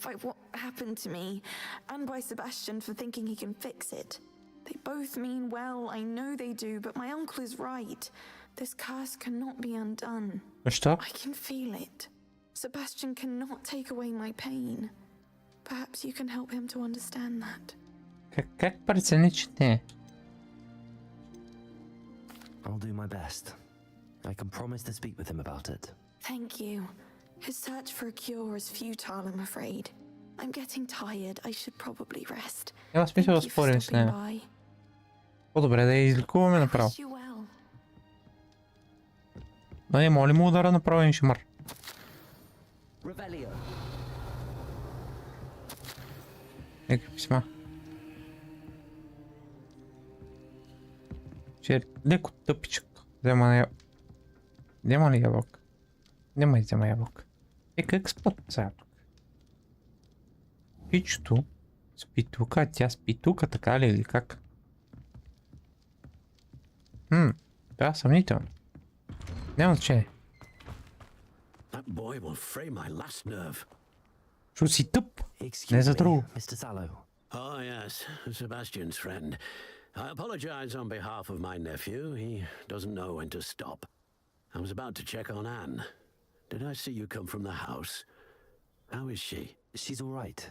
by what happened to me, and by Sebastian for thinking he can fix it. They both mean well, I know they do, but my uncle is right. This curse cannot be undone. Что? I can feel it. Sebastian cannot take away my pain. Perhaps you can help him to understand that. Как прецени, че не? I'll do my best. I can promise to speak with him about it. Thank you. His search for a cure is futile, I'm afraid. I'm getting tired. I should probably rest. Няма смисъл да спорим с нея. По-добре да я излекуваме направо. Да не моли му удара направо един шимар. Нека писма. Ще е леко тъпичък. Взема ли ябълка? Няма и взема ябълка. Как спът сега тук? Пичото спи тук, а тя спи тук, така ли или как? Да, съмнително. Няма значение. Шо си тъп? Не за друго. Oh, yes, Sebastian's friend. I apologize on behalf of my nephew. He doesn't know when to stop. I was about to check on Anne. Did I see you come from the house? How is she? She's all right.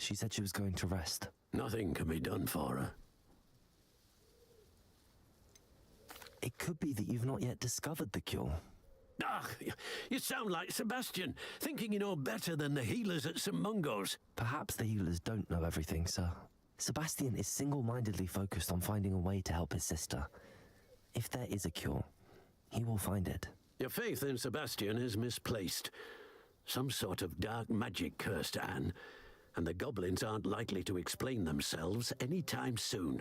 She said she was going to rest. Nothing can be done for her. It could be that you've not yet discovered the cure. Ah, you sound like Sebastian, thinking you know better than the healers at St. Mungo's. Perhaps the healers don't know everything, sir. Sebastian is single-mindedly focused on finding a way to help his sister. If there is a cure, he will find it. Your faith in Sebastian is misplaced. Some sort of dark magic cursed Anne, and the goblins aren't likely to explain themselves anytime soon.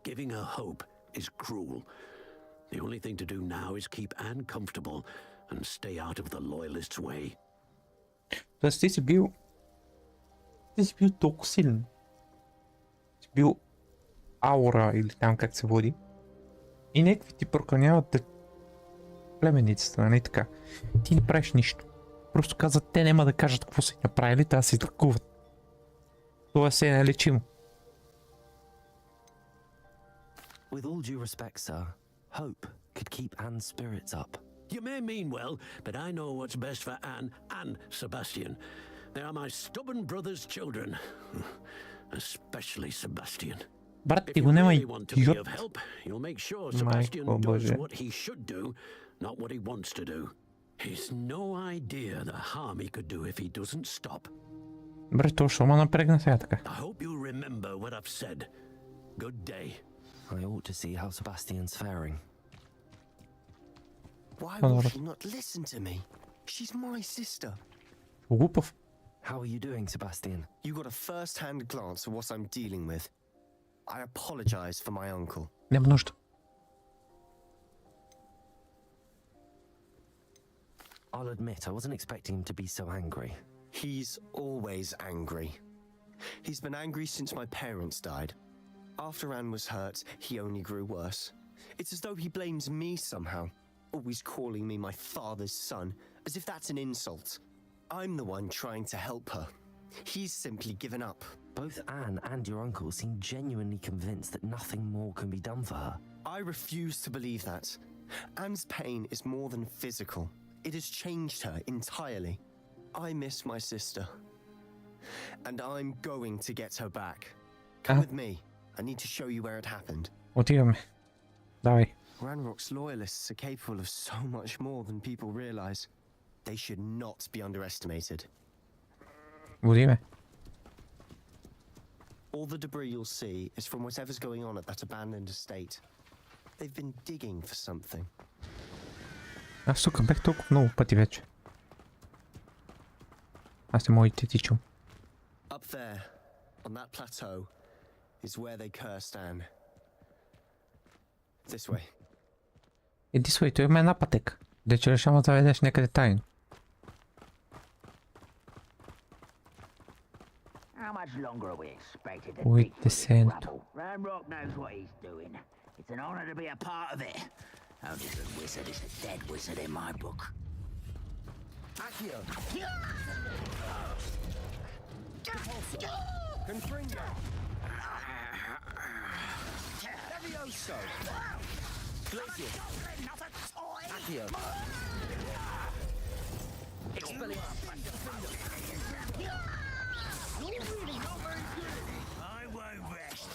Giving her hope is cruel. The only thing to do now is keep Anne comfortable and stay out of the loyalists' way. Тоест ти си бил толкова силен. Си бил аура или там как се води. И някакви ти проканяват племеницата, нали така. Ти не правиш нищо. Просто казват, те няма да кажат какво са направили, те да се излекуват. Това се е нелечимо. With all due respect, sir, hope could keep Anne's spirits up. You may mean well, but I know what's best for Anne and Sebastian. They are my stubborn brother's children. Especially Sebastian. Брат, If ти you го няма really want to be идиот. of help, you'll make sure Sebastian does what he should do, not what he wants to do. He's no idea the harm he could do if he doesn't stop. Добре, то ще ма напрегна сега така. I hope you remember what I've said. Good day. I ought to see how Sebastian's faring. Why will she not listen to me? She's my sister. Глупав. How are you doing, Sebastian? You got a first-hand glance at what I'm dealing with. I apologize for my uncle. Няма нужда. I'll admit, I wasn't expecting him to be so angry. He's always angry. He's been angry since my parents died. After Anne was hurt, he only grew worse. It's as though he blames me somehow, always calling me my father's son, as if that's an insult. I'm the one trying to help her. He's simply given up. Both Anne and your uncle seem genuinely convinced that nothing more can be done for her. I refuse to believe that. Anne's pain is more than physical. It has changed her entirely. I miss my sister. And I'm going to get her back. Come with me. I need to show you where it happened. Dígame. Dai. Ranrock's loyalists are capable of so much more than people realize. They should not be underestimated. Dime. All the debris you'll see is from whatever's going on at that abandoned estate. They've been digging for something. Аз тук бях толкова много пъти вече. Аз не мога да те тичам. Up there, on that plateau, is where they cursed Anne. This way. This way, той има една пътека. Дече решава да заведеш някъде тайно. How much longer are we expected to With dig the through sand. rubble? Ranrock knows what he's doing. It's an honor to be a part of it. Only the wizard is a dead wizard in my book. Accio! Confringo! Levioso! Glacier! Accio! I won't rest.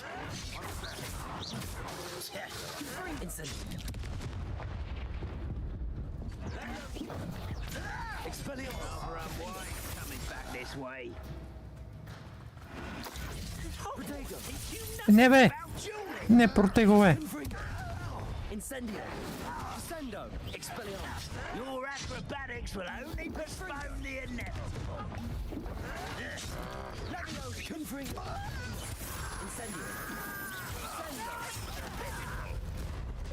Coming back this way. Не бе! Не протего бе! Incendio. Descendo. Expelliarmus. Your acrobatics will only postpone the inevitable. Leviosa. Confringo. Incendio.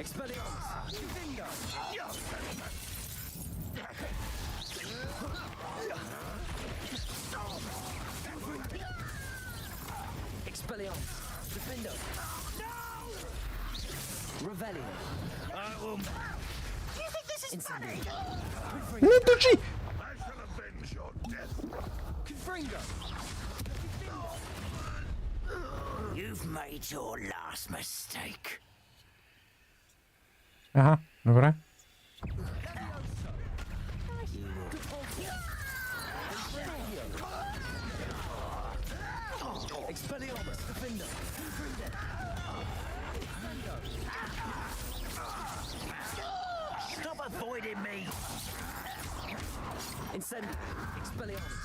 Expelliarmus. Bingo. Expelliarmus. Defendo. Revelio. I will. Do you think this is funny? Не точи! I shall avenge your death. Confringo. You've made your last mistake. Ага, добре. Expelliarmus. Defendo. Stop avoiding me! Incendio. Expelliarmus.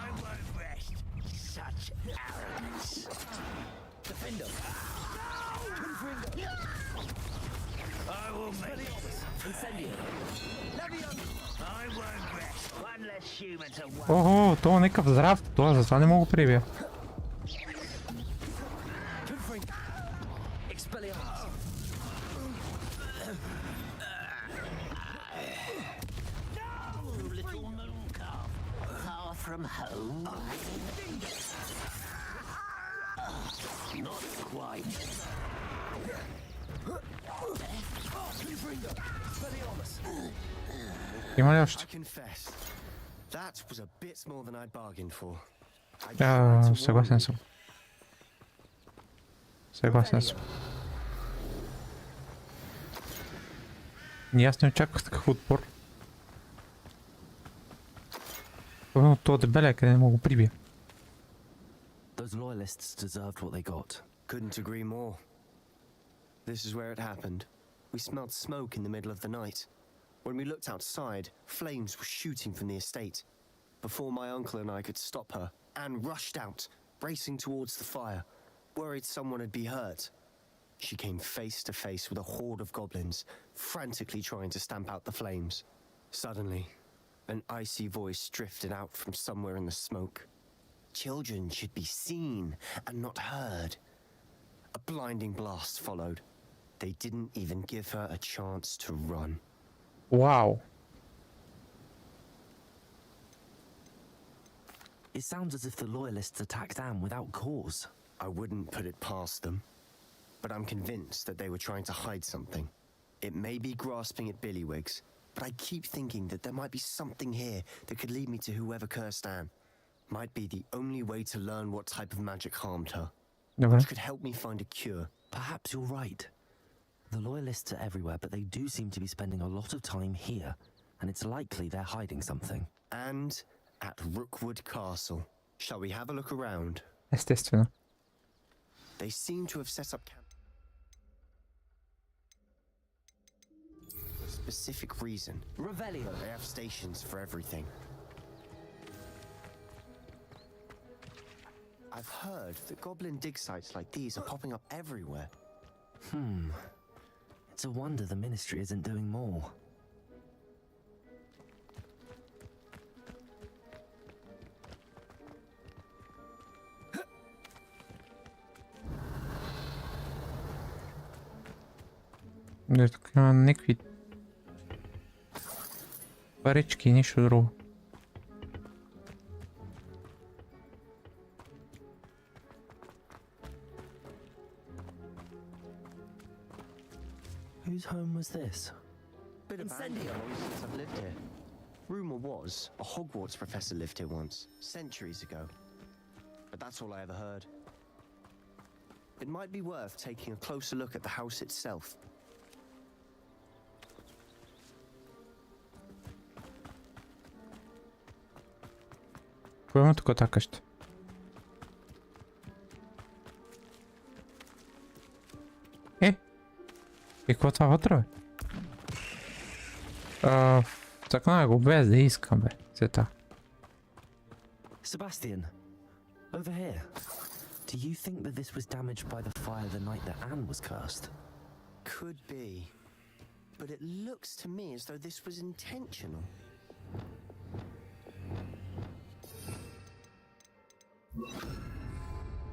I won't rest. Such arrogance. Defendo. Confringo. I will make Incendio. I won't rest. One less human to work. Ого, то някакъв здрав, това затова не мога да прибия. From home? Not quite. Има ли още? I confess, that was a bit more than I'd bargained for. Съгласен съм. Съгласен съм. И аз не очаквах такъв отпор. То дебеля, къде не мога прибия. Those loyalists deserved what they got. Couldn't agree more. This is where it happened. We smelled smoke in the middle of the night. When we looked outside, flames were shooting from the estate. Before my uncle and I could stop her, Anne rushed out, racing towards the fire, worried someone had been hurt. She came face to face with a horde of goblins, frantically trying to stamp out the flames. Suddenly, an icy voice drifted out from somewhere in the smoke. Children should be seen and not heard. A blinding blast followed. They didn't even give her a chance to run. Wow. It sounds as if the loyalists attacked Anne without cause. I wouldn't put it past them, but I'm convinced that they were trying to hide something. It may be grasping at billywhigs, but I keep thinking that there might be something here that could lead me to whoever cursed Anne. Might be the only way to learn what type of magic harmed her. Which could help me find a cure. Perhaps you're right. The loyalists are everywhere, but they do seem to be spending a lot of time here, and it's likely they're hiding something. And at Rookwood Castle. Shall we have a look around? Естествено. They seem to have set up camp for a specific reason. Revelio. They have stations for everything. I've heard that goblin dig sites like these are popping up everywhere. It's a wonder the Ministry isn't doing more. Тук има някакви парички и нищо друго. Whose home was this? Bit abandoned since I've lived here. Rumor was a Hogwarts professor lived here once, centuries ago. But that's all I ever heard. It might be worth taking a closer look at the house itself. Какво има тук тази къща? И какво това вътре, бе? Така го без да искам, бе. Сета. Sebastian, over here. Do you think that this was damaged by the fire the night that Anne was cursed? Could be. But it looks to me as though this was intentional.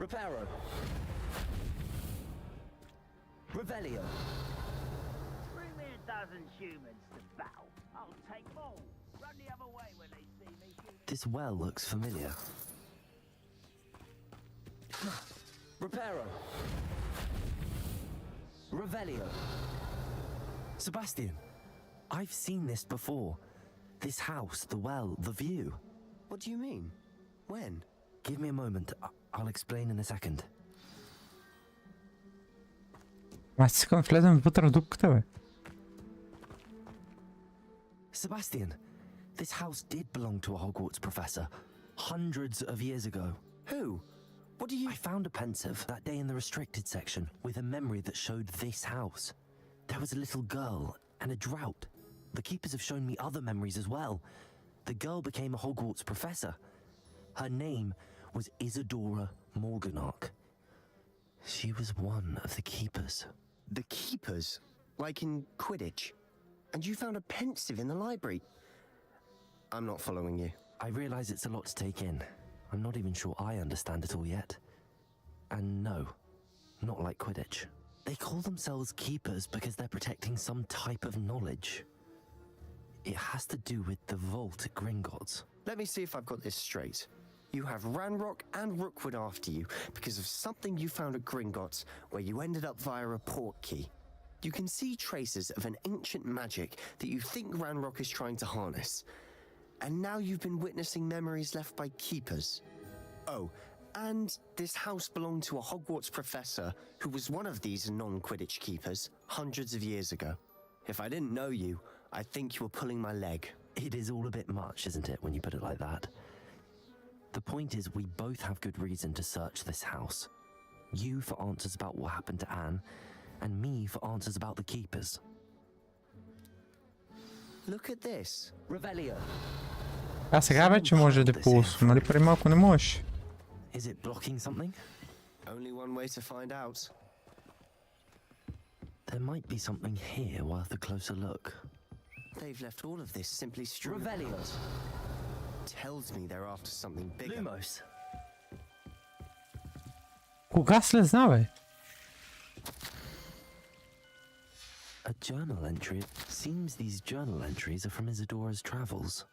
Reparo. Revelio. Bring me a dozen humans to battle. I'll take them all. Run the other way when they see me. This well looks familiar. Reparo. Revelio. Sebastian, I've seen this before. This house, the well, the view. What do you mean? When? Give me a moment. I'll explain in a second. Аз искам да влезем вътре в дупката, бе. Sebastian, this house did belong to a Hogwarts professor hundreds of years ago. Who? What do you... I found a pensive that day in the restricted section with a memory that showed this house. There was a little girl and a drought. The keepers have shown me other memories as well. The girl became a Hogwarts professor. Her name was Isadora Morganach. She was one of the keepers. The keepers? Like in Quidditch? And you found a pensive in the library? I'm not following you. I realize it's a lot to take in. I'm not even sure I understand it all yet. And no, not like Quidditch. They call themselves keepers because they're protecting some type of knowledge. It has to do with the vault at Gringotts. Let me see if I've got this straight. You have Ranrock and Rookwood after you because of something you found at Gringotts where you ended up via a port key. You can see traces of an ancient magic that you think Ranrock is trying to harness. And now you've been witnessing memories left by keepers. Oh, and this house belonged to a Hogwarts professor who was one of these non-Quidditch keepers hundreds of years ago. If I didn't know you, I'd think you were pulling my leg. It is all a bit much, isn't it, when you put it like that? The point is, we both have good reason to search this house. You for answers about what happened to Anne, and me for answers about the keepers. Look at this. Revelio. А сега вече може да пулсва, нали преди малко не можеш? Is it blocking something? Only one way to find out. There might be something here worth a closer look. They've left all of this simply strewn. Revelio. Tells me they're after something bigger. Lumos. Кога слезна, бе? A journal entry. Seems these journal entries are from Isadora's travels.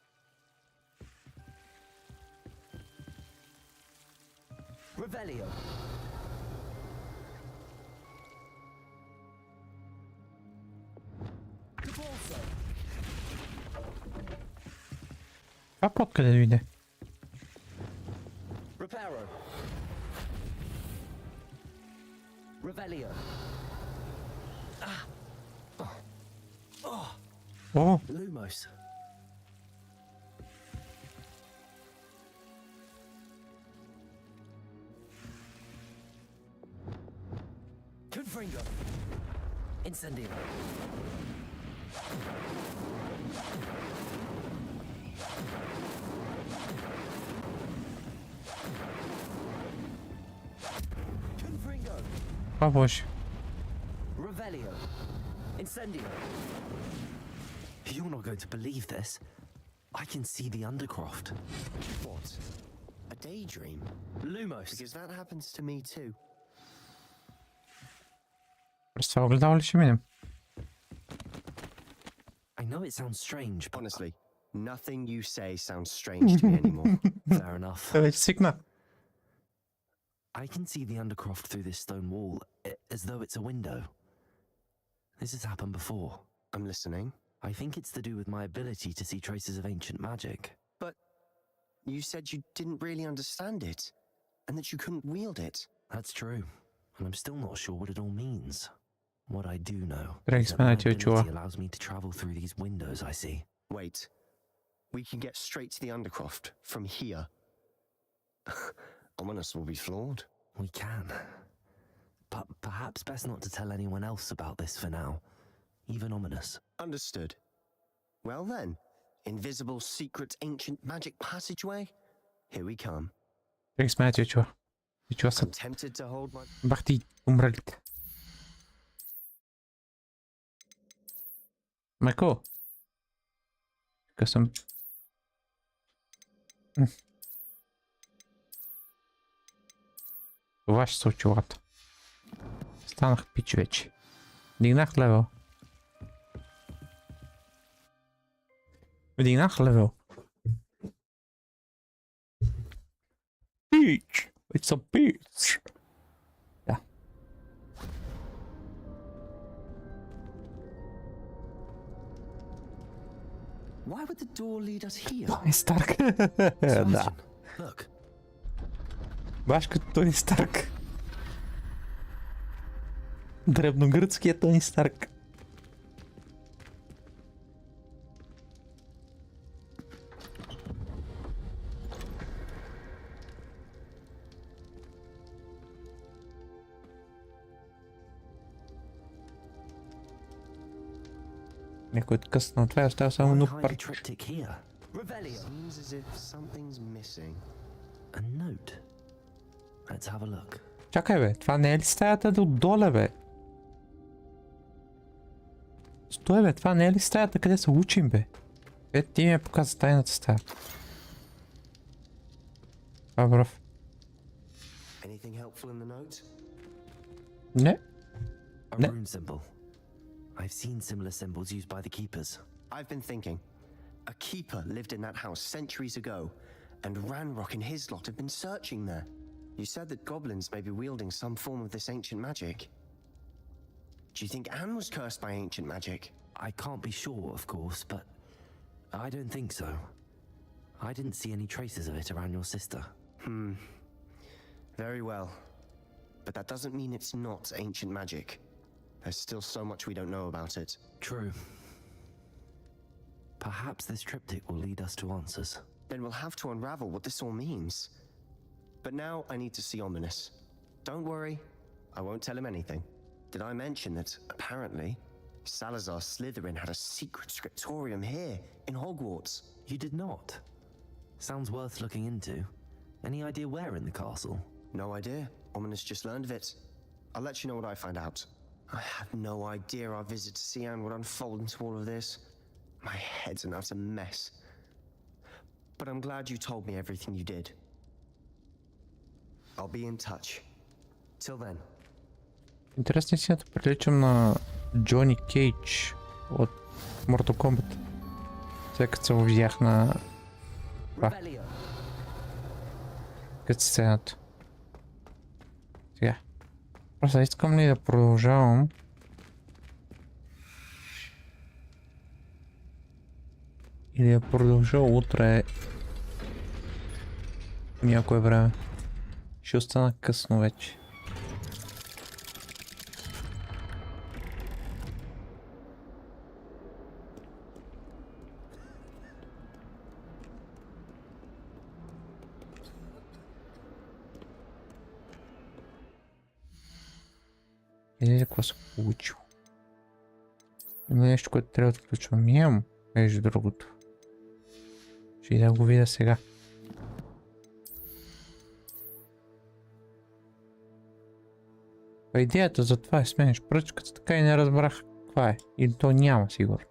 Revelio. А подкъде дойде? Reparo. Revelio. О! Lumos. Confringo. Incendio. Confringo. О боже. Revelio. Incendio. You're not going to believe this. I can see the Undercroft. What? A daydream? Lumos. Because that happens to me too. През това огледало ли ще минем? I know it sounds strange, but Honestly, nothing you say sounds strange to me anymore. fair enough. Вече свикна. I can see the Undercroft through this stone wall, as though it's a window. This has happened before. I'm listening. I think it's to do with my ability to see traces of ancient magic. But you said you didn't really understand it, and that you couldn't wield it. That's true, and I'm still not sure what it all means. What I do know Трябва is that my изпълнете ability чува. allows me to travel through these windows I see. Wait. We can get straight to the Undercroft from here. Ominous will be flawed. We can. But perhaps best not to tell anyone else about this for now. Even Ominous. Understood. Well then, invisible, secret, ancient magic passageway? Here we come. Трябва изпълнете чува. И чува са. I'm tempted to hold my... Бах ти умралите. Майко. Тука съм. Това ще са очилата. Станах пич вече. Дигнах левел. Вдигнах левел. Peach! It's a peach! Да. Why would the door lead us here? Тони Старк. Да. Look. Баш като Тони Старк. Дребногръцкият Тони Старк. Някой откъсна от това, остава само нуп парк. Triptych here. Revelio. Seems as if something's missing. A note. Let's have a look. Чакай бе, това не е ли стаята да отдоле бе? Стой бе, това не е ли стаята къде се учим бе? Ето ти ми показа тайната стая. Това брав. Anything helpful in the note? Не. A Ne. rune symbol. I've seen similar symbols used by the keepers. I've been thinking. A keeper lived in that house centuries ago, and Ranrock and his lot have been searching there. You said that goblins may be wielding some form of this ancient magic. Do you think Anne was cursed by ancient magic? I can't be sure, of course, but I don't think so. I didn't see any traces of it around your sister. Very well. But that doesn't mean it's not ancient magic. There's still so much we don't know about it. True. Perhaps this triptych will lead us to answers. Then we'll have to unravel what this all means. But now I need to see Ominous. Don't worry, I won't tell him anything. Did I mention that, apparently, Salazar Slytherin had a secret scriptorium here, in Hogwarts? You did not. Sounds worth looking into. Any idea where in the castle? No idea. Ominous just learned of it. I'll let you know what I find out. I had no idea our visit to Sian would unfold into all of this. My head's an utter mess. But I'm glad you told me everything you did. I'll be in touch. Till then. Интересно си да приличам на Джони Кейдж от Mortal Kombat. Сега като се го видях на... Като сцената. Сега. Просто искам ли да продължавам? Или да продължа утре Някое време. Ще остана късно вече. Какво се получило? Има нещо, което трябва да включвам. Имам, между другото. Ще да го видя сега. Идеята за това е смениш пръчката, така и не разбрах каква е. Или то няма, сигурно.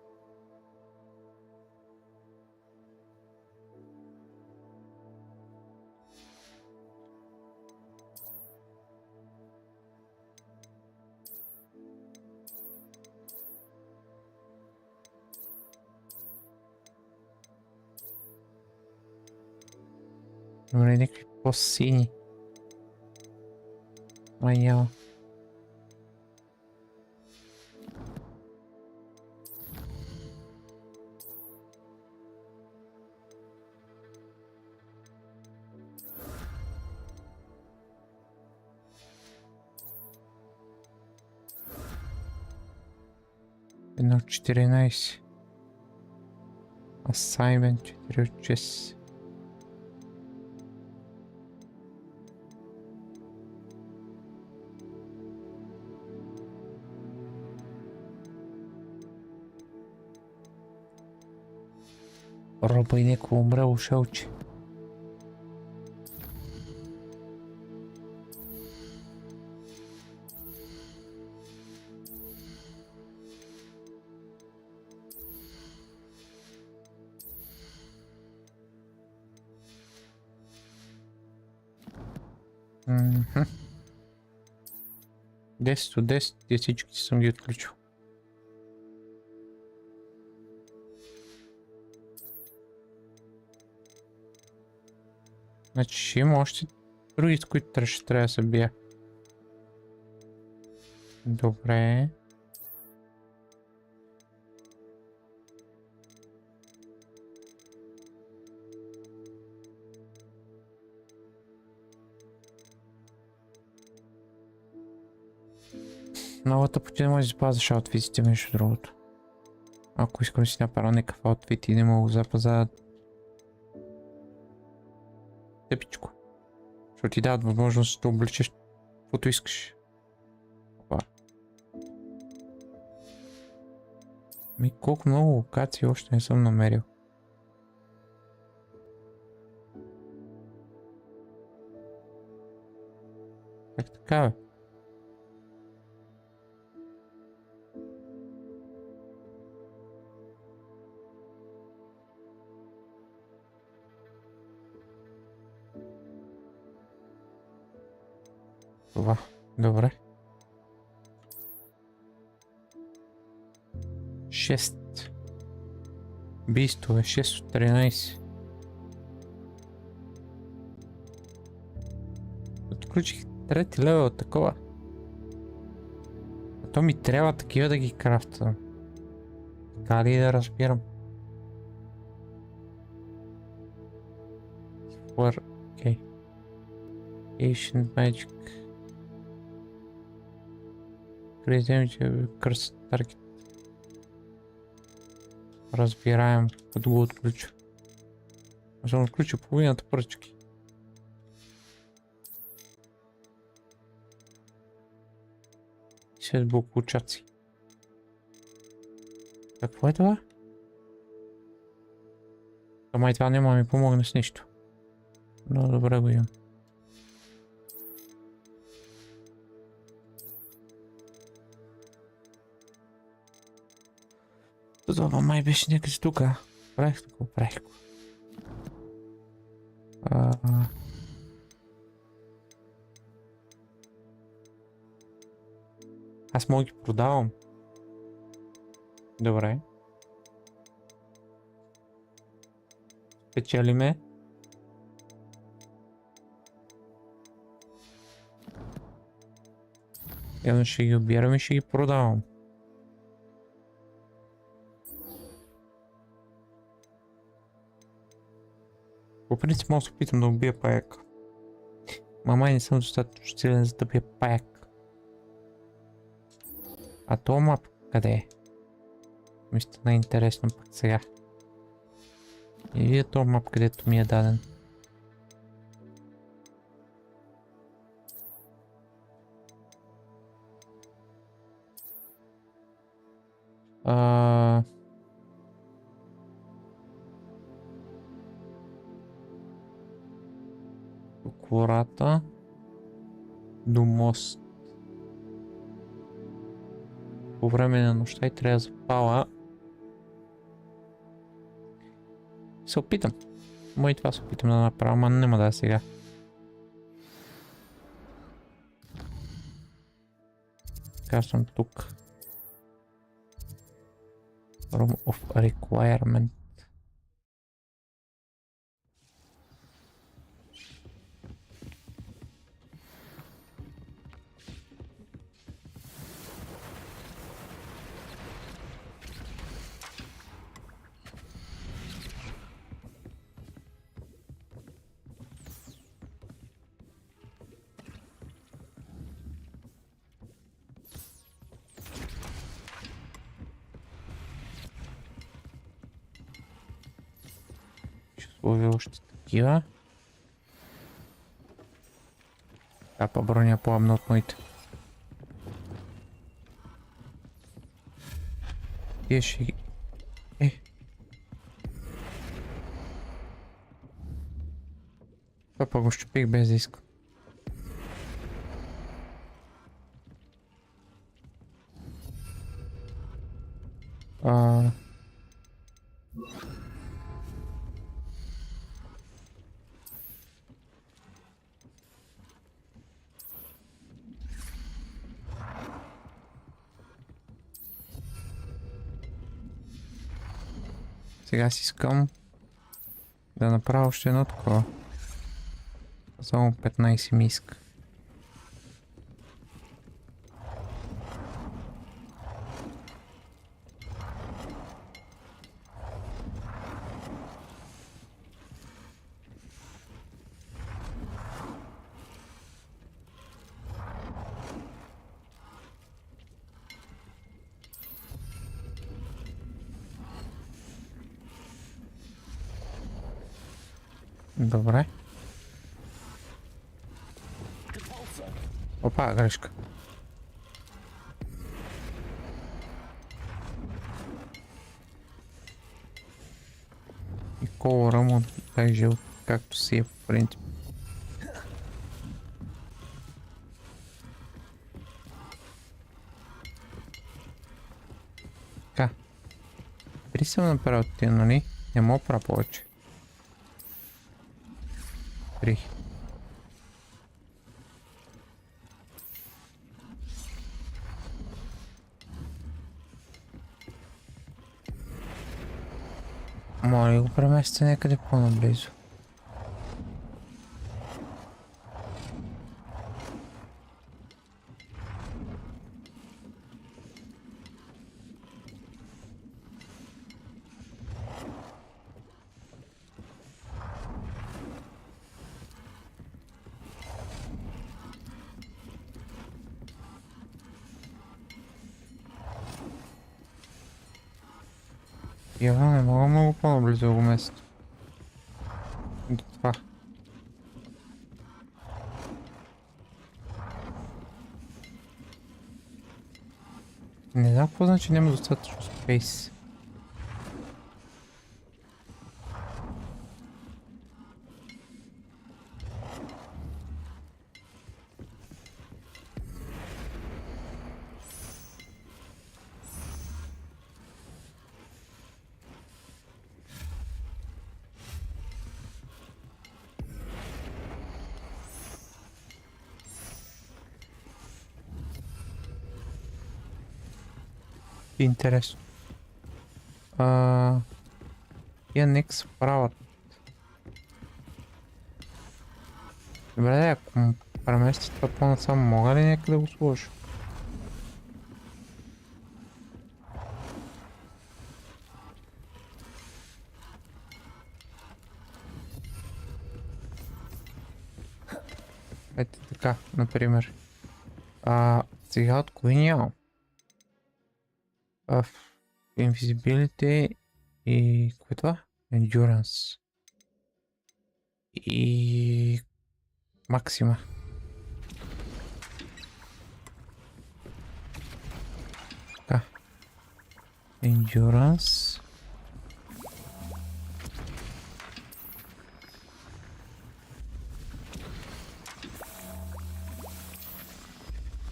Добре, някакви по-сини. Май няма. Едно от 14. Assignment 4 от 6. Роба и некои умрело шелче. Мхм. 10 от 10 и всички съм ги отключил. Значи ще има още други, с които ще трябва да се бия. Добре. Новата пъти не може да запазиш аутфитите, между другото. Ако искам да си направя някакъв аутфит и не мога да запазя тъпичко. Защото ти дават възможност да обличаш каквото искаш. Опа. Ми колко много локации още не съм намерил. Как така бе? Това. Добре. 6. Бистове. 6 от 13. Отключих трети левел такова. А то ми трябва такива да ги крафтам. Така ли да разбирам? Окей. Ancient Magic. Кръст таргет. Разбираем, като го отключа. Съм отключил половината пръчки. И след блокучаци. Какво е това? Ама и това няма ми помогне с нищо. Но добре го имам. Това май беше някъде тук. Правих го. Аз мога ги продавам. Добре. Печелиме. Явно ще ги обирам и ще ги продавам. принцип мога да се опитам да убия паяк. Мама не съм достатъчно силен за да бия паяк. А то мап къде е? Ми стана интересно пък сега. И вие то мап където ми е даден. Кората до мост. По време на нощта и трябва да запала. Се опитам. Мой това се опитам да направя, ама няма да е сега. Така съм тук. Room of Requirement. Сложи още такива. Капа броня по-амно от моите. Тие ще ги... Това па го щупих без да искам. Сега си искам да направя още едно такова. Само 15 ми иска. Добре. Опа, грешка. И колора му дай жил, както си е в принцип. Така. Три съм направил тия, нали? Не мога правя повече. 3. Моля ли го преместя някъде по-наблизо? Ява, не мога много по-наблизо да го местя. До това. Не знам какво значи няма достатъчно спейс. Интересно. Я некс правят. Добре, ако му премести това по-насам, мога ли някъде да го сложа? Ето така, например. Сега от кои нямам? Invisibility и... Кое е това? Endurance. И... Максима. Така. Endurance.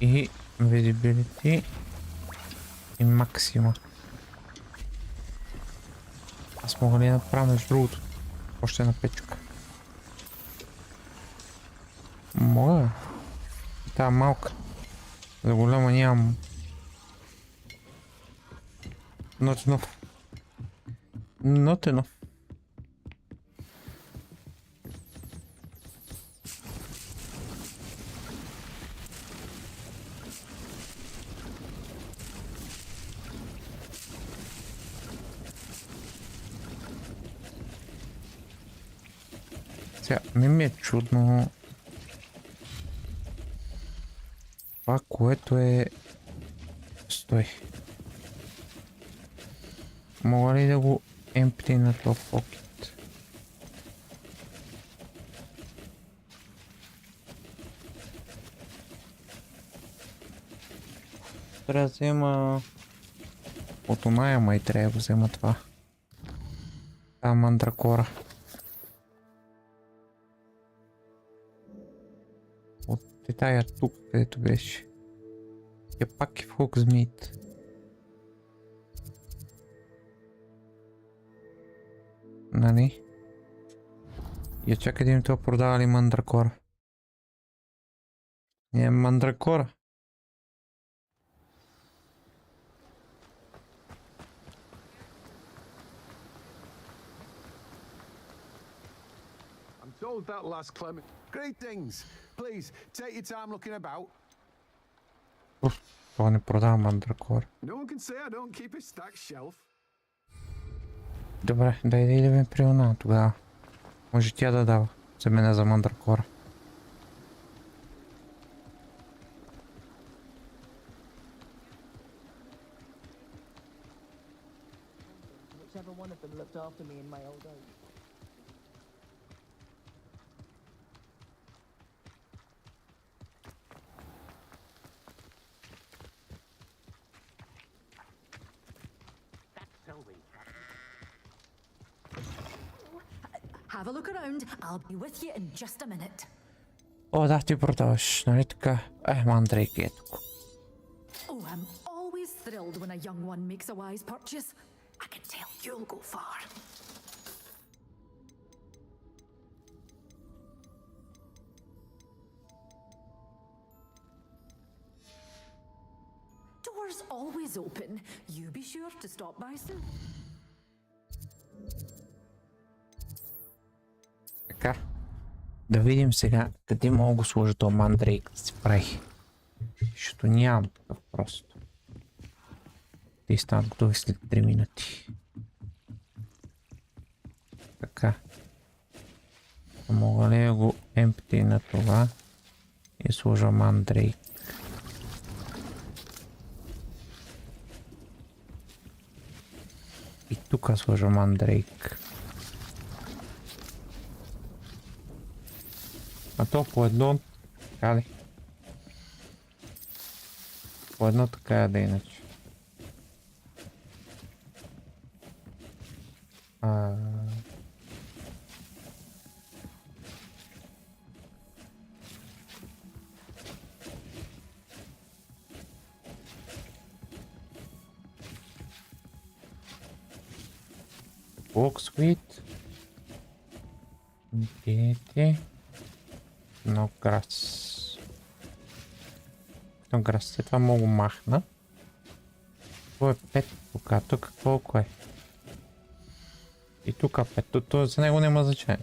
И Visibility и Максима. Аз мога ли да направя между другото? Още една печка. Мога. Та малка. За голяма нямам. Not enough. Not enough. Сега, ми е чудно това, което е... Стой. Мога ли да го empty на този покет? Трябва да взема... От оная май трябва да взема това. Та мандракора. От тая тук, където беше. Я пак е в Hogsmeade. Нали? Я чакай да им това продава ли мандракора. Не, мандракора. I'm told that last Clement. Greetings. Please, take your time looking about. Това не продава мандракора. No one can say I don't keep a stacked shelf. Добре, дай да идем при она тогава. Може тя да дава за мене за мандракора. Whichever one of them looked after me in my old age. Have a look around. I'll be with you in just a minute. О, да, ти продаваш, нали така? Мандрейки е тук. Oh, I'm always thrilled when a young one makes a wise purchase. I can tell you'll go far. Doors always open. You be sure to stop by soon. Така. Да видим сега къде мога да сложа този мандрейк да си прави. Защото нямам такъв просто. Те станат готови след 3 минути. Така. Мога ли да го empty на това и сложа мандрейк. И тук сложа мандрейк. А то по едно, така ли? По едно така е да иначе. Boxweed. Инфинити. Но грас. Но грас, след това мога махна. Това е 5 тук, а тук колко е? И тук 5, то за него няма значение.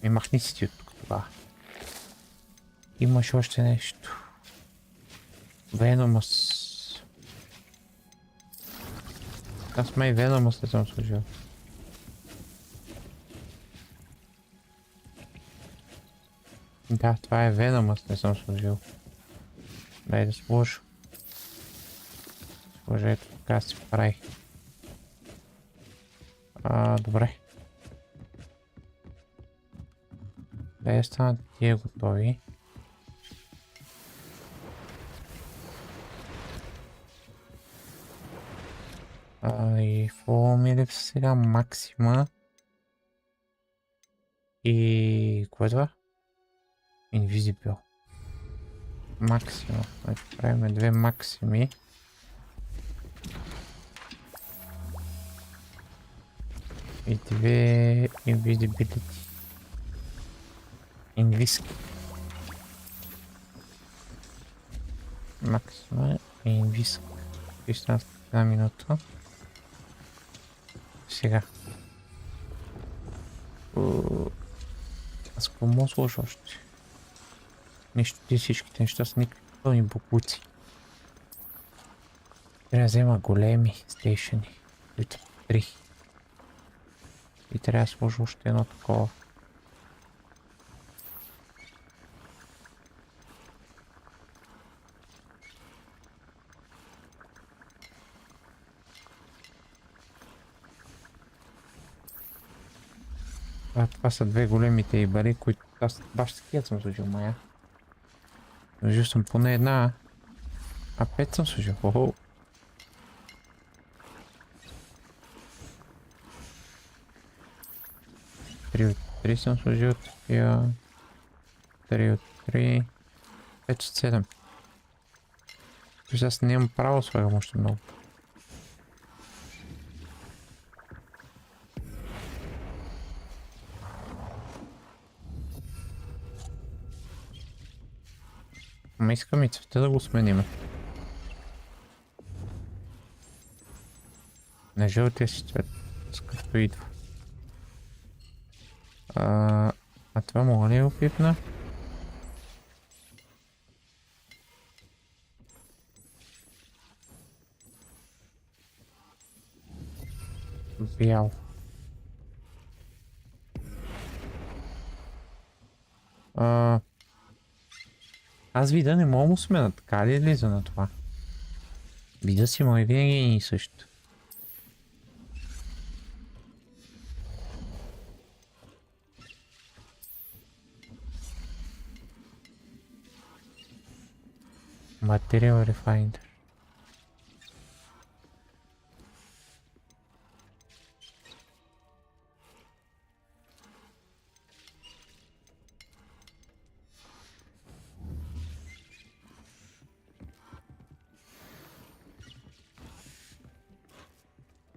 И махни си ти от тук това. Имаш още нещо. Веномас. Аз май Веномас не съм служил. Да, това е Venom, аз не съм сложил. Дай да сложа. Сложа, ето така се прави. Добре. Дай да станат тия готови. И какво ми липсва сега? Максима. И... кое е това? Invisible. Максима. Значи правим две максими. И две Invisibility. Инвиск. Максима и инвиск. И ще на една минута. Сега. Аз какво мога сложа още? Нищо, ти всичките неща са никакви пълни букуци. Трябва да взема големи стейшени. Които 3. И трябва да сложа още едно такова. Това са две големите ибари, които аз баш такива съм сложил, мая. Сложил съм поне една, а 5 съм сложил. Хо-хо. Три от 3 съм сложил такива. 3 от 3. 5 от 7. Аз нямам право да слагам още много. Ама искам и цвета да го сменим. На жълтия си цвет, с като идва. А това мога ли да го пипна? Бял. Аз вида не мога да му смена, така ли излиза на това? Вида си мой винаги и също. Material Refiner.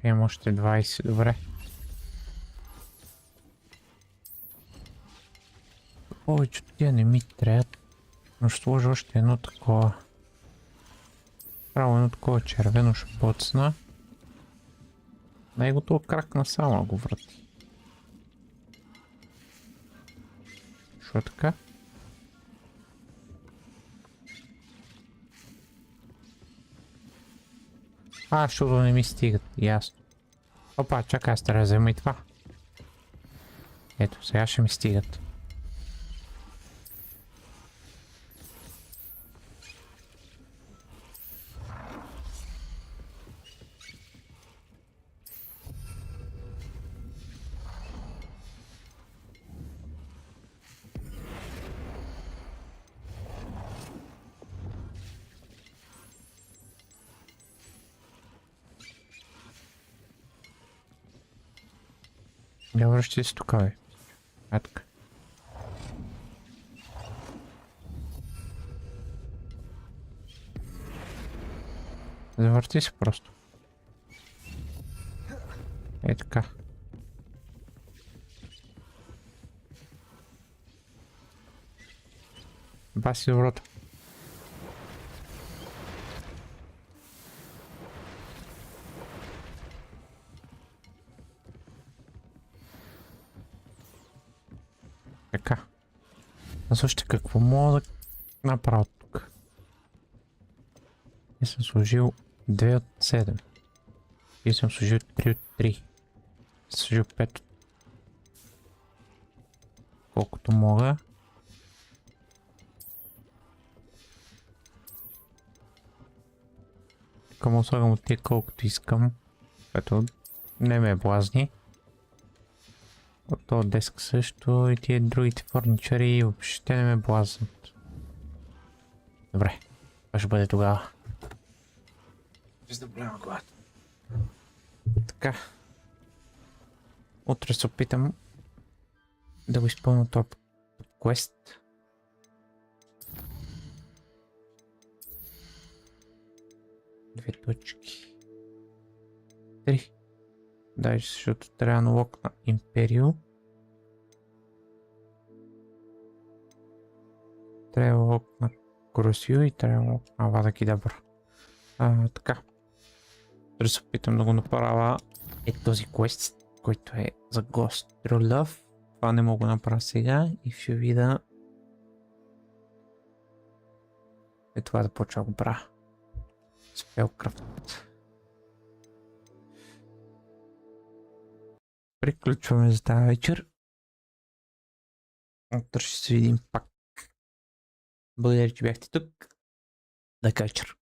Имам още 20, добре. Повечето тия не ми трябват, но ще сложа още едно такова. Право едно такова червено ще боцна. Най-готово кракна само го врати. Шо така? Защото не ми стигат, ясно. Опа, чакай, аз трябва да взема и това. Ето, сега ще ми стигат. Я връщай се тук, бе. Така. Завърти се просто. Е така. Баси доброто. Така. Аз още какво мога да направя тук? И съм сложил 2 от 7. И съм сложил 3 от 3. Съм сложил 5 от... колкото мога. Тук му слагам от тия колкото искам. Което не ме блазни. От този деск също и тия другите фурничъри въобще не ме блазнат. Добре, това ще бъде тогава. Без да голяма глад. Така. Утре се опитам да го изпълня този квест. Две точки. 3. Даже защото трябва на лок на Империо. Трябва лок на Крусио и трябва лок на Авада Кедавра. Така. Да се опитам да го направя този квест, който е за Ghost True Love. Това не мога да направя сега и ще видя това да почва да го правя. Spellcraft. Приключваме за тази вечер. Утре ще се видим пак. Благодаря, че бяхте тук. Лека вечер.